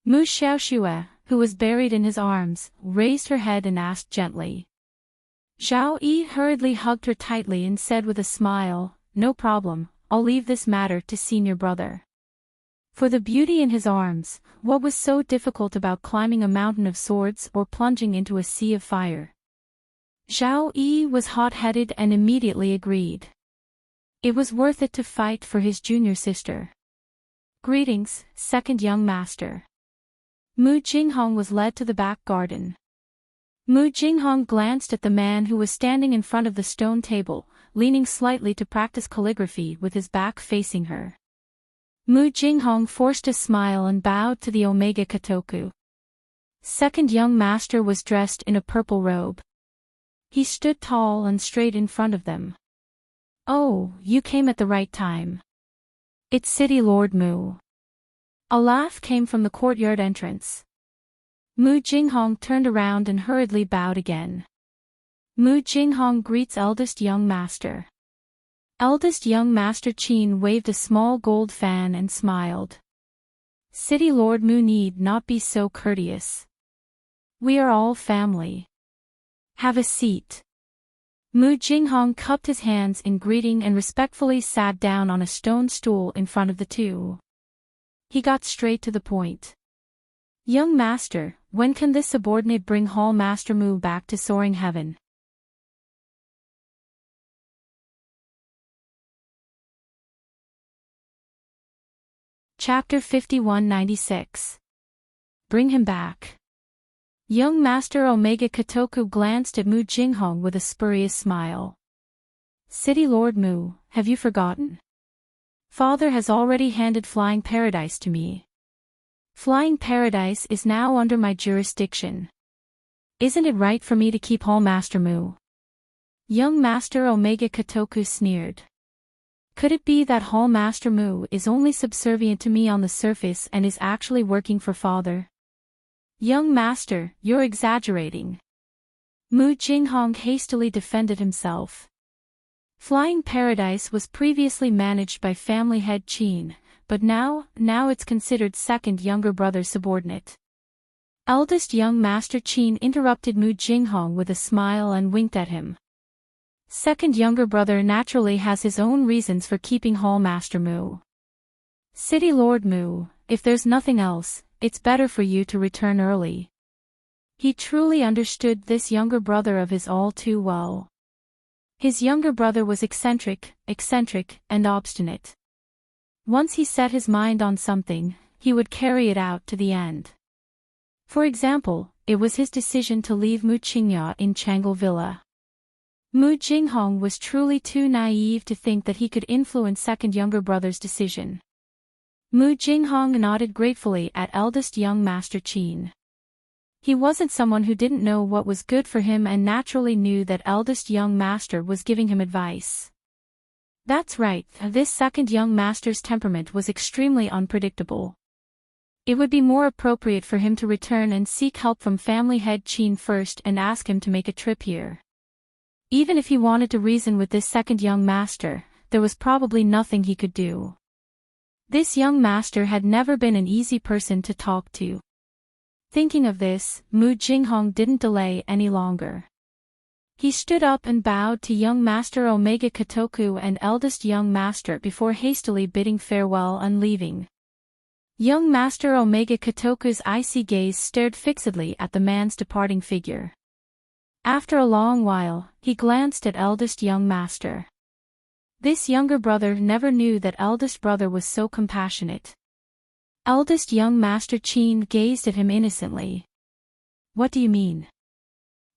Mu Xiaoxue, who was buried in his arms, raised her head and asked gently. Zhao Yi hurriedly hugged her tightly and said with a smile, no problem, I'll leave this matter to Senior Brother. For the beauty in his arms, what was so difficult about climbing a mountain of swords or plunging into a sea of fire? Zhao Yi was hot-headed and immediately agreed. It was worth it to fight for his junior sister. Greetings, second young master. Mu Jinghong was led to the back garden. Mu Jinghong glanced at the man who was standing in front of the stone table, leaning slightly to practice calligraphy with his back facing her. Mu Jinghong forced a smile and bowed to the Omega Kotoku. Second young master was dressed in a purple robe. He stood tall and straight in front of them. Oh, you came at the right time. It's City Lord Mu. A laugh came from the courtyard entrance. Mu Jinghong turned around and hurriedly bowed again. Mu Jinghong greets eldest young master. Eldest young master Qin waved a small gold fan and smiled. City Lord Mu need not be so courteous. We are all family. Have a seat. Mu Jinghong cupped his hands in greeting and respectfully sat down on a stone stool in front of the two. He got straight to the point. Young master, when can this subordinate bring Hall Master Mu back to soaring heaven? Chapter 5196. Bring him back. Young Master Omega Kotoku glanced at Mu Jinghong with a spurious smile. City Lord Mu, have you forgotten? Father has already handed Flying Paradise to me. Flying Paradise is now under my jurisdiction. Isn't it right for me to keep Hall Master Mu? Young Master Omega Kotoku sneered. Could it be that Hall Master Mu is only subservient to me on the surface and is actually working for Father? Young Master, you're exaggerating. Mu Jinghong hastily defended himself. Flying Paradise was previously managed by family head Qin, but now it's considered second younger brother subordinate. Eldest young Master Qin interrupted Mu Jinghong with a smile and winked at him. Second younger brother naturally has his own reasons for keeping Hall Master Mu. City Lord Mu, if there's nothing else, it's better for you to return early. He truly understood this younger brother of his all too well. His younger brother was eccentric, and obstinate. Once he set his mind on something, he would carry it out to the end. For example, it was his decision to leave Mu Qingya in Changle Villa. Mu Jinghong was truly too naive to think that he could influence second younger brother's decision. Mu Jinghong nodded gratefully at eldest young Master Qin. He wasn't someone who didn't know what was good for him and naturally knew that eldest young master was giving him advice. That's right, this second young master's temperament was extremely unpredictable. It would be more appropriate for him to return and seek help from family head Qin first and ask him to make a trip here. Even if he wanted to reason with this second young master, there was probably nothing he could do. This young master had never been an easy person to talk to. Thinking of this, Mu Jinghong didn't delay any longer. He stood up and bowed to young Master Omega Kotoku and eldest young master before hastily bidding farewell and leaving. Young Master Omega Kotoku's icy gaze stared fixedly at the man's departing figure. After a long while, he glanced at eldest young master. This younger brother never knew that eldest brother was so compassionate. Eldest young Master Qin gazed at him innocently. What do you mean?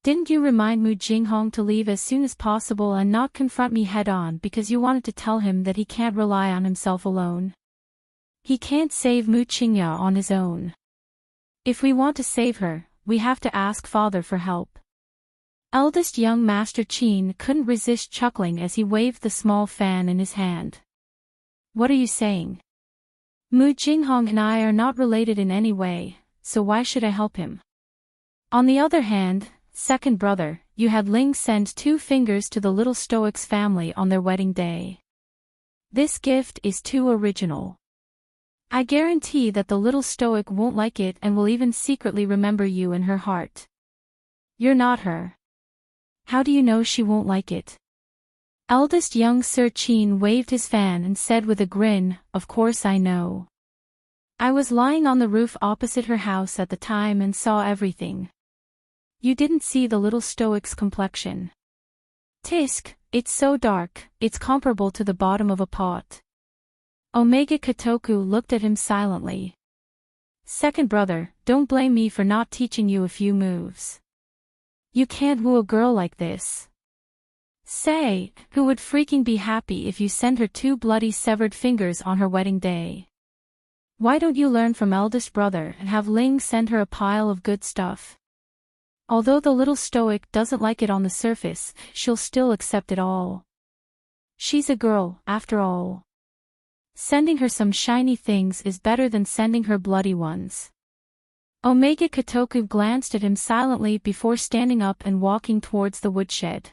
Didn't you remind Mu Jinghong to leave as soon as possible and not confront me head-on because you wanted to tell him that he can't rely on himself alone? He can't save Mu Qingya on his own. If we want to save her, we have to ask Father for help. Eldest young Master Qin couldn't resist chuckling as he waved the small fan in his hand. What are you saying? Mu Jinghong and I are not related in any way, so why should I help him? On the other hand, second brother, you had Ling send 2 fingers to the little Stoic's family on their wedding day. This gift is too original. I guarantee that the little Stoic won't like it and will even secretly remember you in her heart. You're not her. How do you know she won't like it? Eldest young Sir Qin waved his fan and said with a grin, of course I know. I was lying on the roof opposite her house at the time and saw everything. You didn't see the little stoic's complexion. Tisk, it's so dark, it's comparable to the bottom of a pot. Omega Kotoku looked at him silently. Second brother, don't blame me for not teaching you a few moves. You can't woo a girl like this. Say, who would freaking be happy if you sent her 2 bloody severed fingers on her wedding day? Why don't you learn from eldest brother and have Ling send her a pile of good stuff? Although the little stoic doesn't like it on the surface, she'll still accept it all. She's a girl, after all. Sending her some shiny things is better than sending her bloody ones. Omega Kotoku glanced at him silently before standing up and walking towards the woodshed.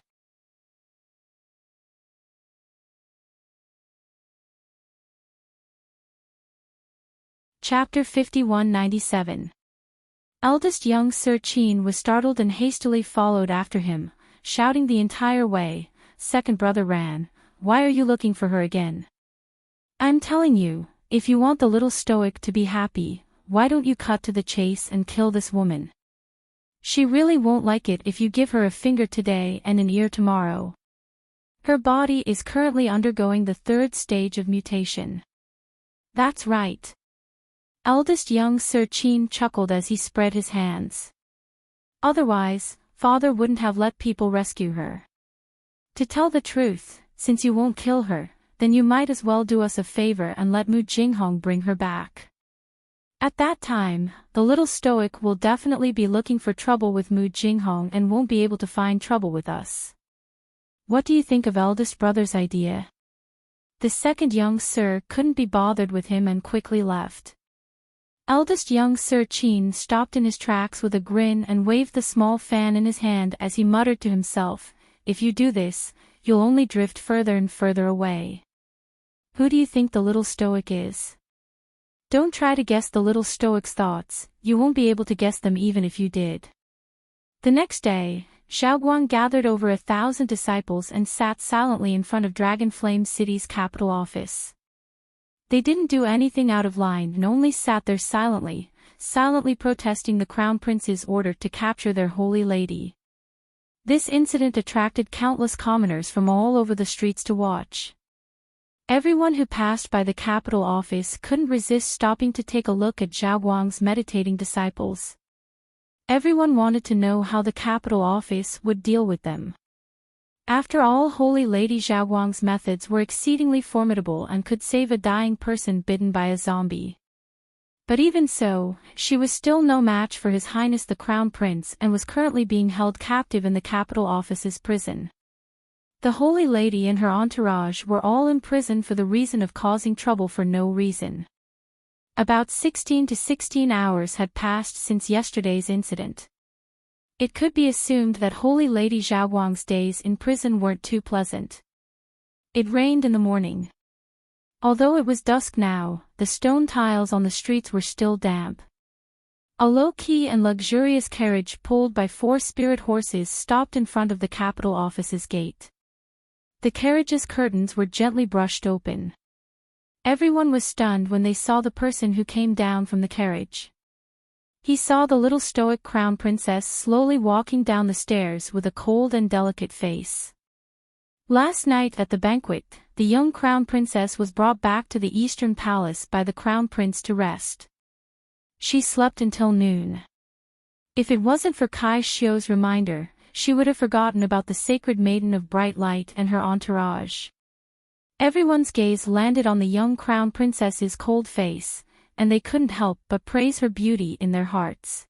Chapter 5197. Eldest young Sir Chin was startled and hastily followed after him, shouting the entire way. Second brother ran. Why are you looking for her again? I'm telling you, if you want the little stoic to be happy, why don't you cut to the chase and kill this woman? She really won't like it if you give her a finger today and an ear tomorrow. Her body is currently undergoing the 3rd stage of mutation. That's right. Eldest young Sir Chin chuckled as he spread his hands. Otherwise, father wouldn't have let people rescue her. To tell the truth, since you won't kill her, then you might as well do us a favor and let Mu Jinghong bring her back. At that time, the little stoic will definitely be looking for trouble with Mu Jinghong and won't be able to find trouble with us. What do you think of eldest brother's idea? The second young sir couldn't be bothered with him and quickly left. Eldest young Sir Chin stopped in his tracks with a grin and waved the small fan in his hand as he muttered to himself, if you do this, you'll only drift further and further away. Who do you think the little stoic is? Don't try to guess the little stoic's thoughts, you won't be able to guess them even if you did. The next day, Xiaoguang gathered over 1,000 disciples and sat silently in front of Dragonflame City's capital office. They didn't do anything out of line and only sat there silently protesting the Crown Prince's order to capture their holy lady. This incident attracted countless commoners from all over the streets to watch. Everyone who passed by the capital office couldn't resist stopping to take a look at Zhao Guang's meditating disciples. Everyone wanted to know how the capital office would deal with them. After all, Holy Lady Zhaoguang's methods were exceedingly formidable and could save a dying person bitten by a zombie. But even so, she was still no match for His Highness the Crown Prince and was currently being held captive in the capital office's prison. The Holy Lady and her entourage were all imprisoned for the reason of causing trouble for no reason. About 16 hours had passed since yesterday's incident. It could be assumed that Holy Lady Zhaoguang's days in prison weren't too pleasant. It rained in the morning. Although it was dusk now, the stone tiles on the streets were still damp. A low-key and luxurious carriage pulled by 4 spirit horses stopped in front of the capital office's gate. The carriage's curtains were gently brushed open. Everyone was stunned when they saw the person who came down from the carriage. He saw the little stoic crown princess slowly walking down the stairs with a cold and delicate face. Last night at the banquet, the young crown princess was brought back to the Eastern Palace by the crown prince to rest. She slept until noon. If it wasn't for Kai Xiu's reminder, she would have forgotten about the sacred maiden of bright light and her entourage. Everyone's gaze landed on the young crown princess's cold face, and they couldn't help but praise her beauty in their hearts.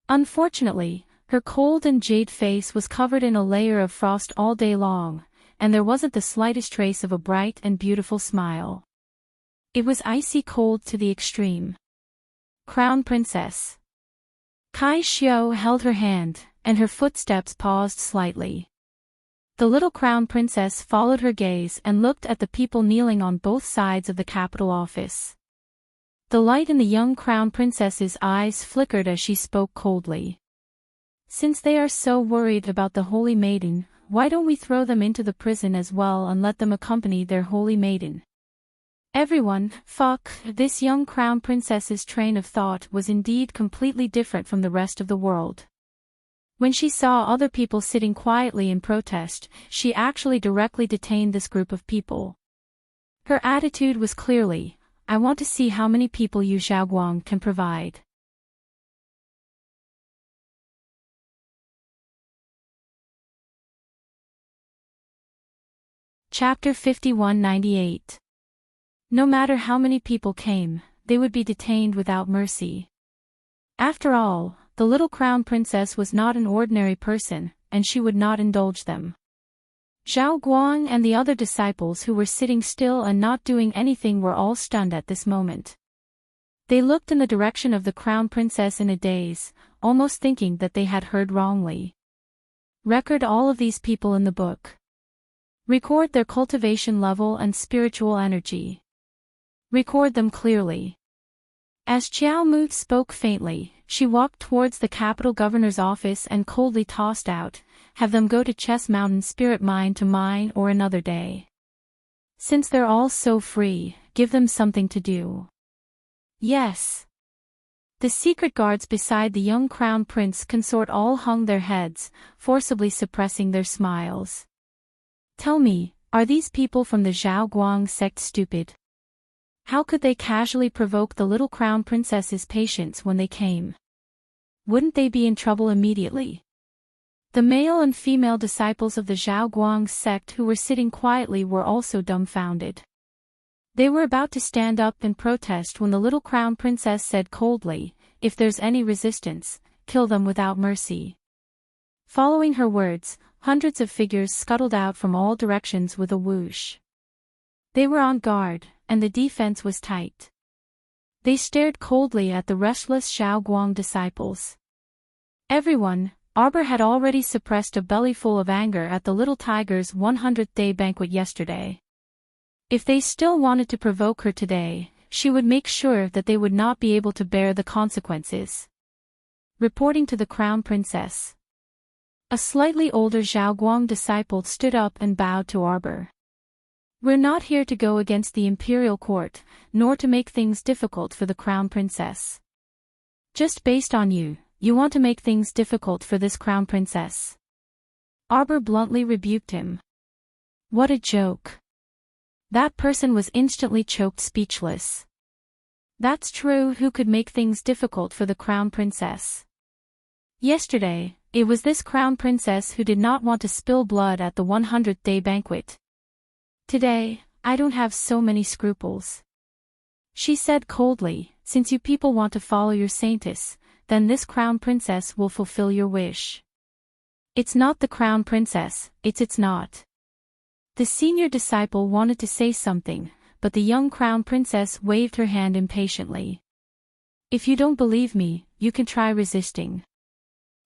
Unfortunately, her cold and jade face was covered in a layer of frost all day long, and there wasn't the slightest trace of a bright and beautiful smile. It was icy cold to the extreme. Crown Princess. Kai Xiu held her hand, and her footsteps paused slightly. The little crown princess followed her gaze and looked at the people kneeling on both sides of the capital office. The light in the young crown princess's eyes flickered as she spoke coldly. Since they are so worried about the holy maiden, why don't we throw them into the prison as well and let them accompany their holy maiden? Everyone, fuck, this young crown princess's train of thought was indeed completely different from the rest of the world. When she saw other people sitting quietly in protest, she actually directly detained this group of people. Her attitude was clearly, I want to see how many people you Xiaoguang can provide. Chapter 5198. No matter how many people came, they would be detained without mercy. After all, the little crown princess was not an ordinary person, and she would not indulge them. Zhao Guang and the other disciples who were sitting still and not doing anything were all stunned at this moment. They looked in the direction of the crown princess in a daze, almost thinking that they had heard wrongly. Record all of these people in the book. Record their cultivation level and spiritual energy. Record them clearly. As Qiao Mu spoke faintly, she walked towards the capital governor's office and coldly tossed out, have them go to Chess Mountain Spirit Mine to mine or another day. Since they're all so free, give them something to do. Yes. The secret guards beside the young crown prince consort all hung their heads, forcibly suppressing their smiles. Tell me, are these people from the Zhao Guang sect stupid? How could they casually provoke the little crown princess's patience when they came? Wouldn't they be in trouble immediately? The male and female disciples of the Zhao Guang sect who were sitting quietly were also dumbfounded. They were about to stand up and protest when the little crown princess said coldly, if there's any resistance, kill them without mercy. Following her words, hundreds of figures scuttled out from all directions with a whoosh. They were on guard, and the defense was tight. They stared coldly at the restless Zhao Guang disciples. Everyone, Arbor had already suppressed a bellyful of anger at the little tiger's 100th day banquet yesterday. If they still wanted to provoke her today, she would make sure that they would not be able to bear the consequences. Reporting to the crown princess. A slightly older Zhao Guang disciple stood up and bowed to Arbor. We're not here to go against the imperial court, nor to make things difficult for the crown princess. Just based on you want to make things difficult for this crown princess. Arbor bluntly rebuked him. What a joke. That person was instantly choked speechless. That's true, who could make things difficult for the crown princess? Yesterday, it was this crown princess who did not want to spill blood at the 100th day banquet. Today, I don't have so many scruples. She said coldly, since you people want to follow your saintess, then this crown princess will fulfill your wish. It's not the crown princess, it's not. The senior disciple wanted to say something, but the young crown princess waved her hand impatiently. If you don't believe me, you can try resisting.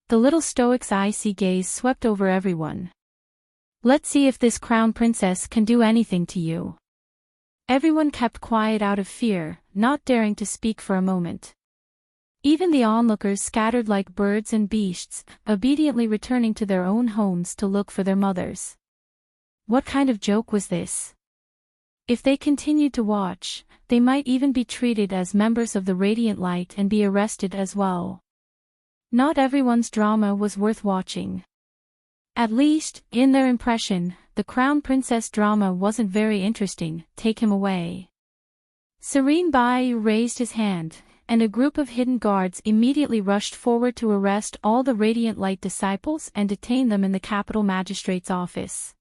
The little stoic's icy gaze swept over everyone. Let's see if this crown princess can do anything to you. Everyone kept quiet out of fear, not daring to speak for a moment. Even the onlookers scattered like birds and beasts, obediently returning to their own homes to look for their mothers. What kind of joke was this? If they continued to watch, they might even be treated as members of the Radiant Light and be arrested as well. Not everyone's drama was worth watching. At least, in their impression, the crown princess drama wasn't very interesting. Take him away. Serene Bai raised his hand, and a group of hidden guards immediately rushed forward to arrest all the Radiant Light disciples and detain them in the capital magistrate's office.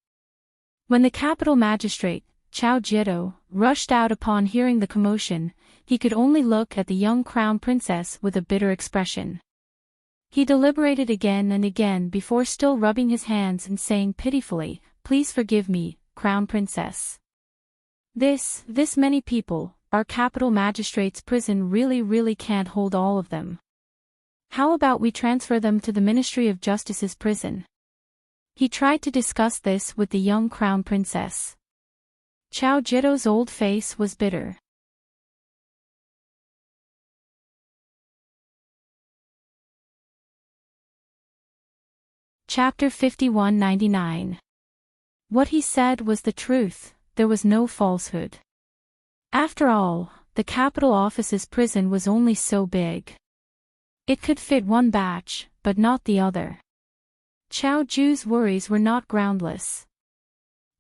When the capital magistrate, Chao Jiedo, rushed out upon hearing the commotion, he could only look at the young crown princess with a bitter expression. He deliberated again and again before still rubbing his hands and saying pitifully, "Please forgive me, crown princess. This many people, our capital magistrate's prison really can't hold all of them. How about we transfer them to the Ministry of Justice's prison?" He tried to discuss this with the young crown princess. Chao Jiedo's old face was bitter. Chapter 5199. What he said was the truth, there was no falsehood. After all, the capital office's prison was only so big. It could fit one batch, but not the other. Xiao Ju's worries were not groundless.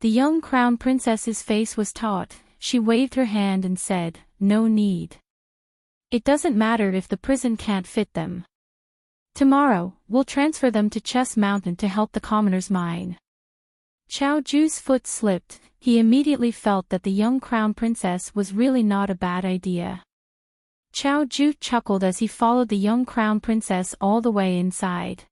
The young crown princess's face was taut. She waved her hand and said, "No need. It doesn't matter if the prison can't fit them. Tomorrow, we'll transfer them to Chess Mountain to help the commoners mine." Xiao Ju's foot slipped. He immediately felt that the young crown princess was really not a bad idea. Xiao Ju chuckled as he followed the young crown princess all the way inside.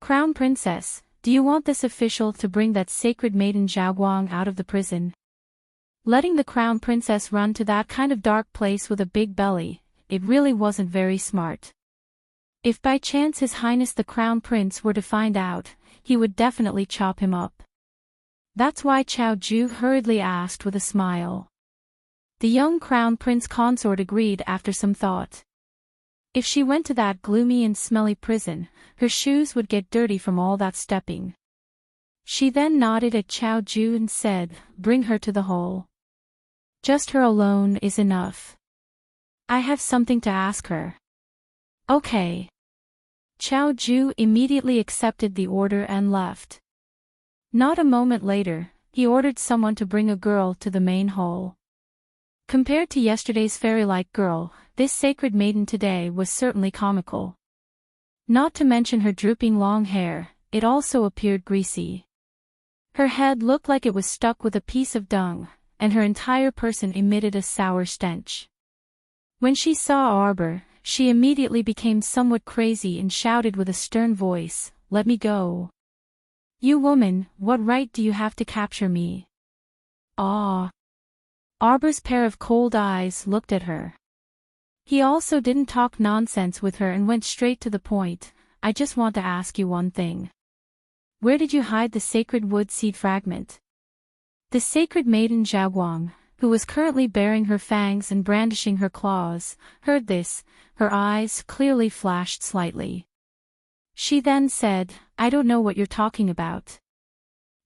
"Crown princess, do you want this official to bring that sacred maiden Zhaoguang out of the prison?" Letting the crown princess run to that kind of dark place with a big belly, it really wasn't very smart. If by chance His Highness the Crown Prince were to find out, he would definitely chop him up. That's why Xiao Ju hurriedly asked with a smile. The young crown prince consort agreed after some thought. If she went to that gloomy and smelly prison, her shoes would get dirty from all that stepping. She then nodded at Xiao Ju and said, "Bring her to the hall. Just her alone is enough. I have something to ask her." "Okay." Xiao Ju immediately accepted the order and left. Not a moment later, he ordered someone to bring a girl to the main hall. Compared to yesterday's fairy-like girl, this sacred maiden today was certainly comical. Not to mention her drooping long hair, it also appeared greasy. Her head looked like it was stuck with a piece of dung, and her entire person emitted a sour stench. When she saw Arbor, she immediately became somewhat crazy and shouted with a stern voice, "Let me go. You woman, what right do you have to capture me?" "Ah." Arbor's pair of cold eyes looked at her. He also didn't talk nonsense with her and went straight to the point. "I just want to ask you one thing. Where did you hide the sacred wood seed fragment?" The sacred maiden Zhaoguang, who was currently baring her fangs and brandishing her claws, heard this. Her eyes clearly flashed slightly. She then said, "I don't know what you're talking about.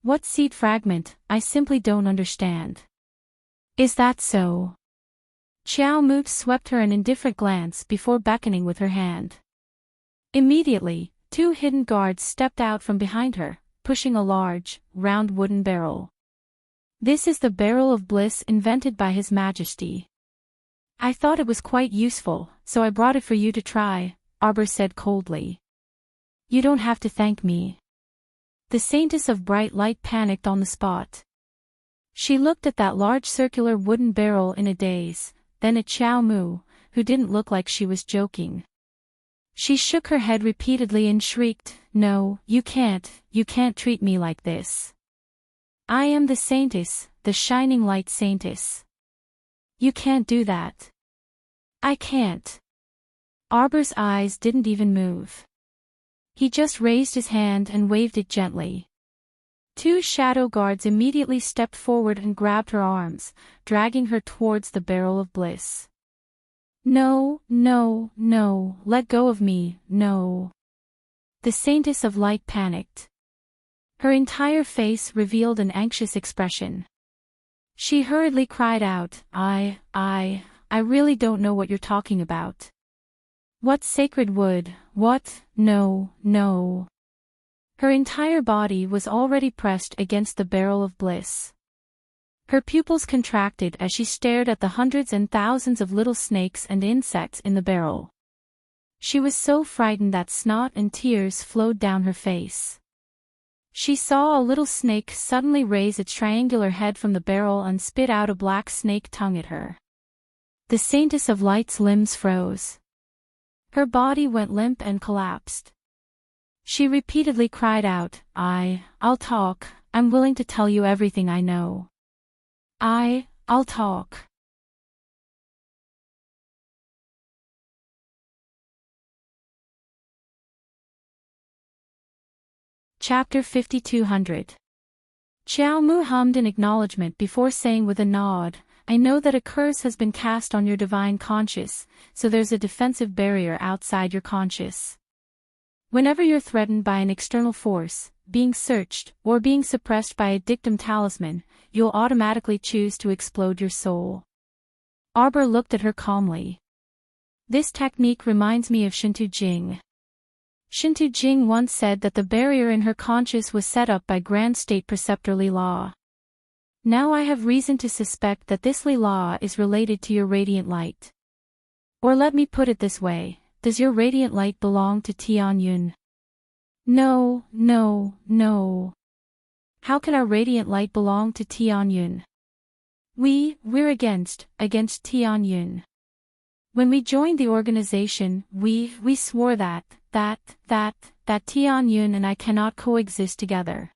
What seed fragment? I simply don't understand." "Is that so?" Xiao Mu swept her an indifferent glance before beckoning with her hand. Immediately, two hidden guards stepped out from behind her, pushing a large, round wooden barrel. "This is the barrel of bliss invented by His Majesty. I thought it was quite useful, so I brought it for you to try," Arbor said coldly. "You don't have to thank me." The Saintess of Bright Light panicked on the spot. She looked at that large circular wooden barrel in a daze, then at Xiao Mu, who didn't look like she was joking. She shook her head repeatedly and shrieked, "No, you can't treat me like this. I am the Saintess, the Shining Light Saintess. You can't do that." "I can't." Arbor's eyes didn't even move. He just raised his hand and waved it gently. Two shadow guards immediately stepped forward and grabbed her arms, dragging her towards the barrel of bliss. "No, no, no, let go of me, no." The Saintess of Light panicked. Her entire face revealed an anxious expression. She hurriedly cried out, I really don't know what you're talking about. What sacred wood, what, no, no." Her entire body was already pressed against the barrel of bliss. Her pupils contracted as she stared at the hundreds and thousands of little snakes and insects in the barrel. She was so frightened that snot and tears flowed down her face. She saw a little snake suddenly raise its triangular head from the barrel and spit out a black snake tongue at her. The Saintess of Light's limbs froze. Her body went limp and collapsed. She repeatedly cried out, I'll talk, I'm willing to tell you everything I know. I'll talk. Chapter 5200. Xiao Mu hummed in acknowledgement before saying with a nod, I know that a curse has been cast on your divine conscious, so there's a defensive barrier outside your conscious. Whenever you're threatened by an external force, being searched, or being suppressed by a dictum talisman, you'll automatically choose to explode your soul. Arbor looked at her calmly. This technique reminds me of Shinto Jing. Shinto Jing once said that the barrier in her conscious was set up by Grand State Preceptor Li La. Now I have reason to suspect that this Li La is related to your radiant light. Or let me put it this way, does your radiant light belong to Tian Yun? No, no, no. How can our radiant light belong to Tian Yun? We're against Tian Yun. When we joined the organization, we swore that Tian Yun and I cannot coexist together.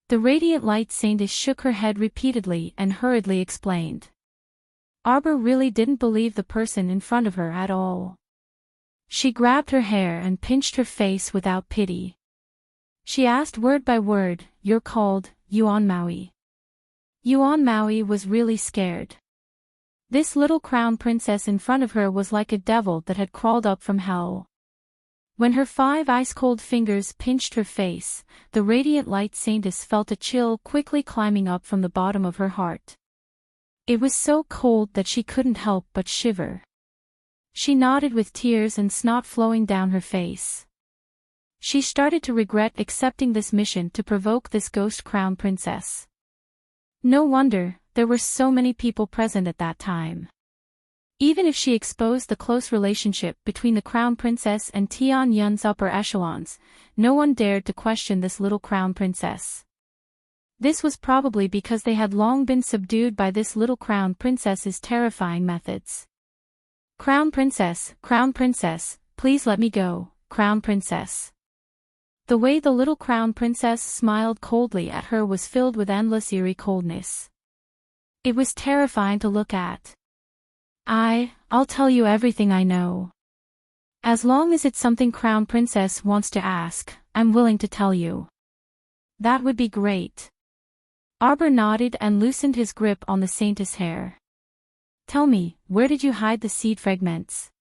The radiant light saintess shook her head repeatedly and hurriedly explained. Arbor really didn't believe the person in front of her at all. She grabbed her hair and pinched her face without pity. She asked word by word, "You're called Yuan Maui." Yuan Maui was really scared. This little crown princess in front of her was like a devil that had crawled up from hell. When her 5 ice-cold fingers pinched her face, the radiant light saintess felt a chill quickly climbing up from the bottom of her heart. It was so cold that she couldn't help but shiver. She nodded with tears and snot flowing down her face. She started to regret accepting this mission to provoke this ghost crown princess. No wonder, there were so many people present at that time. Even if she exposed the close relationship between the crown princess and Tian Yun's upper echelons, no one dared to question this little crown princess. This was probably because they had long been subdued by this little crown princess's terrifying methods. Crown princess, please let me go, crown princess." The way the little crown princess smiled coldly at her was filled with endless eerie coldness. It was terrifying to look at. I'll tell you everything I know. As long as it's something Crown Princess wants to ask, I'm willing to tell you. That would be great. Arbor nodded and loosened his grip on the saintess' hair. Tell me, where did you hide the seed fragments?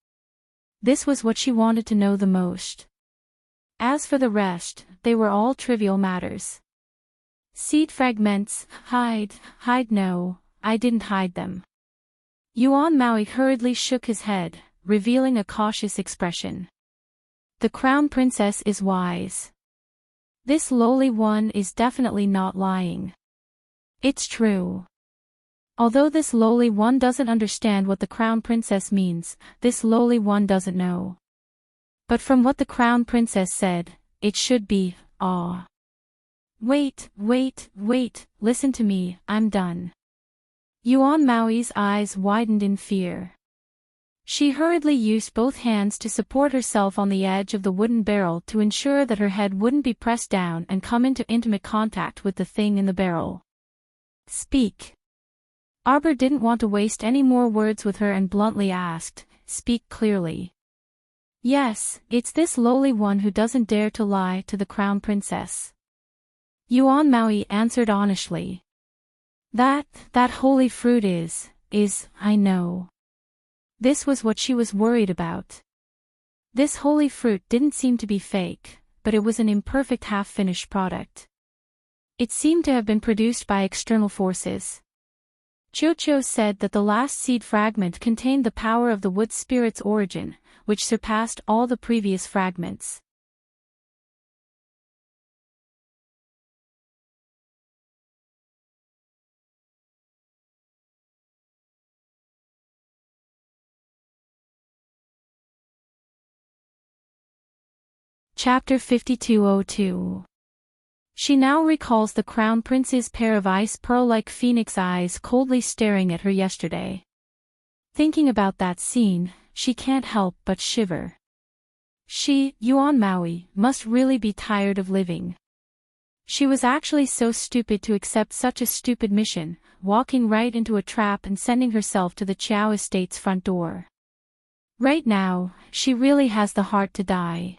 This was what she wanted to know the most. As for the rest, they were all trivial matters. Seed fragments, hide, no, I didn't hide them. Yuan Maui hurriedly shook his head, revealing a cautious expression. The crown princess is wise. This lowly one is definitely not lying. It's true. Although this lowly one doesn't understand what the crown princess means, this lowly one doesn't know. But from what the crown princess said, it should be, awe. Wait, listen to me, I'm done. Yuan Maui's eyes widened in fear. She hurriedly used both hands to support herself on the edge of the wooden barrel to ensure that her head wouldn't be pressed down and come into intimate contact with the thing in the barrel. Speak. Arbor didn't want to waste any more words with her and bluntly asked, "Speak clearly." Yes, it's this lowly one who doesn't dare to lie to the crown princess. Yuan Maui answered honestly. That holy fruit is, I know. This was what she was worried about. This holy fruit didn't seem to be fake, but it was an imperfect half-finished product. It seemed to have been produced by external forces. Chocho said that the last seed fragment contained the power of the wood spirit's origin, which surpassed all the previous fragments. Chapter 5202. She now recalls the crown prince's pair of ice pearl-like phoenix eyes coldly staring at her yesterday. Thinking about that scene, she can't help but shiver. She, Yuan Maui, must really be tired of living. She was actually so stupid to accept such a stupid mission, walking right into a trap and sending herself to the Chiao estate's front door. Right now, she really has the heart to die.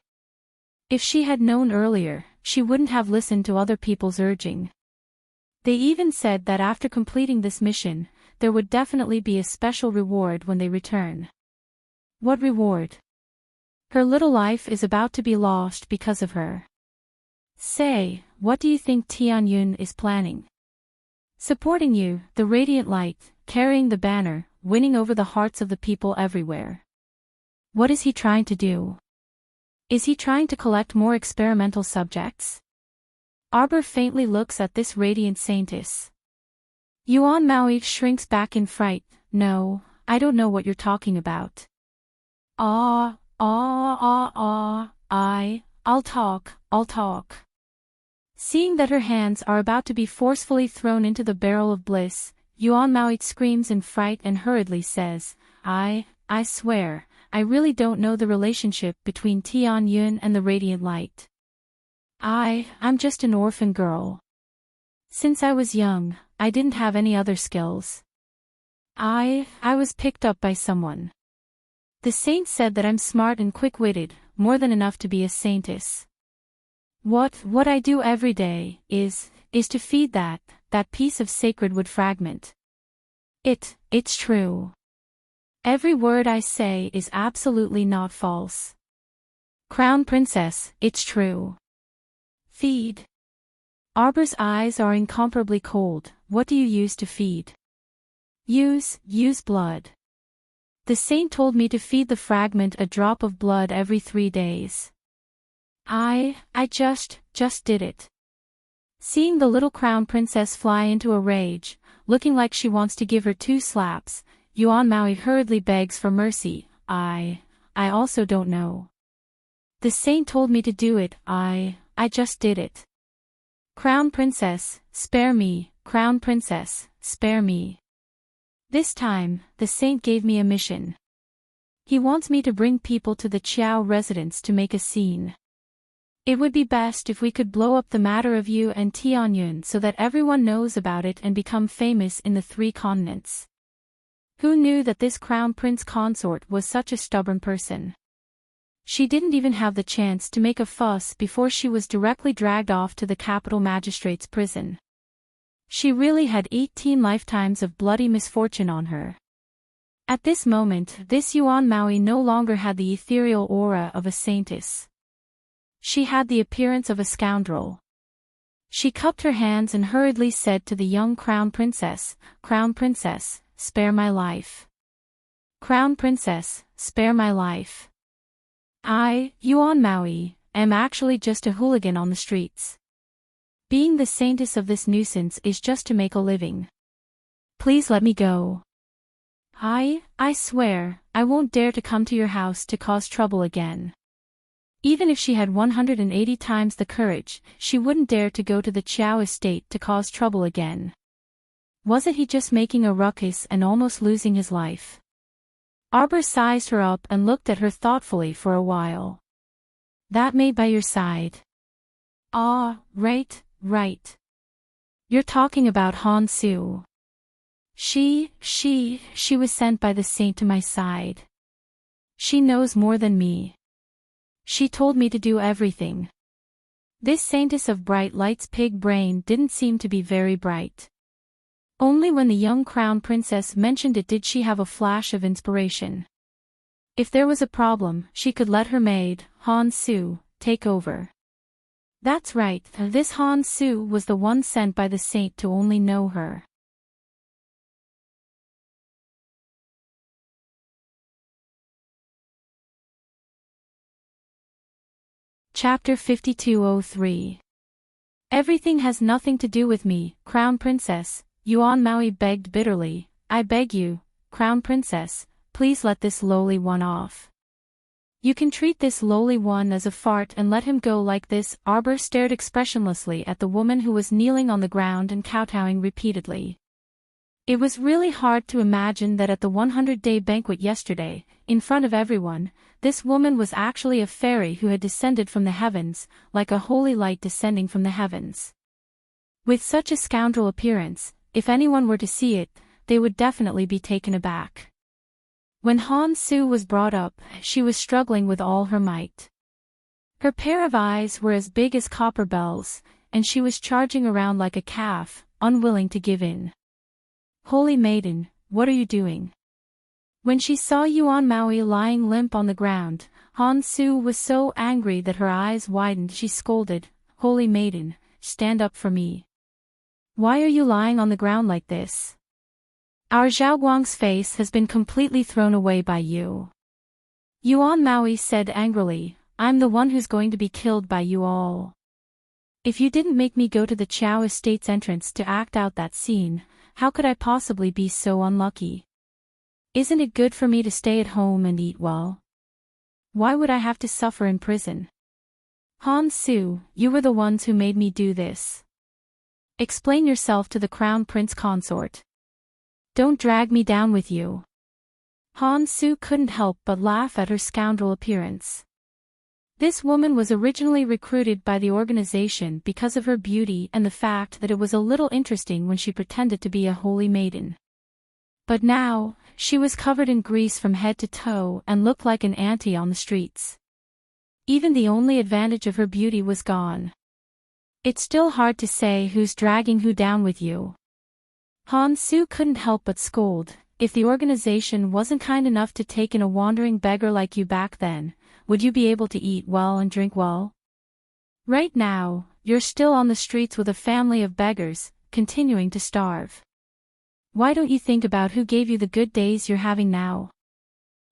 If she had known earlier, she wouldn't have listened to other people's urging. They even said that after completing this mission, there would definitely be a special reward when they return. What reward? Her little life is about to be lost because of her. Say, what do you think Tianyun is planning? Supporting you, the radiant light, carrying the banner, winning over the hearts of the people everywhere. What is he trying to do? Is he trying to collect more experimental subjects? Arbor faintly looks at this radiant saintess. Yuan Maui shrinks back in fright. No, I don't know what you're talking about. I'll talk. Seeing that her hands are about to be forcefully thrown into the barrel of bliss, Yuan Maui screams in fright and hurriedly says, I swear, I really don't know the relationship between Tian Yun and the radiant light. I'm just an orphan girl. Since I was young, I didn't have any other skills. I was picked up by someone. The saint said that I'm smart and quick-witted, more than enough to be a saintess. What I do every day is to feed that piece of sacred wood fragment. It's true. Every word I say is absolutely not false. Crown Princess, it's true. Feed. Arbor's eyes are incomparably cold. What do you use to feed? Use blood. The saint told me to feed the fragment a drop of blood every 3 days. I just did it. Seeing the little crown princess fly into a rage, looking like she wants to give her 2 slaps, Yuan Maui hurriedly begs for mercy. I also don't know. The saint told me to do it. I just did it. Crown Princess, spare me. Crown Princess, spare me. This time, the saint gave me a mission. He wants me to bring people to the Chiao residence to make a scene. It would be best if we could blow up the matter of you and Tianyun so that everyone knows about it and become famous in the 3 continents. Who knew that this crown prince consort was such a stubborn person? She didn't even have the chance to make a fuss before she was directly dragged off to the capital magistrate's prison. She really had 18 lifetimes of bloody misfortune on her. At this moment, this Yuan Maui no longer had the ethereal aura of a saintess. She had the appearance of a scoundrel. She cupped her hands and hurriedly said to the young Crown Princess, Crown Princess, spare my life. Crown Princess, spare my life. I, Yuan Maui, am actually just a hooligan on the streets. Being the saintess of this nuisance is just to make a living. Please let me go. I swear, I won't dare to come to your house to cause trouble again. Even if she had 180 times the courage, she wouldn't dare to go to the Chiao estate to cause trouble again. Wasn't he just making a ruckus and almost losing his life? Arbor sized her up and looked at her thoughtfully for a while. That maid by your side. Right. You're talking about Han Su. She was sent by the saint to my side. She knows more than me. She told me to do everything. This saintess of bright light's pig brain didn't seem to be very bright. Only when the young crown princess mentioned it did she have a flash of inspiration. If there was a problem, she could let her maid, Han Su, take over. That's right, this Han Su was the one sent by the saint to only know her. Chapter 5203. Everything has nothing to do with me, Crown Princess, Yuan Maui begged bitterly. I beg you, Crown Princess, please let this lowly one off. You can treat this lowly one as a fart and let him go like this. Arbor stared expressionlessly at the woman who was kneeling on the ground and kowtowing repeatedly. It was really hard to imagine that at the 100-day banquet yesterday, in front of everyone, this woman was actually a fairy who had descended from the heavens, like a holy light descending from the heavens. With such a scoundrel appearance, if anyone were to see it, they would definitely be taken aback. When Han Su was brought up, she was struggling with all her might. Her pair of eyes were as big as copper bells, and she was charging around like a calf, unwilling to give in. Holy maiden, what are you doing? When she saw Yuan Maui lying limp on the ground, Han Su was so angry that her eyes widened. She scolded, Holy maiden, stand up for me. Why are you lying on the ground like this? Our Zhaoguang's face has been completely thrown away by you. Yuan Maui said angrily, I'm the one who's going to be killed by you all. If you didn't make me go to the Chao Estate's entrance to act out that scene, how could I possibly be so unlucky? Isn't it good for me to stay at home and eat well? Why would I have to suffer in prison? Han Su, you were the ones who made me do this. Explain yourself to the Crown Prince Consort. Don't drag me down with you. Han Su couldn't help but laugh at her scoundrel appearance. This woman was originally recruited by the organization because of her beauty and the fact that it was a little interesting when she pretended to be a holy maiden. But now, she was covered in grease from head to toe and looked like an auntie on the streets. Even the only advantage of her beauty was gone. It's still hard to say who's dragging who down with you. Han Su couldn't help but scold. If the organization wasn't kind enough to take in a wandering beggar like you back then, would you be able to eat well and drink well? Right now, you're still on the streets with a family of beggars, continuing to starve. Why don't you think about who gave you the good days you're having now?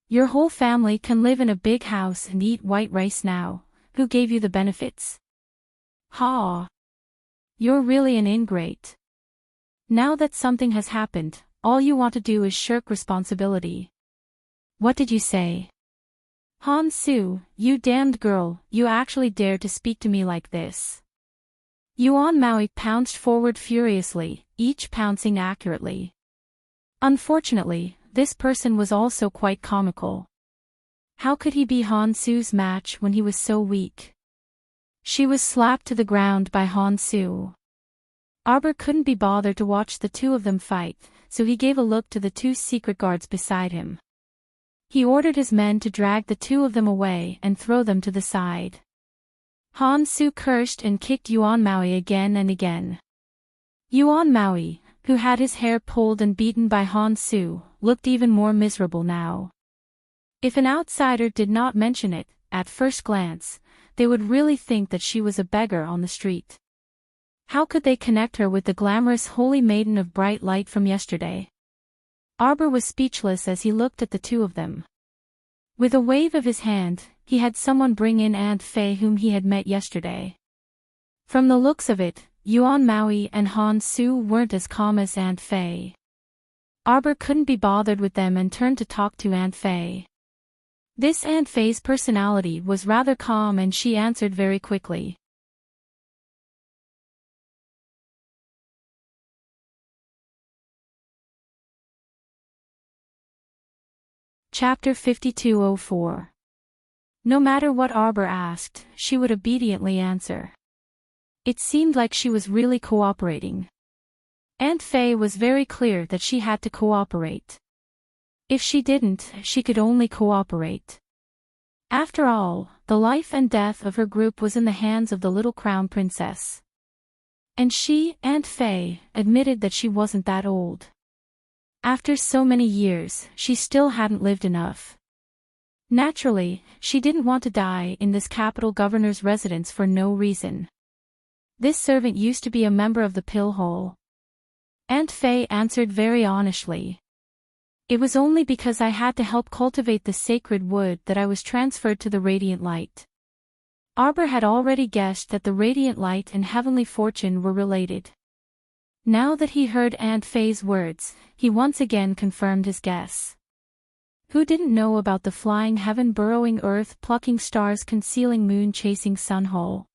Your whole family can live in a big house and eat white rice now. Who gave you the benefits? Ha! You're really an ingrate. Now that something has happened, all you want to do is shirk responsibility. What did you say? Han Su, you damned girl, you actually dared to speak to me like this. Yuan Maui pounced forward furiously, each pouncing accurately. Unfortunately, this person was also quite comical. How could he be Han Su's match when he was so weak? She was slapped to the ground by Han Su. Arbor couldn't be bothered to watch the two of them fight, so he gave a look to the two secret guards beside him. He ordered his men to drag the two of them away and throw them to the side. Han Su cursed and kicked Yuan Maui again and again. Yuan Maui, who had his hair pulled and beaten by Han Su, looked even more miserable now. If an outsider did not mention it, at first glance, they would really think that she was a beggar on the street. How could they connect her with the glamorous holy maiden of bright light from yesterday? Arbor was speechless as he looked at the two of them. With a wave of his hand, he had someone bring in Aunt Fei whom he had met yesterday. From the looks of it, Yuan Maui and Han Su weren't as calm as Aunt Fei. Arbor couldn't be bothered with them and turned to talk to Aunt Fei. This Aunt Fei's personality was rather calm and she answered very quickly. Chapter 5204. No matter what Arbor asked, she would obediently answer. It seemed like she was really cooperating. Aunt Fei was very clear that she had to cooperate. If she didn't, she could only cooperate. After all, the life and death of her group was in the hands of the little crown princess. And she, Aunt Fei, admitted that she wasn't that old. After so many years, she still hadn't lived enough. Naturally, she didn't want to die in this capital governor's residence for no reason. This servant used to be a member of the pill hole. Aunt Fei answered very honestly. It was only because I had to help cultivate the sacred wood that I was transferred to the radiant light. Arbor had already guessed that the radiant light and heavenly fortune were related. Now that he heard Aunt Fei's words, he once again confirmed his guess. Who didn't know about the flying heaven burrowing earth plucking stars concealing moon chasing sun hole?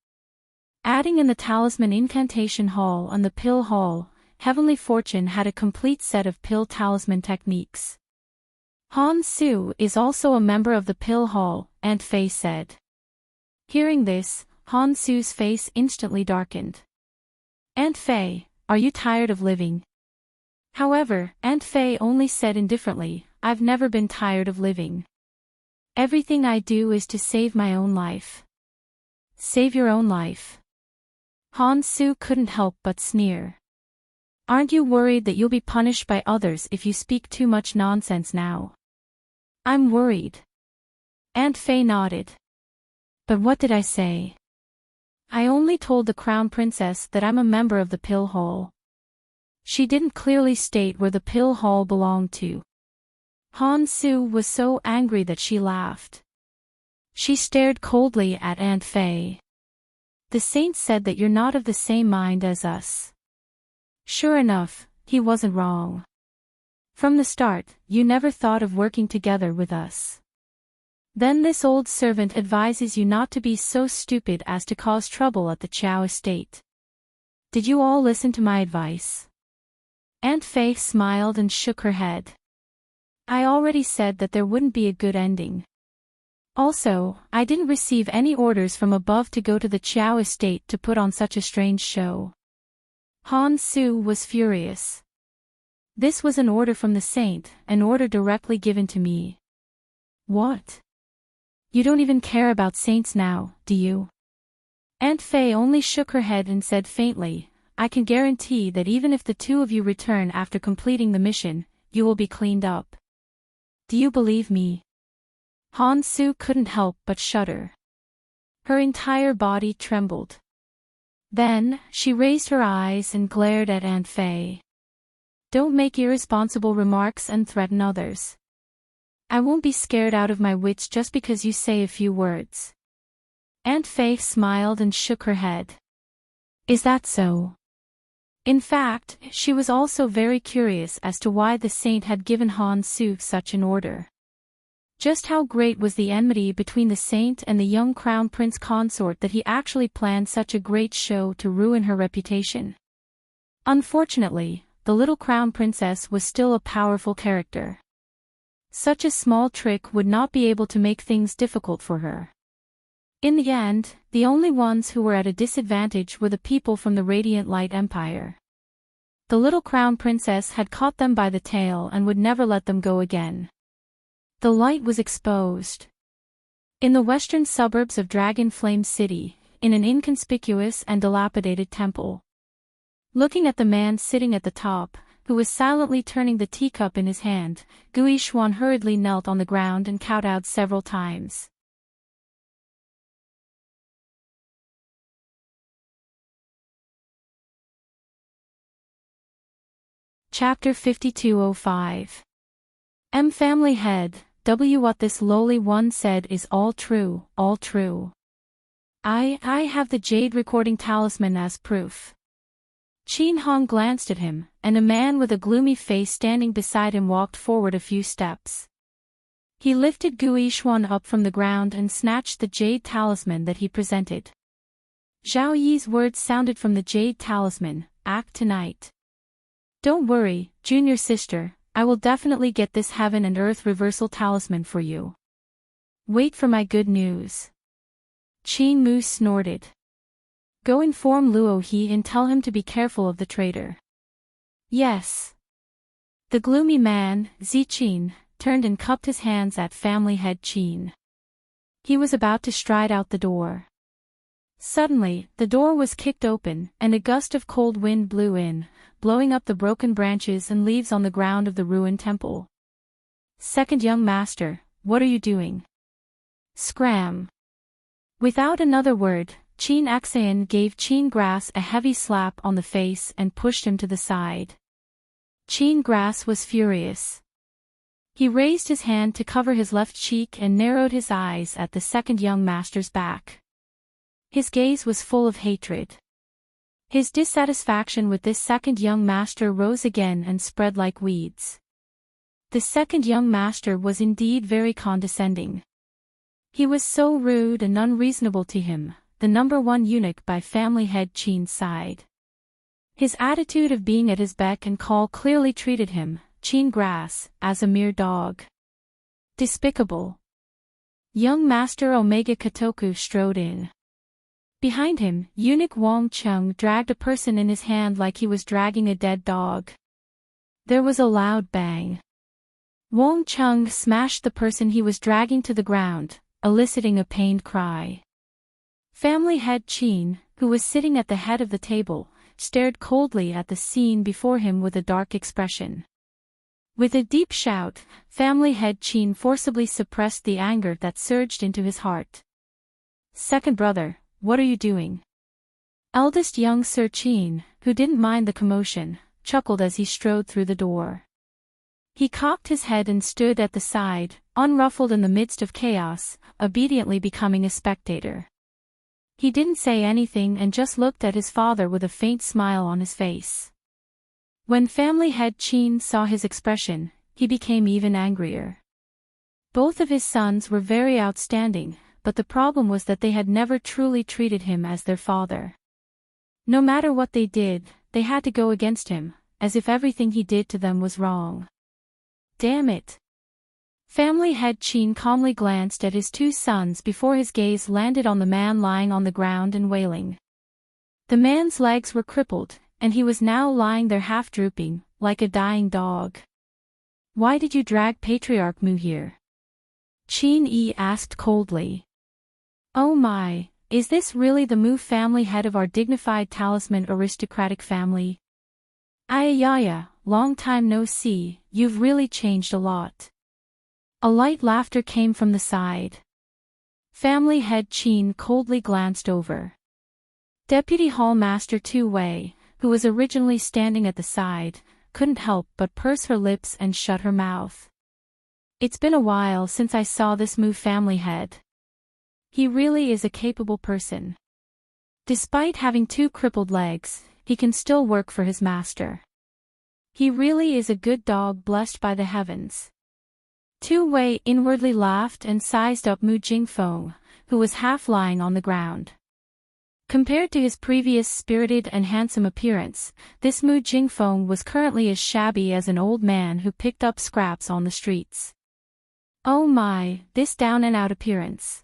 Adding in the talisman incantation hall and the pill hall, Heavenly Fortune had a complete set of pill talisman techniques. Han Su is also a member of the pill hall, Aunt Fei said. Hearing this, Han Su's face instantly darkened. Aunt Fei, are you tired of living? However, Aunt Fei only said indifferently, I've never been tired of living. Everything I do is to save my own life. Save your own life. Han Su couldn't help but sneer. Aren't you worried that you'll be punished by others if you speak too much nonsense now? I'm worried. Aunt Fei nodded. But what did I say? I only told the crown princess that I'm a member of the pill hole. She didn't clearly state where the pill hall belonged to. Han Su was so angry that she laughed. She stared coldly at Aunt Fei. The saint said that you're not of the same mind as us. Sure enough, he wasn't wrong. From the start, you never thought of working together with us. Then this old servant advises you not to be so stupid as to cause trouble at the Chow estate. Did you all listen to my advice? Aunt Fei smiled and shook her head. I already said that there wouldn't be a good ending. Also, I didn't receive any orders from above to go to the Chow estate to put on such a strange show. Han Su was furious. This was an order from the saint, an order directly given to me. What? You don't even care about saints now, do you? Aunt Fei only shook her head and said faintly, I can guarantee that even if the two of you return after completing the mission, you will be cleaned up. Do you believe me? Han Su couldn't help but shudder. Her entire body trembled. Then, she raised her eyes and glared at Aunt Fei. Don't make irresponsible remarks and threaten others. I won't be scared out of my wits just because you say a few words. Aunt Fei smiled and shook her head. Is that so? In fact, she was also very curious as to why the saint had given Han Su such an order. Just how great was the enmity between the saint and the young crown prince consort that he actually planned such a great show to ruin her reputation? Unfortunately, the little crown princess was still a powerful character. Such a small trick would not be able to make things difficult for her. In the end, the only ones who were at a disadvantage were the people from the Radiant Light Empire. The little crown princess had caught them by the tail and would never let them go again. The light was exposed. In the western suburbs of Dragon Flame City, in an inconspicuous and dilapidated temple. Looking at the man sitting at the top, who was silently turning the teacup in his hand, Gui Xuan hurriedly knelt on the ground and kowtowed several times. Chapter 5205. Family Head, what this lowly one said is all true, all true. I have the jade recording talisman as proof. Qin Hong glanced at him, and a man with a gloomy face standing beside him walked forward a few steps. He lifted Gui Xuan up from the ground and snatched the jade talisman that he presented. Zhao Yi's words sounded from the jade talisman, act tonight. Don't worry, junior sister, I will definitely get this heaven and earth reversal talisman for you. Wait for my good news. Qin Mu snorted. Go inform Luo He and tell him to be careful of the traitor. Yes. The gloomy man, Ziqin, turned and cupped his hands at family head Qin. He was about to stride out the door. Suddenly, the door was kicked open, and a gust of cold wind blew in, blowing up the broken branches and leaves on the ground of the ruined temple. Second young master, what are you doing? Scram. Without another word, Qin Axayan gave Qin Grass a heavy slap on the face and pushed him to the side. Qin Grass was furious. He raised his hand to cover his left cheek and narrowed his eyes at the second young master's back. His gaze was full of hatred. His dissatisfaction with this second young master rose again and spread like weeds. The second young master was indeed very condescending. He was so rude and unreasonable to him, the number one eunuch by family head Qin's side. His attitude of being at his beck and call clearly treated him, Qin Grass, as a mere dog. Despicable. Young Master Omega Kotoku strode in. Behind him, eunuch Wang Chung dragged a person in his hand like he was dragging a dead dog. There was a loud bang. Wang Chung smashed the person he was dragging to the ground, eliciting a pained cry. Family head Qin, who was sitting at the head of the table, stared coldly at the scene before him with a dark expression. With a deep shout, family head Qin forcibly suppressed the anger that surged into his heart. Second brother, what are you doing? Eldest young Sir Qin, who didn't mind the commotion, chuckled as he strode through the door. He cocked his head and stood at the side, unruffled in the midst of chaos, obediently becoming a spectator. He didn't say anything and just looked at his father with a faint smile on his face. When family head Chin saw his expression, he became even angrier. Both of his sons were very outstanding, but the problem was that they had never truly treated him as their father. No matter what they did, they had to go against him, as if everything he did to them was wrong. Damn it! Family head Chin calmly glanced at his two sons before his gaze landed on the man lying on the ground and wailing. The man's legs were crippled, and he was now lying there half drooping, like a dying dog. "Why did you drag Patriarch Mu here?" Chin Yi asked coldly. "Oh my, is this really the Mu family, head of our dignified talisman aristocratic family? Ayayaya, long time no see, you've really changed a lot." A light laughter came from the side. Family head Chin coldly glanced over. Deputy Hall Master Tu Wei, who was originally standing at the side, couldn't help but purse her lips and shut her mouth. "It's been a while since I saw this Mu family head. He really is a capable person. Despite having two crippled legs, he can still work for his master. He really is a good dog blessed by the heavens." Tu Wei inwardly laughed and sized up Mu Jingfeng, who was half lying on the ground. Compared to his previous spirited and handsome appearance, this Mu Jingfeng was currently as shabby as an old man who picked up scraps on the streets. Oh my, this down-and-out appearance.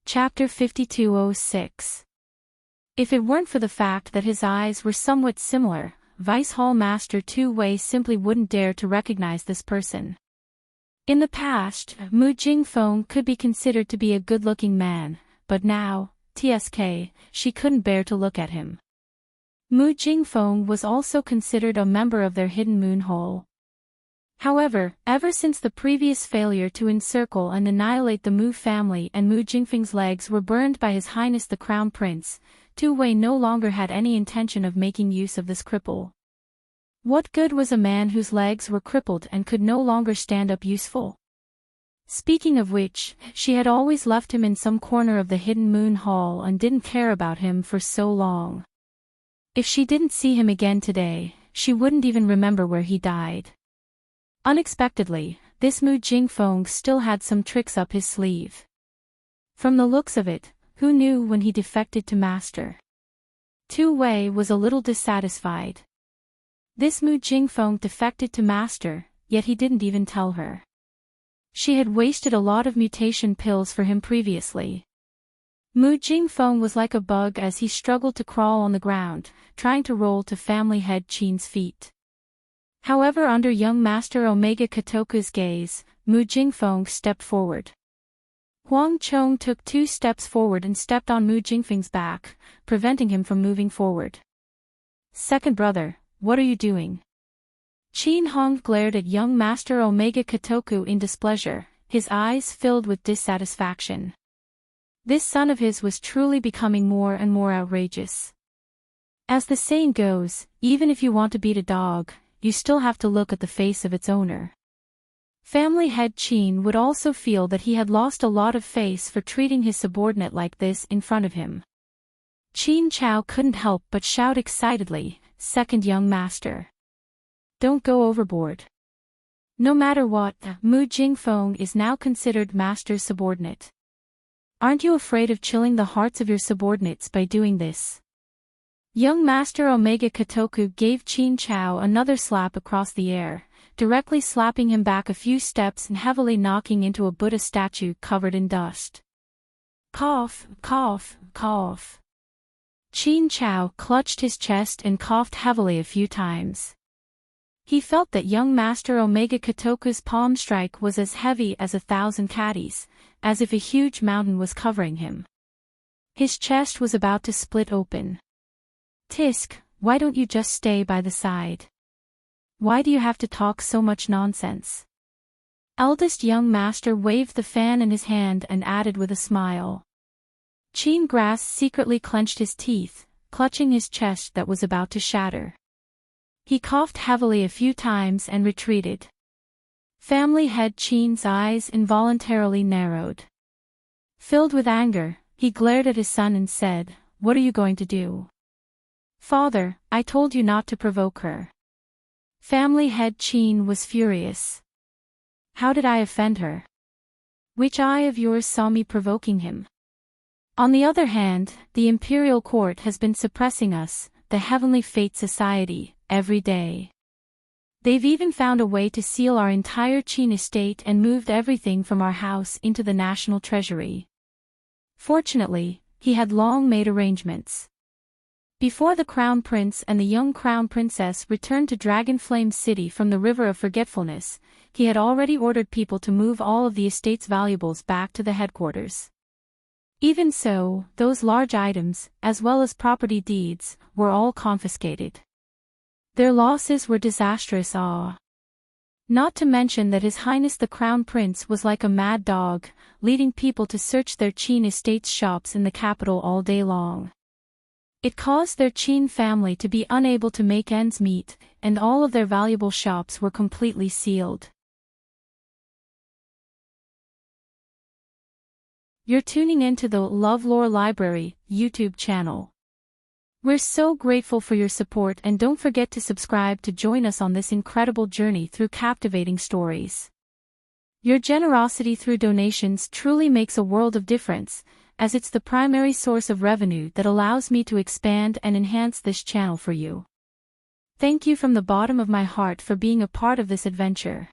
Chapter 5206. If it weren't for the fact that his eyes were somewhat similar, Vice Hall Master Tu Wei simply wouldn't dare to recognize this person. In the past, Mu Jingfeng could be considered to be a good-looking man, but now, she couldn't bear to look at him. Mu Jingfeng was also considered a member of their hidden moon hole. However, ever since the previous failure to encircle and annihilate the Mu family and Mu Jingfeng's legs were burned by His Highness the Crown Prince, Tu Wei no longer had any intention of making use of this cripple. What good was a man whose legs were crippled and could no longer stand up useful? Speaking of which, she had always left him in some corner of the hidden moon hall and didn't care about him for so long. If she didn't see him again today, she wouldn't even remember where he died. Unexpectedly, this Mu Jingfeng still had some tricks up his sleeve. From the looks of it, who knew when he defected to Master? Tu Wei was a little dissatisfied. This Mu Jingfeng defected to Master, yet he didn't even tell her. She had wasted a lot of mutation pills for him previously. Mu Jingfeng was like a bug as he struggled to crawl on the ground, trying to roll to family head Chin's feet. However, under young Master Omega Kotoku's gaze, Mu Jingfeng stepped forward. Huang Chong took 2 steps forward and stepped on Mu Jingfeng's back, preventing him from moving forward. "Second brother, what are you doing?" Qin Hong glared at young Master Omega Kotoku in displeasure, his eyes filled with dissatisfaction. This son of his was truly becoming more and more outrageous. As the saying goes, even if you want to beat a dog, you still have to look at the face of its owner. Family head Qin would also feel that he had lost a lot of face for treating his subordinate like this in front of him. Qin Chao couldn't help but shout excitedly, "Second young master. Don't go overboard. No matter what, Mu Jingfeng is now considered master's subordinate. Aren't you afraid of chilling the hearts of your subordinates by doing this?" Young Master Omega Kotoku gave Qin Chao another slap across the air, directly slapping him back a few steps and heavily knocking into a Buddha statue covered in dust. Cough, cough, cough. Qin Chao clutched his chest and coughed heavily a few times. He felt that young Master Omega Kotoku's palm strike was as heavy as 1,000 caddies, as if a huge mountain was covering him. His chest was about to split open. "Tisk, why don't you just stay by the side? Why do you have to talk so much nonsense?" Eldest young master waved the fan in his hand and added with a smile. Qin Grass secretly clenched his teeth, clutching his chest that was about to shatter. He coughed heavily a few times and retreated. Family head Qin's eyes involuntarily narrowed. Filled with anger, he glared at his son and said, "What are you going to do?" "Father, I told you not to provoke her." Family head Qin was furious. "How did I offend her? Which eye of yours saw me provoking him?" On the other hand, the imperial court has been suppressing us, the Heavenly Fate Society, every day. They've even found a way to seal our entire Qin estate and moved everything from our house into the national treasury. Fortunately, he had long made arrangements. Before the Crown Prince and the young Crown Princess returned to Dragonflame City from the River of Forgetfulness, he had already ordered people to move all of the estate's valuables back to the headquarters. Even so, those large items, as well as property deeds, were all confiscated. Their losses were disastrous. Not to mention that His Highness the Crown Prince was like a mad dog, leading people to search their Qin estate's shops in the capital all day long. It caused their Qin family to be unable to make ends meet, and all of their valuable shops were completely sealed. You're tuning into the LoveLore Library YouTube channel. We're so grateful for your support, and don't forget to subscribe to join us on this incredible journey through captivating stories. Your generosity through donations truly makes a world of difference, as it's the primary source of revenue that allows me to expand and enhance this channel for you. Thank you from the bottom of my heart for being a part of this adventure.